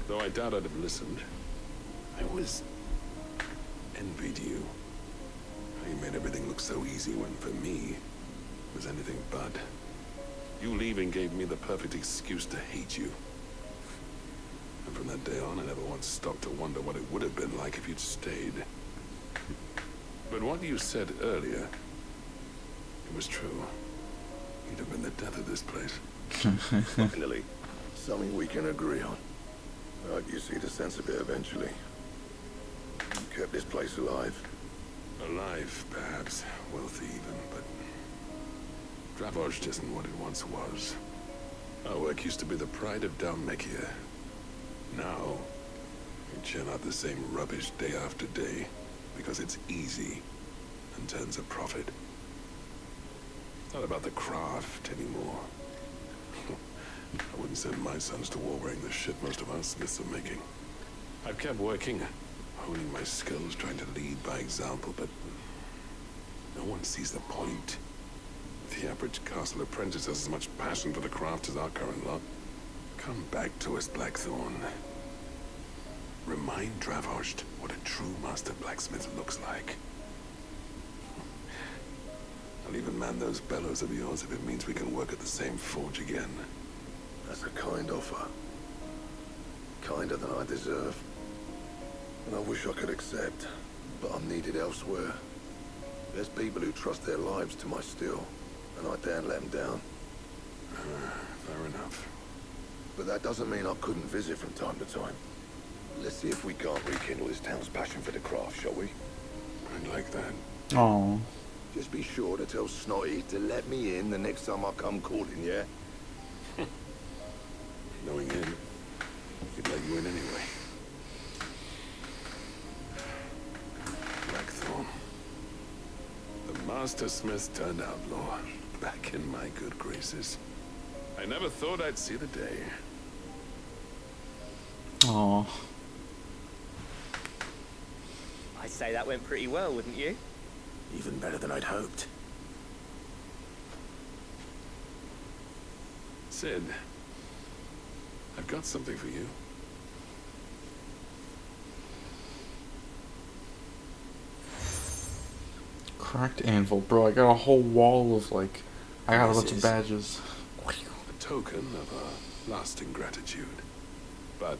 Though I doubt I'd have listened. I always envied you. How you made everything look so easy when, for me, it was anything but. You leaving gave me the perfect excuse to hate you. And from that day on, I never once stopped to wonder what it would have been like if you'd stayed. But what you said earlier, it was true. You'd have been the death of this place. Finally, something we can agree on. I hope you see the sense of it eventually. You kept this place alive. Alive, perhaps. Wealthy even, but Dravosh isn't what it once was. Our work used to be the pride of Dalmekia. Now, we churn out the same rubbish day after day because it's easy and turns a profit. It's not about the craft anymore. I wouldn't send my sons to war wearing the shit most of our smiths are making. I've kept working, honing my skills, trying to lead by example, but no one sees the point. The average castle apprentice has as much passion for the craft as our current lot. Come back to us, Blackthorn. Remind Dravosh what a true master blacksmith looks like. I'll even man those bellows of yours if it means we can work at the same forge again. That's a kind offer. Kinder than I deserve. And I wish I could accept, but I'm needed elsewhere. There's people who trust their lives to my steel, and I daren't let them down. Fair enough. But that doesn't mean I couldn't visit from time to time. Let's see if we can't rekindle this town's passion for the craft, shall we? I'd like that. Oh. Just be sure to tell Snotty to let me in the next time I come calling, yeah? Knowing him, he'd let you in anyway. Blackthorn. The Master Smith turned outlaw, back in my good graces. I never thought I'd see the day. Oh. I'd say that went pretty well, wouldn't you? Even better than I'd hoped. Sid, I've got something for you. Cracked anvil. Bro, I got a whole wall of, like, I got a bunch of badges. A token of our lasting gratitude. But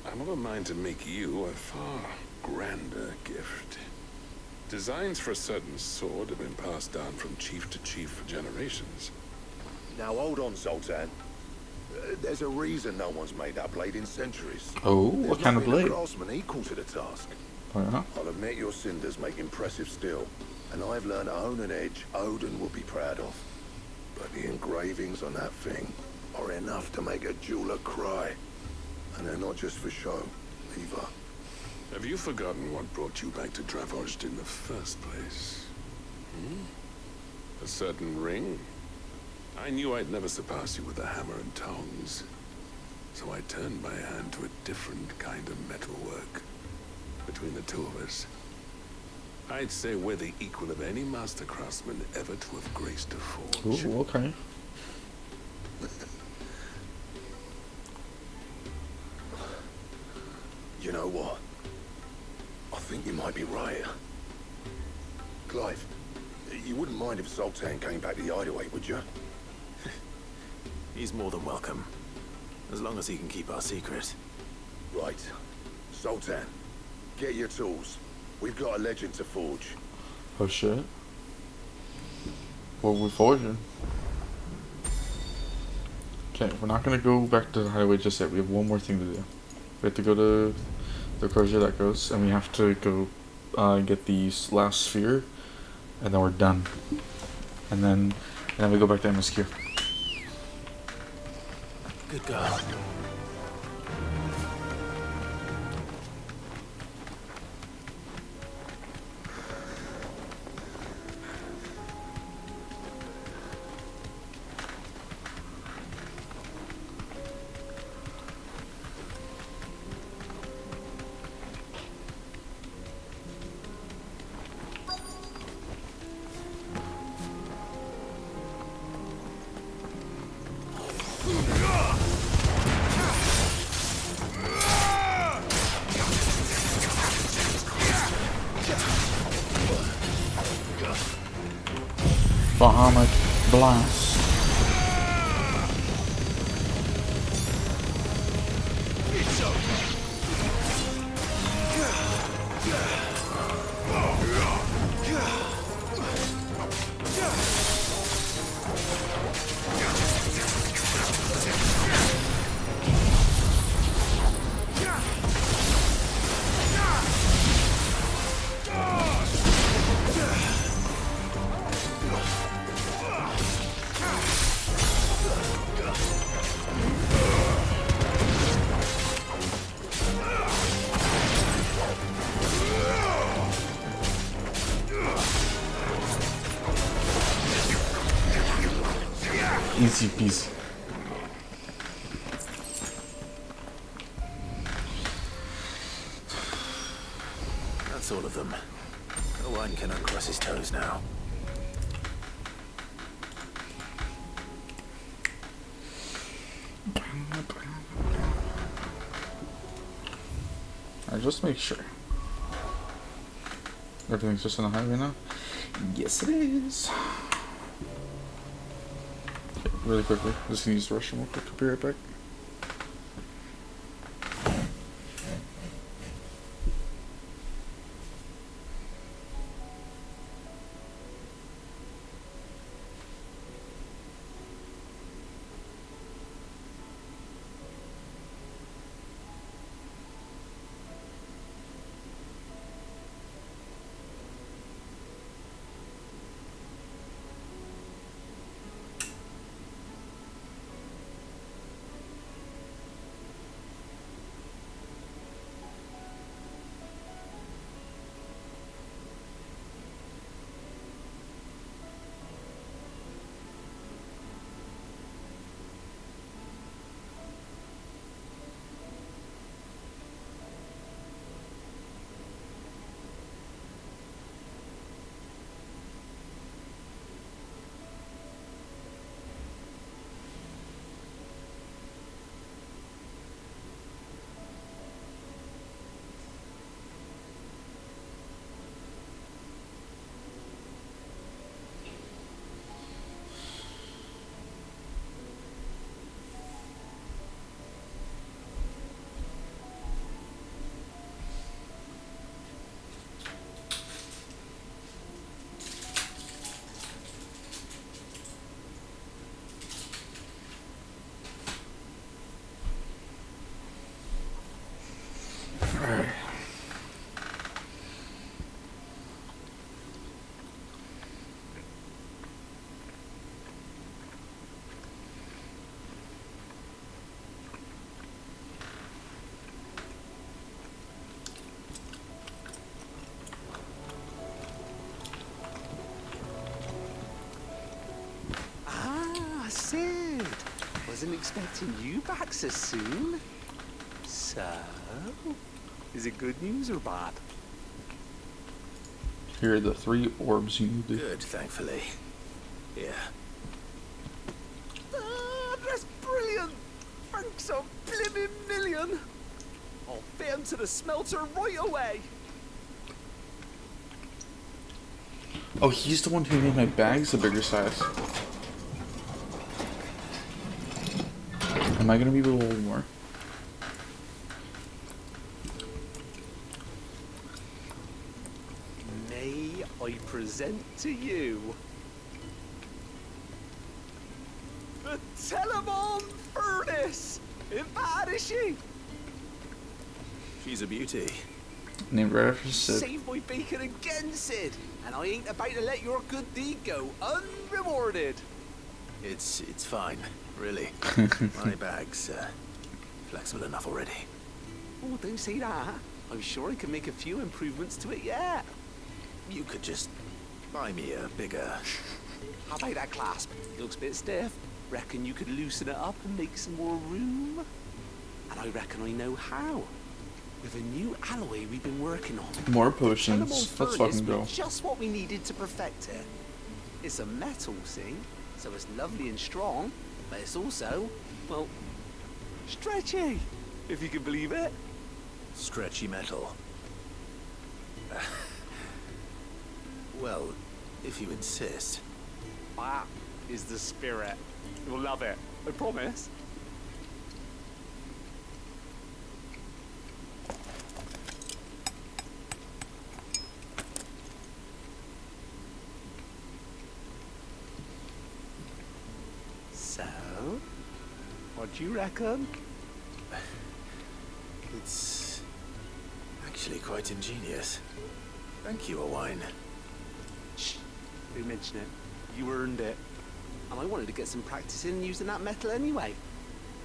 I'm of a mind to make you a far grander gift. Designs for a certain sword have been passed down from chief to chief for generations. Now hold on, Zoltan. There's a reason no one's made that blade in centuries. Oh, what kind of blade? There's not been a craftsman equal to the task. Oh, yeah? I'll admit your cinders make impressive steel, and I've learned to own an edge Odin will be proud of. But the engravings on that thing are enough to make a jeweler cry. And they're not just for show, either. Have you forgotten what brought you back to Dravosh in the first place? A certain ring? I knew I'd never surpass you with a hammer and tongs. So I turned my hand to a different kind of metalwork. Between the two of us, I'd say we're the equal of any master craftsman ever to have graced a forge. Ooh, okay. You know what? I think you might be right. Clive, you wouldn't mind if Zoltan came back to the hideaway, would you? He's more than welcome. As long as he can keep our secret. Right. Sultan, get your tools. We've got a legend to forge. Oh shit. What are we forging? Okay, we're not gonna go back to the highway just yet. We have one more thing to do. We have to go to the Crochet that goes, and we have to go get the last sphere, and then we're done. And then we go back to MSQ. Good girl. Bahamut Blast. Easy peasy. That's all of them. No one can uncross his toes now. Alright, just make sure. Everything's just on the highway now? Yes, it is. Okay, really quickly. Just gonna use the restroom real quick. I'll be right back. Sid! Wasn't expecting you back so soon. So, is it good news or bad? Here are the 3 orbs you need. Good, thankfully. Yeah. Ah, that's brilliant! Thanks a blimmin' million! I'll fit 'em to the smelter right away! Oh, he's the one who made my bags a bigger size. Am I gonna be able to hold more? May I present to you the Telemon Furnace? Ain't bad, is she? She's a beauty. Named right after Sid. Save my bacon again, Sid, and I ain't about to let your good deed go unrewarded. It's fine, really. My bag's flexible enough already. Oh, don't say that. I'm sure I can make a few improvements to it yet. You could just buy me a bigger... How about that clasp? It looks a bit stiff. Reckon you could loosen it up and make some more room? And I reckon I know how. With a new alloy we've been working on. More potions. Let's fucking go. Just what we needed to perfect it. It's a metal, see? So it's lovely and strong, but it's also, well, stretchy, if you can believe it. Stretchy metal. Well, if you insist. That is the spirit. You'll love it, I promise. So, what do you reckon? It's actually quite ingenious. Thank you, Owain. Shh, don't mention it. You earned it. And I wanted to get some practice in using that metal anyway.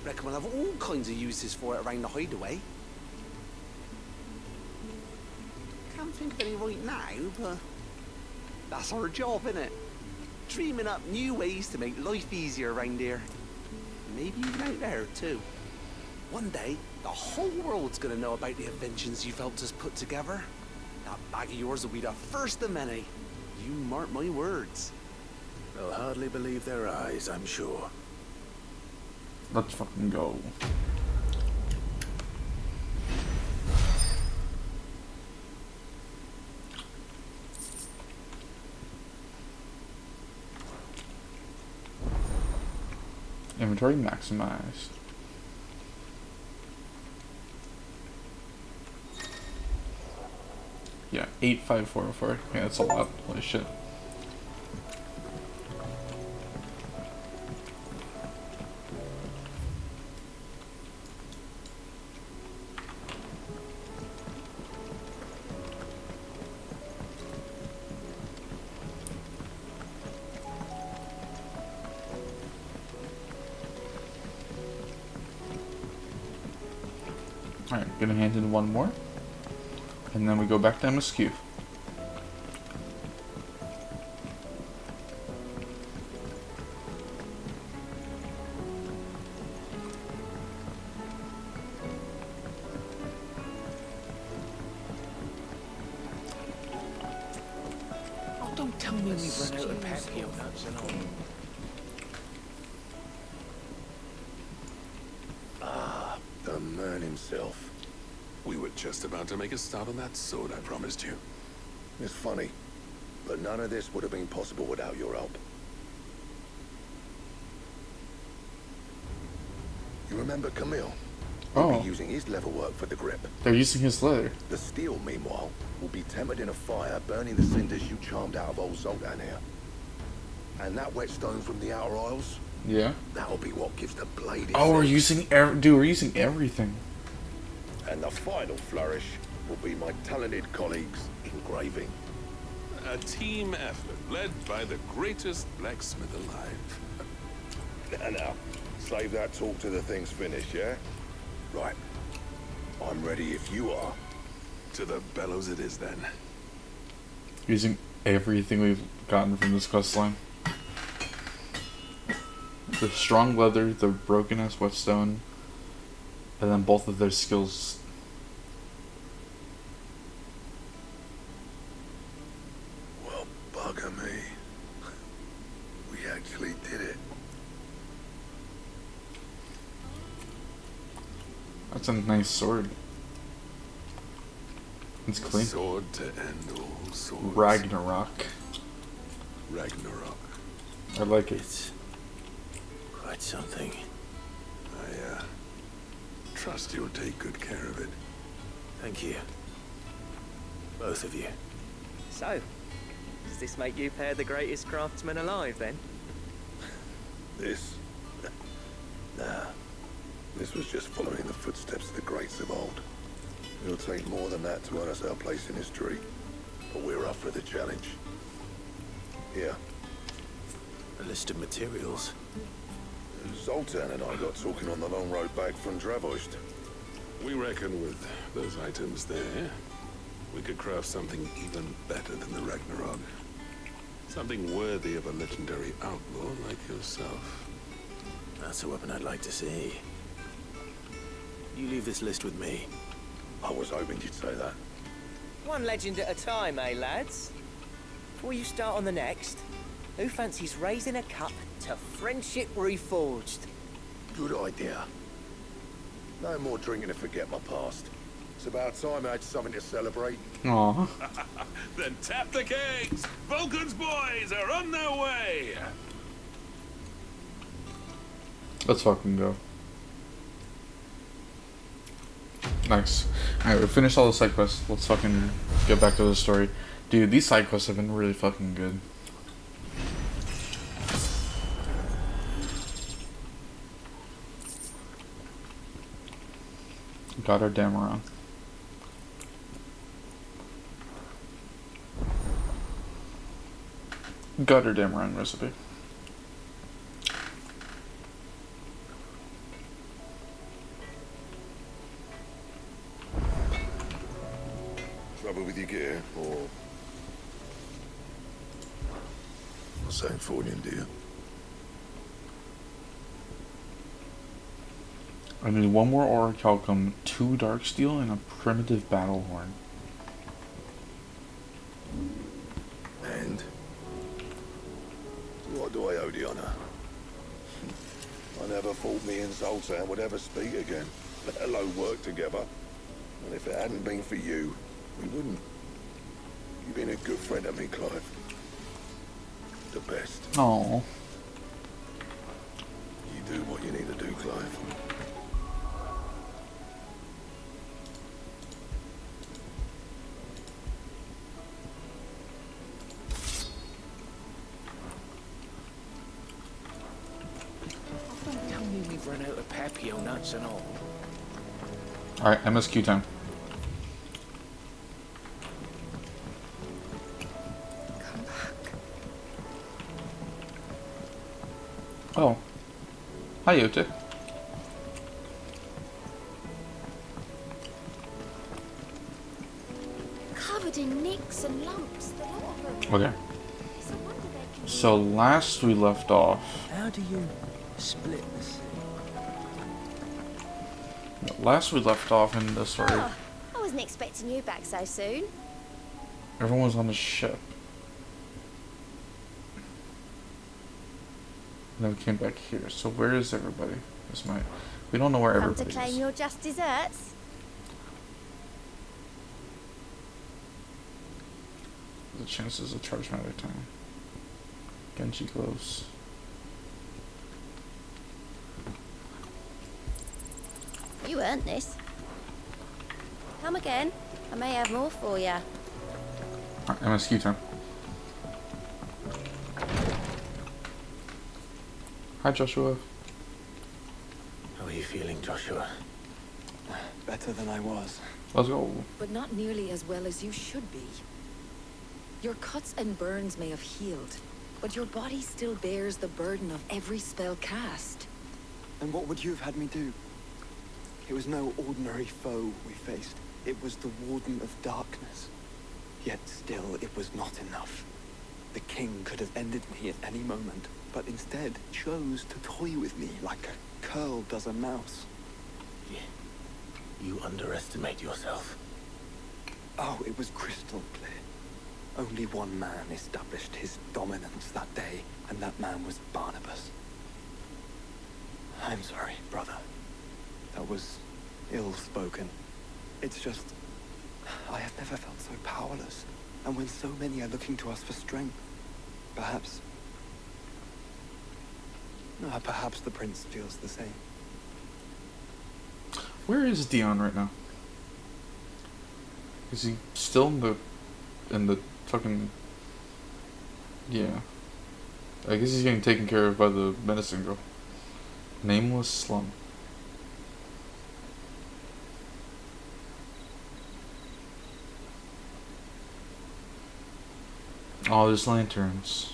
Reckon we'll have all kinds of uses for it around the hideaway. Can't think of any right now, but that's our job, innit? Dreaming up new ways to make life easier around here. Maybe even out there, too. One day, the whole world's gonna know about the inventions you've helped us put together. That bag of yours will be the first of many. You mark my words. They'll hardly believe their eyes, I'm sure. Let's fucking go. Inventory maximized. Yeah, 85404. Okay, that's a lot. Holy shit. Alright, gonna hand in one more. And then we go back down to Skew. Oh, don't tell me we've run out of Pepio nuts and all. Ah, the man himself. We were just about to make a start on that sword I promised you. It's funny, but none of this would have been possible without your help. You remember Camille? We'll Oh. be using his leather work for the grip. They're using his leather. The steel, meanwhile, will be tempered in a fire, burning the cinders you charmed out of old Zoltan here. And that whetstone from the outer isles? Yeah. That'll be what gives the blade its Oh, we're edge. using dude, we're using everything. And the final flourish will be my talented colleagues engraving. A team effort led by the greatest blacksmith alive. Now, save that talk to the thing's finished, yeah? Right. I'm ready if you are. To the bellows it is then. Using everything we've gotten from this quest line. The strong leather, the broken ass whetstone, and then both of their skills. Well, bugger me. We actually did it. That's a nice sword. It's clean. A sword to end all swords. Ragnarok. Ragnarok. I like it. It's quite something. I trust you'll take good care of it. Thank you. Both of you. So, does this make you pair the greatest craftsmen alive, then? This? Nah. This was just following the footsteps of the greats of old. It'll take more than that to earn us our place in history. But we're up for the challenge. Here. A list of materials. Zoltan and I got talking on the long road back from Dravost. We reckon with those items there, we could craft something even better than the Ragnarok. Something worthy of a legendary outlaw like yourself. That's a weapon I'd like to see. You leave this list with me. I was hoping you'd say that. One legend at a time, eh, lads? Before you start on the next, who fancies raising a cup to friendship reforged? Good idea. No more drinking to forget my past. It's about time I had something to celebrate. Aww. Then tap the kegs! Vulcan's boys are on their way! Let's fucking go. Nice. Alright, we finished all the side quests. Let's fucking get back to the story. Dude, these side quests have been really fucking good. Got our Dameron. Got our Dameron recipe. Trouble with your gear, or something for you, dear? I need one more orichalcum, 2 dark steel, and a primitive battle horn. And what do I owe the honor? I never thought me and Zoltan would ever speak again, let alone work together. And if it hadn't been for you, we wouldn't. You've been a good friend to me, Clive. The best. Oh. You do what you need to do, Clive. Tell me we've run out of papio nuts and all. Alright, MSQ time. Oh. Hi, Yote. Covered in nicks and lumps, the lot of them. Okay. So last we left off. How do you split the sea? Last we left off in the story, Oh, I wasn't expecting you back so soon. everyone was on the ship. And then we came back here. So where is everybody? We don't know where Come to everybody claim is. your just desserts. The chances of charge matter time. Genji gloves. You earned this. Come again. I may have more for you. Alright, MSQ time. Hi, Joshua. How are you feeling, Joshua? Better than I was. Let's go. But not nearly as well as you should be. Your cuts and burns may have healed, but your body still bears the burden of every spell cast. And what would you have had me do? It was no ordinary foe we faced. It was the Warden of Darkness. Yet still, it was not enough. The king could have ended me at any moment, but instead chose to toy with me like a curl does a mouse. You underestimate yourself. Oh, it was crystal clear. Only one man established his dominance that day, and that man was Barnabas. I'm sorry, brother. That was ill-spoken. It's just, I have never felt so powerless. And when so many are looking to us for strength, perhaps the prince feels the same. Where is Dion right now? Is he still in the fucking... Yeah. I guess he's getting taken care of by the medicine girl. Nameless slum. Oh, there's lanterns.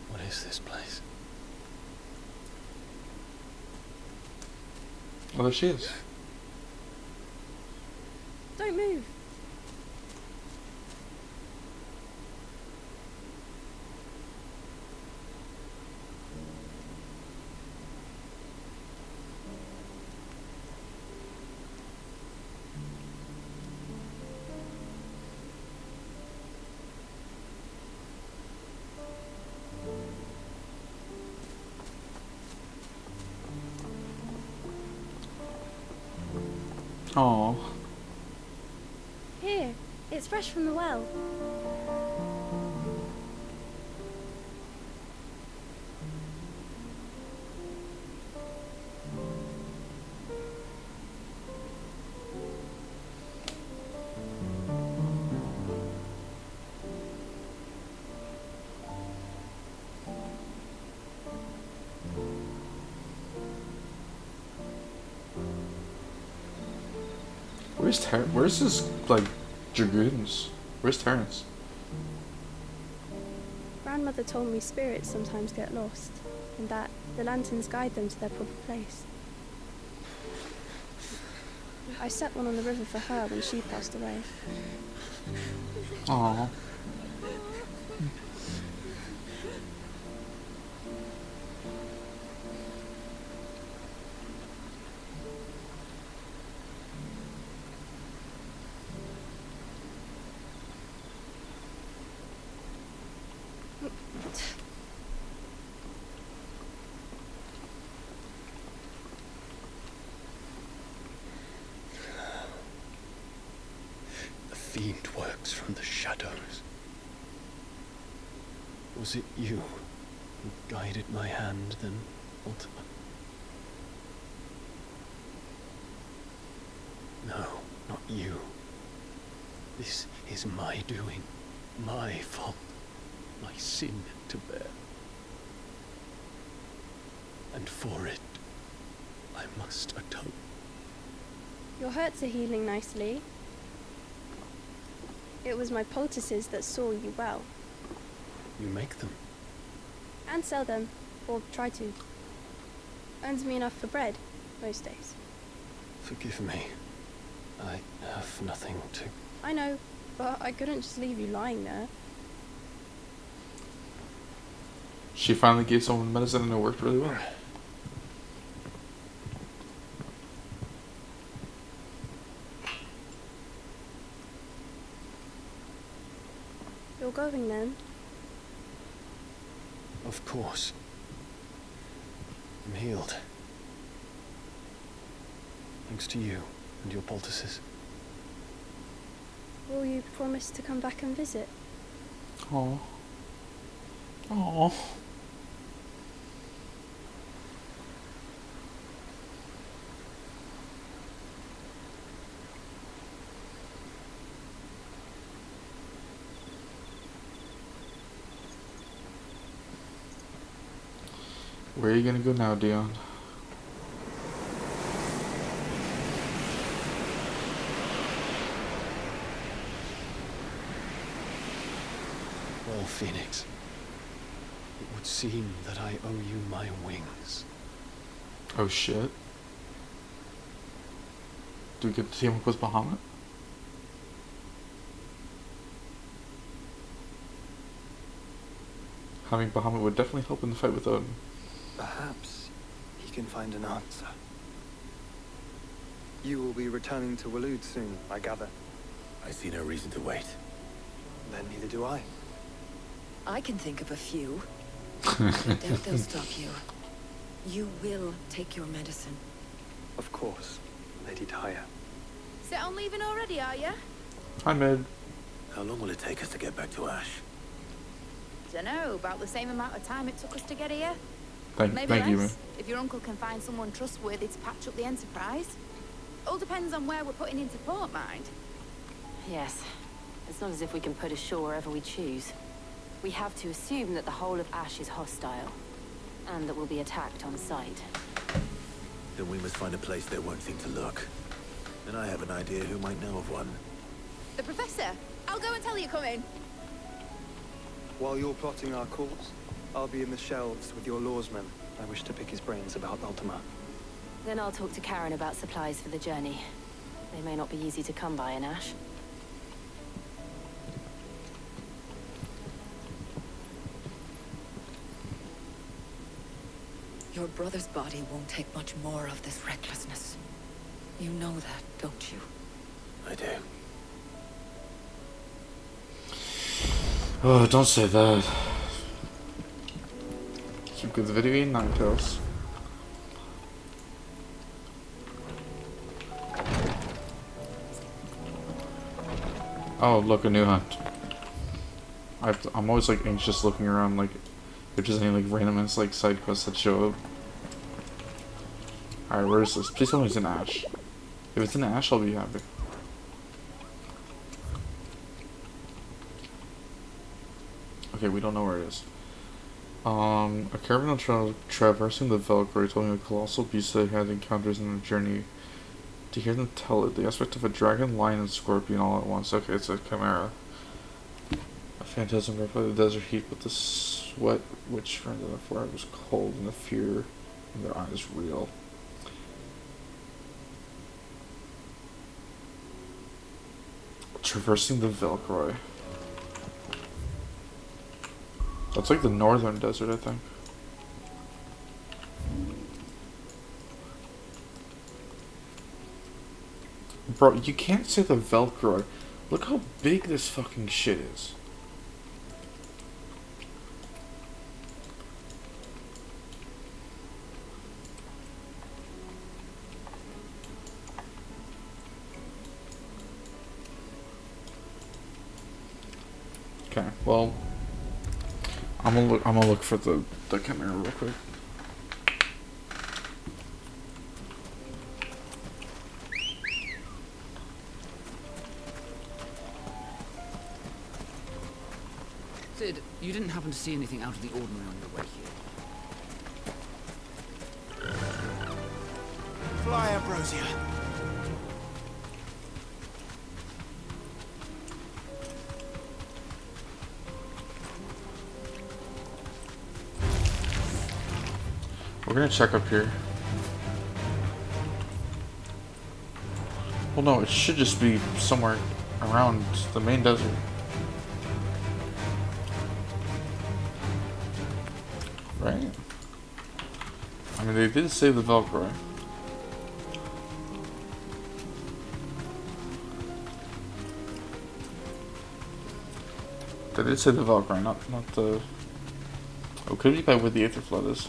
What is this place? Oh, there she is. Don't move. Oh. Here, it's fresh from the well. Where's his, like, dragoons? Where's Terrence? Grandmother told me spirits sometimes get lost, and that the lanterns guide them to their proper place. I set one on the river for her when she passed away. Aww. The fiend works from the shadows. Was it you who guided my hand then, Ultima? No, not you. This is my doing, my fault, my sin to bear. And for it, I must atone. Your hurts are healing nicely. It was my poultices that saw you well. You make them. And sell them, or try to. Earns me enough for bread, most days. Forgive me. I have nothing to... I know, but I couldn't just leave you lying there. She finally gave someone medicine and it worked really well. You're going then? Of course. I'm healed. Thanks to you and your poultices. Will you promise to come back and visit? Oh. Oh. Where are you gonna go now, Dion? Well, Phoenix, it would seem that I owe you my wings. Oh shit. Do we get to team up with Bahamut? Having Bahamut would definitely help in the fight with Odin. Perhaps can find an answer. You will be returning to Waloed soon, I gather. I see no reason to wait. Then neither do I. I can think of a few. I doubt they'll stop you. You will take your medicine. Of course, Lady Daya. Set on leaving already, are you? Hi, Mid. How long will it take us to get back to Ash? Dunno, about the same amount of time it took us to get here. Thank Maybe you, less, man. if your uncle can find someone trustworthy to patch up the Enterprise. All depends on where we're putting into port, mind. Yes. It's not as if we can put ashore wherever we choose. We have to assume that the whole of Ash is hostile, and that we'll be attacked on sight. Then we must find a place they won't think to look. And I have an idea who might know of one. The Professor! I'll go and tell you come in. While you're plotting our course, I'll be in the shelves with your lawsman. I wish to pick his brains about Ultima. Then I'll talk to Karen about supplies for the journey. They may not be easy to come by in Ash. Your brother's body won't take much more of this recklessness. You know that, don't you? I do. Oh, don't say that. Keep good video game, Ninetales. Oh, look, a new hunt. I'm always like anxious looking around, like if there's any like random like side quests that show up. Alright, where is this? Please tell me it's in Ash. If it's in Ash, I'll be happy. Okay, we don't know where it is. A caravan traversing the Velcro told me a colossal beast they had encounters in their journey. To hear them tell it, the aspect of a dragon, lion, and scorpion all at once. Okay, it's a chimera. A phantasm brought by the desert heat, but the sweat which ran to the forehead was cold, and the fear in their eyes real. Traversing the Velcro. That's like the northern desert, I think. Bro, you can't say the Velcro. Look how big this fucking shit is. Okay, well, I'm gonna look for the camera real quick. Sid, you didn't happen to see anything out of the ordinary on your way here? Fly, Ambrosia. We're gonna check up here. Well, no, it should just be somewhere around the main desert. Right? I mean, they did say the Velcro. They did say the Velcro, not the... Oh, could be by where the Aether Flood is.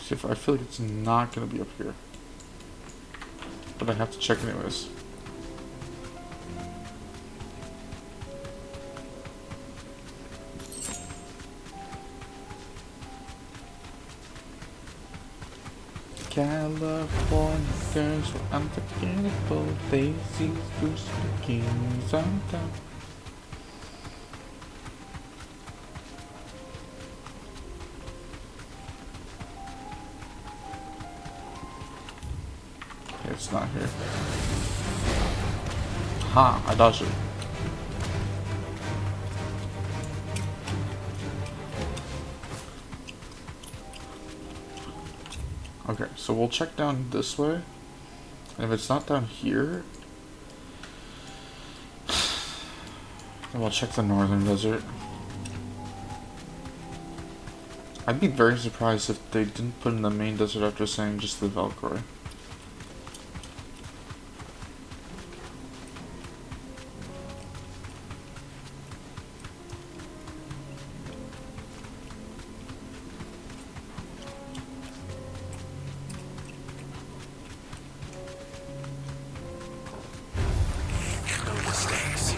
See if I feel like it's not gonna be up here, but I have to check anyways. California girls were unforgettable. Daisies, goose, bikinis on top. It's not here. Ha! I dodged it. Okay, so we'll check down this way. And if it's not down here, then we'll check the northern desert. I'd be very surprised if they didn't put in the main desert after saying just the Valkyrie. No mistakes.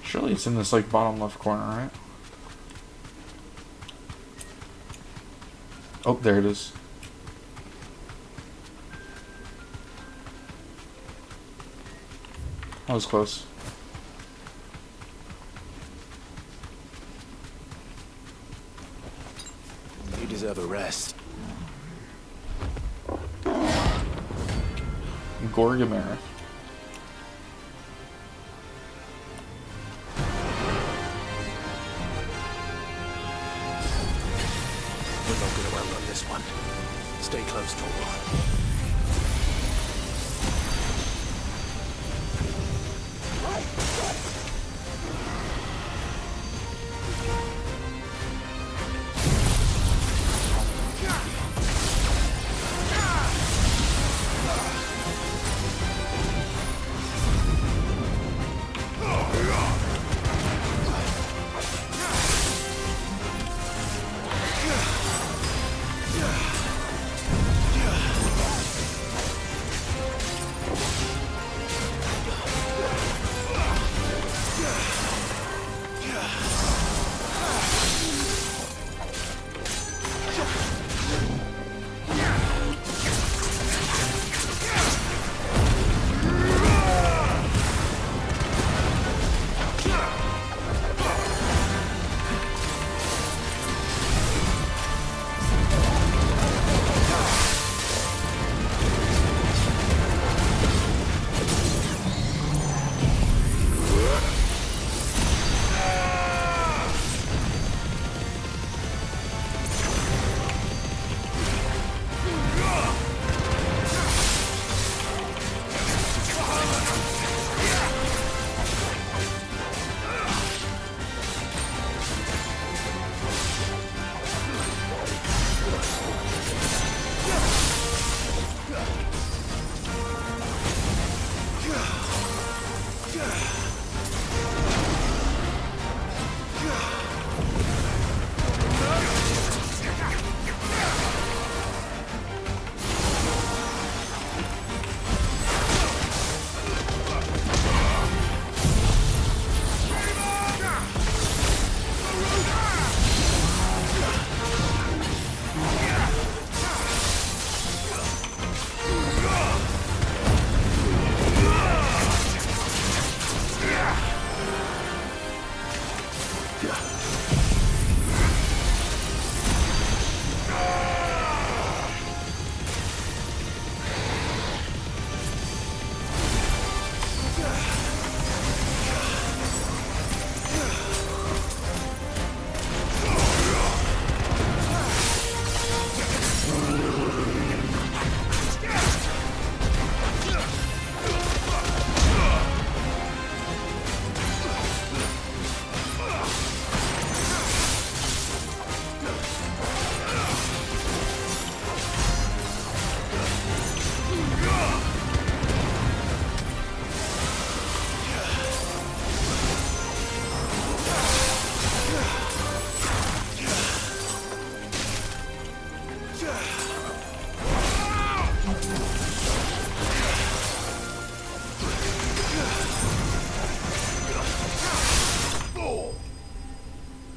Surely it's in this like bottom left corner, right? Oh, there it is. That was close. You deserve a rest. Gorgamera. We're not gonna outrun this one. Stay close, Torvald.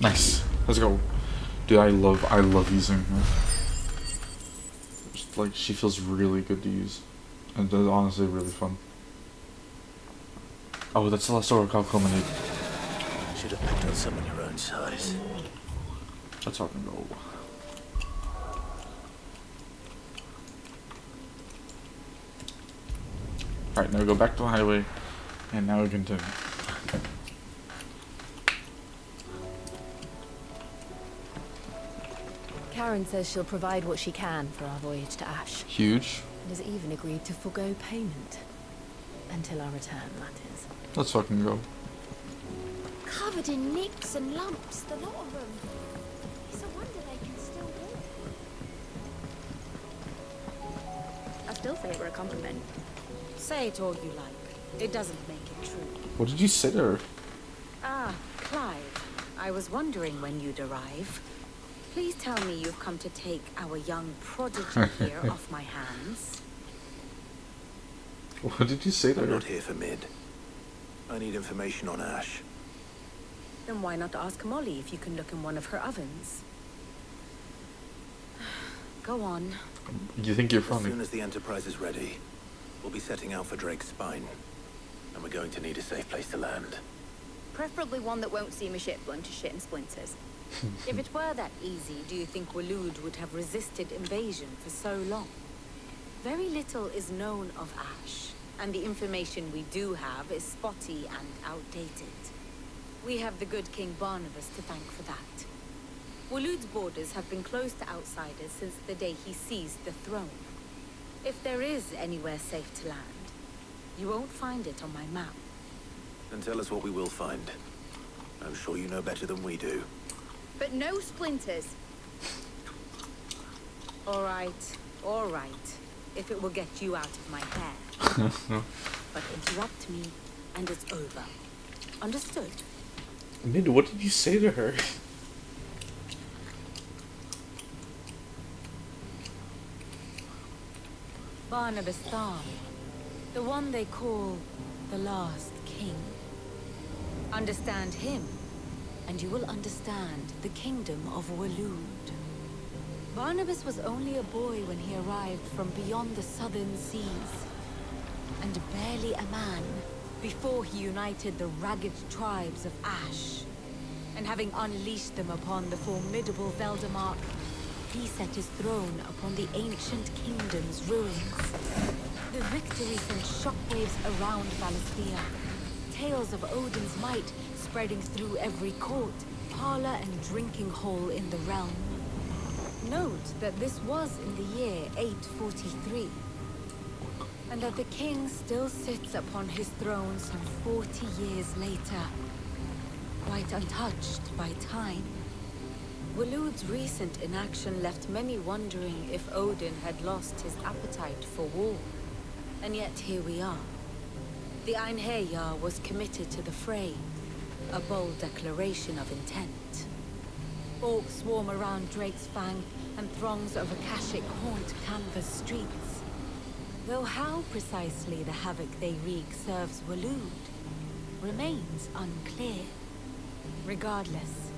Nice. Let's go. Dude, I love using her. Just, like, she feels really good to use. And it's honestly really fun. Oh, that's the last order I'll culminate. Should have picked on someone your own size. Let's fucking go. Alright, now we go back to the highway, and now we continue. Karen says she'll provide what she can for our voyage to Ash. Huge. And has even agreed to forgo payment. Until our return, that is. Let's fucking go. Covered in nicks and lumps, the lot of them. It's a wonder they can still walk. I still say it were a compliment. Say it all you like. It doesn't make it true. What did you say to her? Ah, Clive. I was wondering when you'd arrive. Please tell me you've come to take our young prodigy here off my hands. What did you say to her? I'm not here for Mid. I need information on Ash. Then why not ask Molly if you can look in one of her ovens? Go on. You think you're As funny? soon as the Enterprise is ready, we'll be setting out for Drake's Spine. And we're going to need a safe place to land. Preferably one that won't see my ship blown to shit and splinters. If it were that easy, do you think Waloed would have resisted invasion for so long? Very little is known of Ash, and the information we do have is spotty and outdated. We have the good King Barnabas to thank for that. Waloed's borders have been closed to outsiders since the day he seized the throne. If there is anywhere safe to land, you won't find it on my map. Then tell us what we will find. I'm sure you know better than we do. But no splinters. All right. If it will get you out of my hair. But interrupt me, and it's over. Understood? Mid, what did you say to her? Barnabas Thal, the one they call the last king. Understand him, and you will understand the kingdom of Waloed. Barnabas was only a boy when he arrived from beyond the southern seas, and barely a man before he united the ragged tribes of Ash. And having unleashed them upon the formidable Veldamark, he set his throne upon the ancient kingdom's ruins. The victory sent shockwaves around Valisthea, tales of Odin's might spreading through every court, parlor, and drinking hole in the realm. Note that this was in the year 843, and that the king still sits upon his throne some 40 years later, quite untouched by time. Waloed's recent inaction left many wondering if Odin had lost his appetite for war. And yet here we are. The Einherjar was committed to the fray, a bold declaration of intent. Orcs swarm around Drake's Fang, and throngs of Akashic haunt Canvas streets. Though how precisely the havoc they wreak serves Waloed remains unclear. Regardless,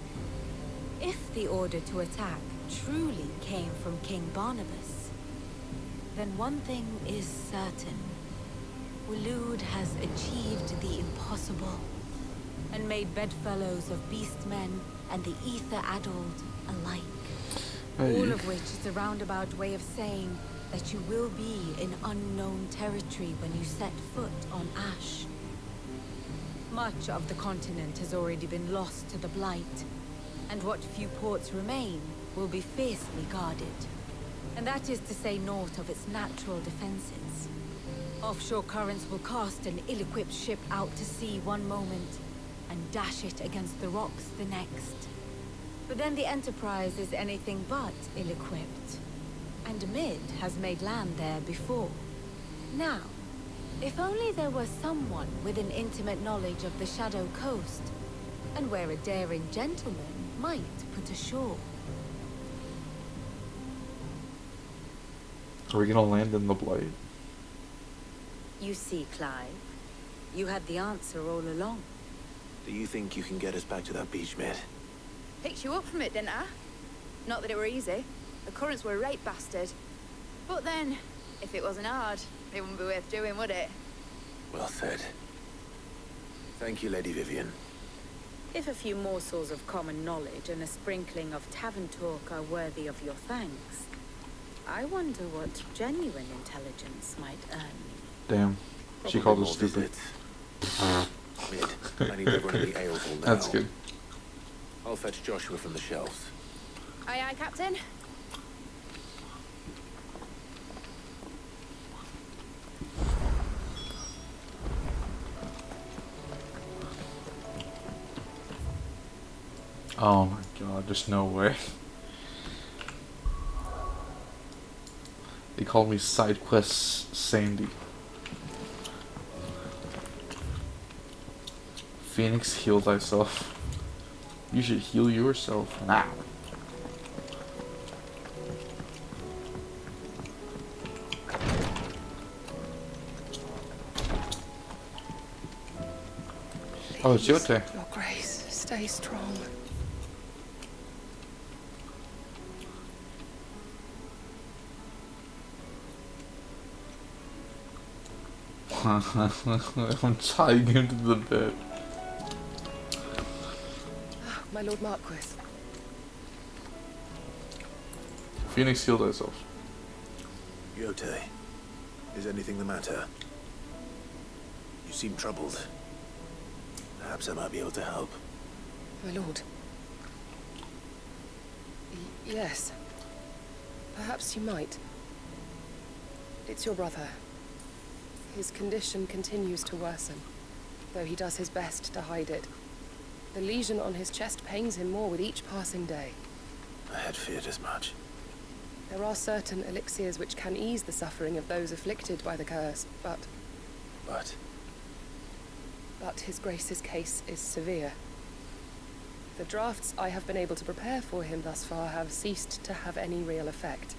if the order to attack truly came from King Barnabas, then one thing is certain. Waloed has achieved the impossible, and made bedfellows of beastmen and the ether-addled alike. Hey. All of which is a roundabout way of saying that you will be in unknown territory when you set foot on Ash. Much of the continent has already been lost to the Blight, and what few ports remain will be fiercely guarded. And that is to say naught of its natural defenses. Offshore currents will cast an ill-equipped ship out to sea one moment, and dash it against the rocks the next. But then the Enterprise is anything but ill-equipped, and Mid has made land there before. Now, if only there were someone with an intimate knowledge of the Shadow Coast, and where a daring gentleman might put ashore. Are we gonna land in the Blight? You see, Clive, you had the answer all along. Do you think you can get us back to that beach, Mid? Picked you up from it, didn't I? Not that it were easy. The currents were a right bastard. But then, if it wasn't hard, it wouldn't be worth doing, would it? Well said. Thank you, Lady Vivian. If a few morsels of common knowledge and a sprinkling of tavern talk are worthy of your thanks, I wonder what genuine intelligence might earn me. Damn. She called us stupid. Mid, I need to run the ale hall now. That's good. I'll fetch Joshua from the shelves. Aye, aye, Captain. Oh my god, there's no way. They call me Side Quest Sandy. Phoenix, heal thyself. You should heal yourself now. Oh, it's your turn. Your Grace, stay strong. I'm tying him to the bed. My Lord Marquis. Phoenix, heal thyself. Yote, is anything the matter? You seem troubled. Perhaps I might be able to help. My lord. Yes. Perhaps you might. It's your brother. His condition continues to worsen, though he does his best to hide it. The lesion on his chest pains him more with each passing day. I had feared as much. There are certain elixirs which can ease the suffering of those afflicted by the curse, but his Grace's case is severe. The drafts I have been able to prepare for him thus far have ceased to have any real effect.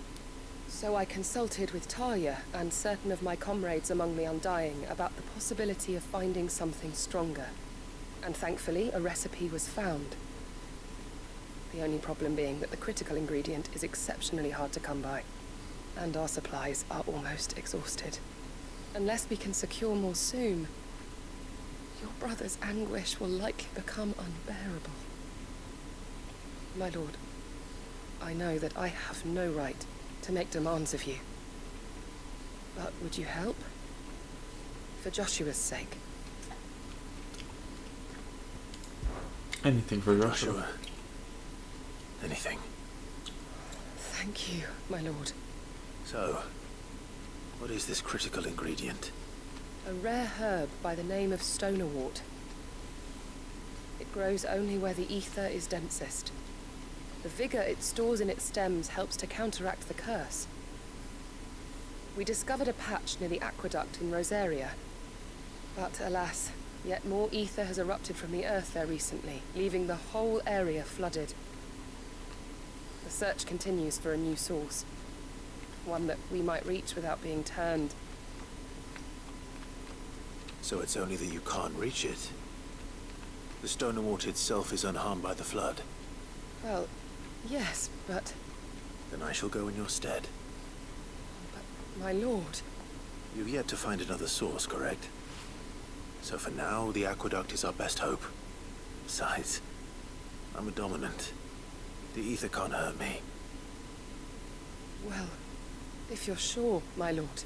So I consulted with Talia and certain of my comrades among the Undying about the possibility of finding something stronger. And thankfully, a recipe was found. The only problem being that the critical ingredient is exceptionally hard to come by, and our supplies are almost exhausted. Unless we can secure more soon, your brother's anguish will likely become unbearable. My lord, I know that I have no right to make demands of you. But would you help? For Joshua's sake. Anything for Joshua. Anything. Thank you, my lord. So, what is this critical ingredient? A rare herb by the name of stonerwort. It grows only where the ether is densest. The vigor it stores in its stems helps to counteract the curse. We discovered a patch near the aqueduct in Rosaria. But alas, yet more ether has erupted from the earth there recently, leaving the whole area flooded. The search continues for a new source. One that we might reach without being turned. So it's only that you can't reach it. The stonerwort itself is unharmed by the flood. Well, yes, but... Then I shall go in your stead. But, my lord... You've yet to find another source, correct? So for now, the aqueduct is our best hope. Besides, I'm a dominant. The ether can't hurt me. Well, if you're sure, my lord.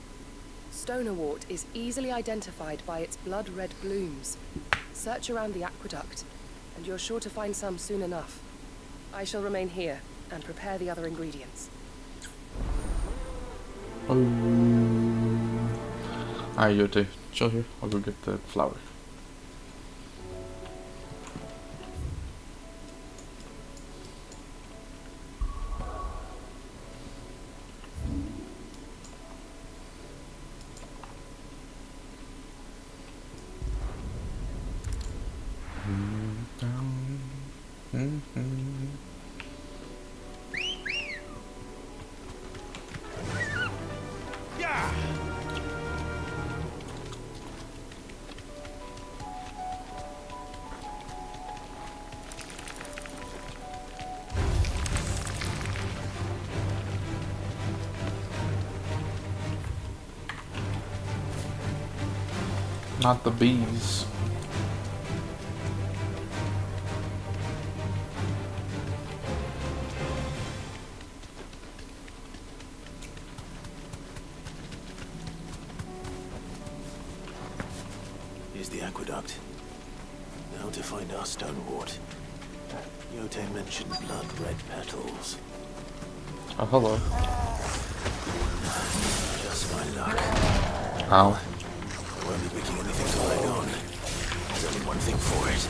Stonerwort is easily identified by its blood-red blooms. Search around the aqueduct, and you're sure to find some soon enough. I shall remain here and prepare the other ingredients. Alright, Yote, chill here. I'll go get the flour. Not the bees. Here's the aqueduct. Now to find our stone wart. Yote mentioned blood-red petals. Oh, hello. Just my luck. Ow. I won't be picking anything to leg on. There's only one thing for it.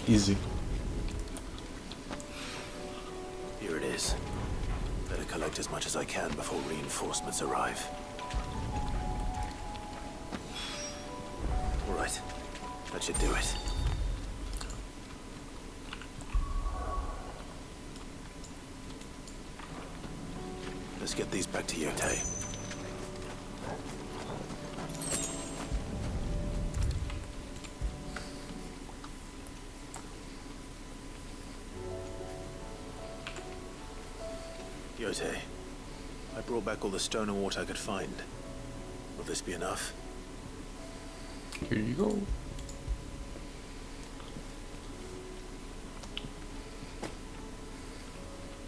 Easy. Here it is. Better collect as much as I can before reinforcements arrive. All right. That should do it. Let's get these back to Yote. Yote, I brought back all the stone and water I could find. Will this be enough? Here you go.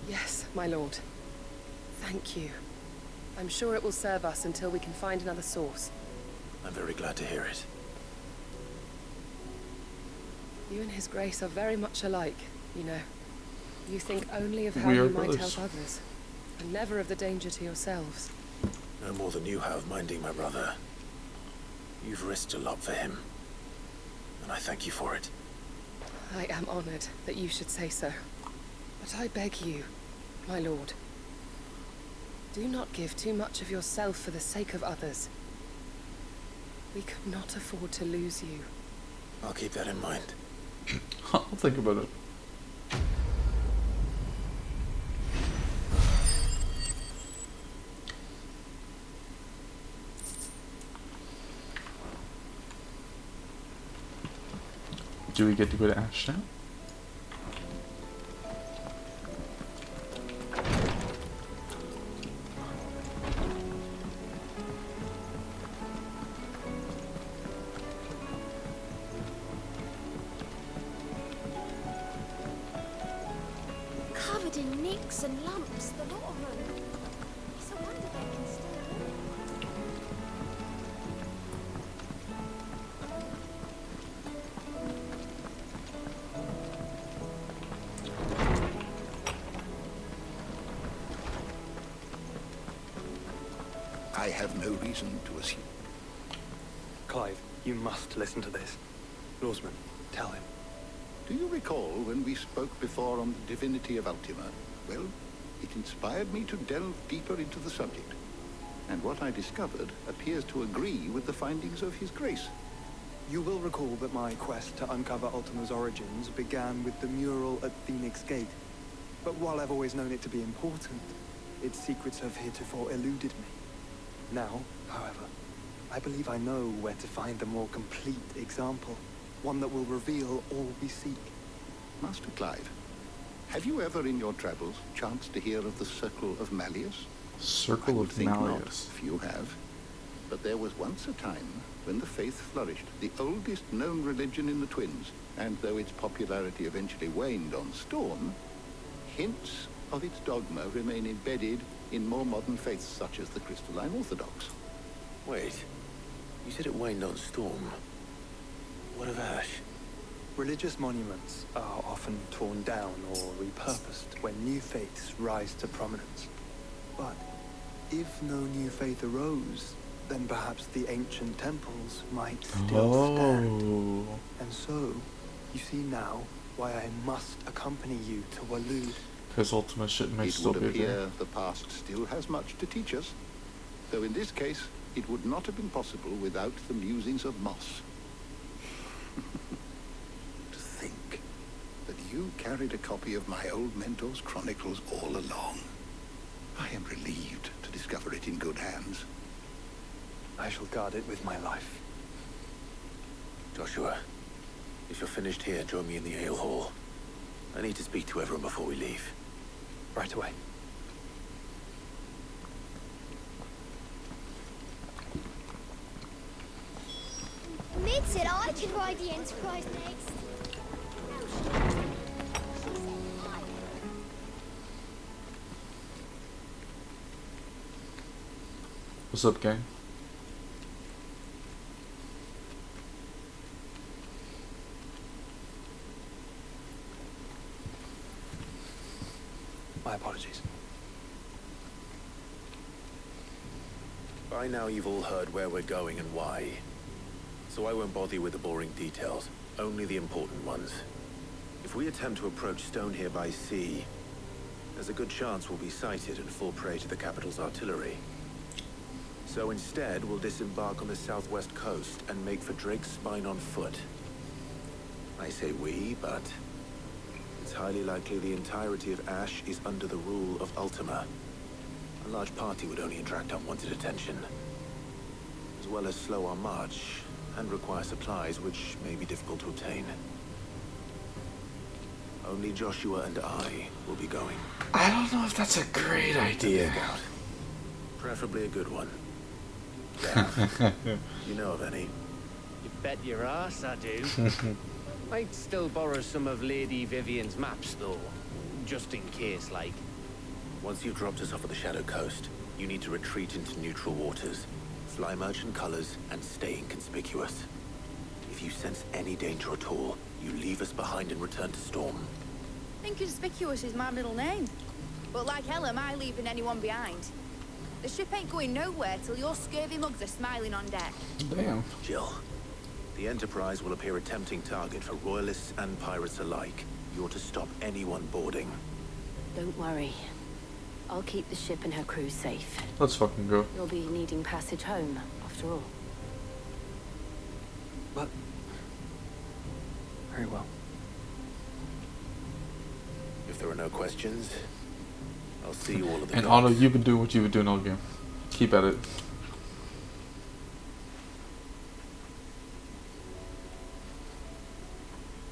Yes, my lord. Thank you. I'm sure it will serve us until we can find another source. I'm very glad to hear it. You and His Grace are very much alike, you know. You think only of how We are you might brothers. help others, and never of the danger to yourselves. No more than you have minding my brother. You've risked a lot for him, and I thank you for it. I am honored that you should say so. But I beg you, my lord, do not give too much of yourself for the sake of others. We could not afford to lose you. I'll keep that in mind. I'll think about it. Do we get to go to Ashtown? Covered in nicks and lumps, the lot of them. It's a wonder they can still live. I have no reason to assume. Clive, you must listen to this. Lawsman, tell him. Do you recall when we spoke before on the divinity of Ultima? Well, it inspired me to delve deeper into the subject. And what I discovered appears to agree with the findings of His Grace. You will recall that my quest to uncover Ultima's origins began with the mural at Phoenix Gate. But while I've always known it to be important, its secrets have heretofore eluded me. Now, however, I believe I know where to find the more complete example. One that will reveal all we seek. Master Clive, have you ever in your travels chanced to hear of the Circle of Malleus? Circle of Think not, Malleus. if you have. But there was once a time when the faith flourished, the oldest known religion in the Twins, and though its popularity eventually waned on Storm, hints of its dogma remain embedded in more modern faiths such as the Crystalline Orthodox. Wait, you said it waned on Storm. What of Ash? Religious monuments are often torn down or repurposed when new faiths rise to prominence. But if no new faith arose, then perhaps the ancient temples might still stand. And so, you see now why I must accompany you to Waloed. Because Ultima shit may It still would be appear there. the past still has much to teach us, though in this case, it would not have been possible without the musings of Moss. To think that you carried a copy of my old mentor's chronicles all along. I am relieved to discover it in good hands. I shall guard it with my life. Joshua, if you're finished here, join me in the ale hall. I need to speak to everyone before we leave. Right away. Mid said I could ride the Enterprise next. What's up, gang? My apologies. By now you've all heard where we're going and why. So I won't bother you with the boring details, only the important ones. If we attempt to approach Stone here by sea, there's a good chance we'll be sighted and fall prey to the capital's artillery. So instead, we'll disembark on the southwest coast and make for Drake's Spine on foot. I say we, but it's highly likely the entirety of Ash is under the rule of Ultima. A large party would only attract unwanted attention, as well as slow our march and require supplies which may be difficult to obtain. Only Joshua and I will be going. I don't know if that's a great idea. Preferably a good one. Yeah. You know of any? You bet your ass I do. I'd still borrow some of Lady Vivian's maps, though. Just in case, like. Once you've dropped us off at the Shadow Coast, you need to retreat into neutral waters, fly merchant colors, and stay inconspicuous. If you sense any danger at all, you leave us behind and return to Storm. Inconspicuous is my middle name. But like hell am I leaving anyone behind. The ship ain't going nowhere till your scurvy mugs are smiling on deck. Damn. Jill, the Enterprise will appear a tempting target for royalists and pirates alike. You're to stop anyone boarding. Don't worry. I'll keep the ship and her crew safe. Let's fucking go. You'll be needing passage home, after all. But... very well. If there are no questions, I'll see you all at the And docks. Otto, you've been doing what you've been doing all game. Keep at it.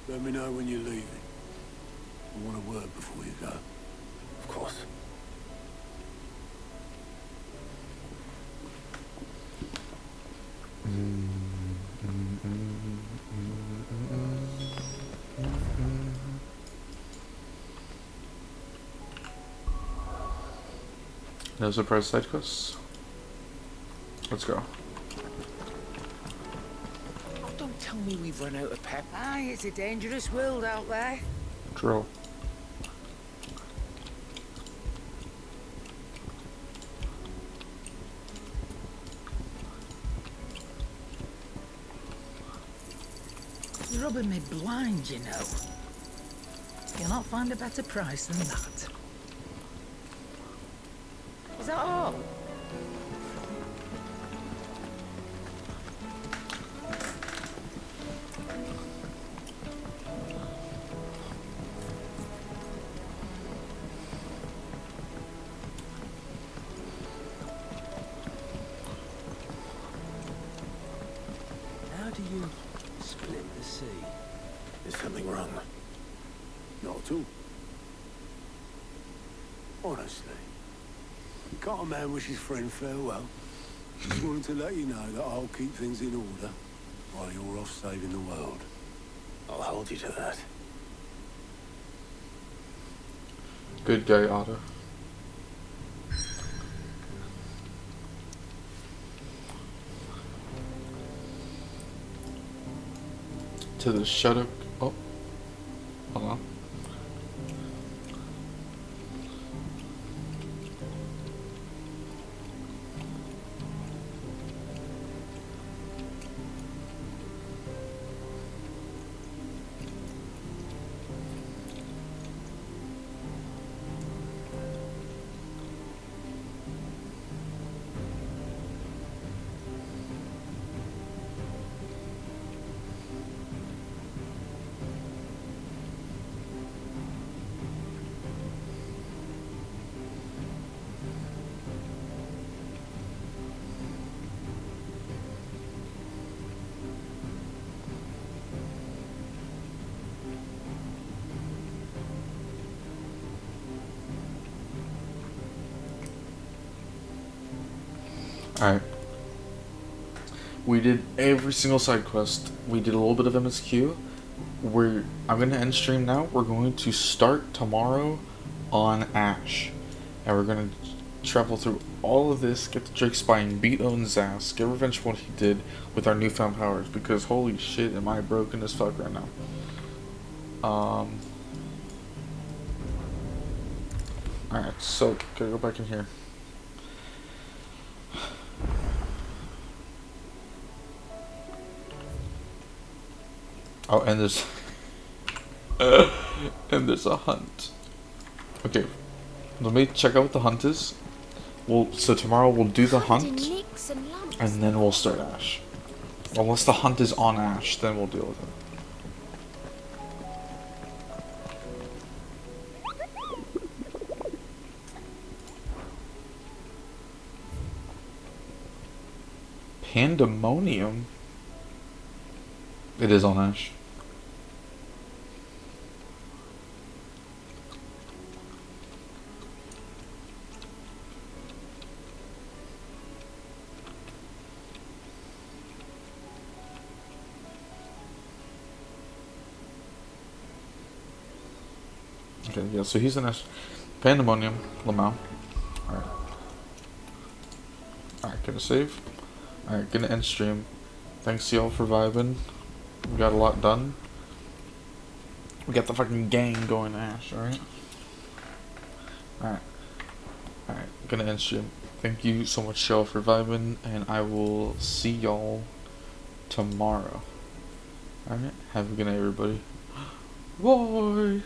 Let me know when you're leaving. I want a word before you go. Of course. No surprise side quests. Let's go. Don't tell me we've run out of pep. Aye, it's a dangerous world out there. Drill. You're rubbing me blind, you know. You'll not find a better price than that. Is that all? How do you split the sea? Is something wrong? Not at all. Honestly. Can't a man wish his friend farewell? Just wanted to let you know that I'll keep things in order while you're off saving the world. I'll hold you to that. Good guy, Otto. To the shadow. Oh, hold on. Alright. We did every single side quest. We did a little bit of MSQ. I'm gonna end stream now. We're going to start tomorrow on Ash. And we're gonna travel through all of this, get the Drake Spine, beat Owen's ass, get revenge for what he did with our newfound powers, because holy shit am I broken as fuck right now. Alright, so gotta go back in here. Oh, and there's and there's a hunt. Okay, let me check out what the hunt is. So tomorrow we'll do the hunt, and then we'll start Ash. Unless the hunt is on Ash, then we'll deal with it. Pandemonium? It is on Ash. Okay, yeah, so he's in Ash. Pandemonium, Lamau. Alright. Alright, gonna save. Alright, gonna end stream. Thanks y'all for vibing. We got a lot done. We got the fucking gang going, Ash, alright? Alright. Alright, gonna end stream. Thank you so much, y'all, for vibing, and I will see y'all tomorrow. Alright, have a good night, everybody. Bye!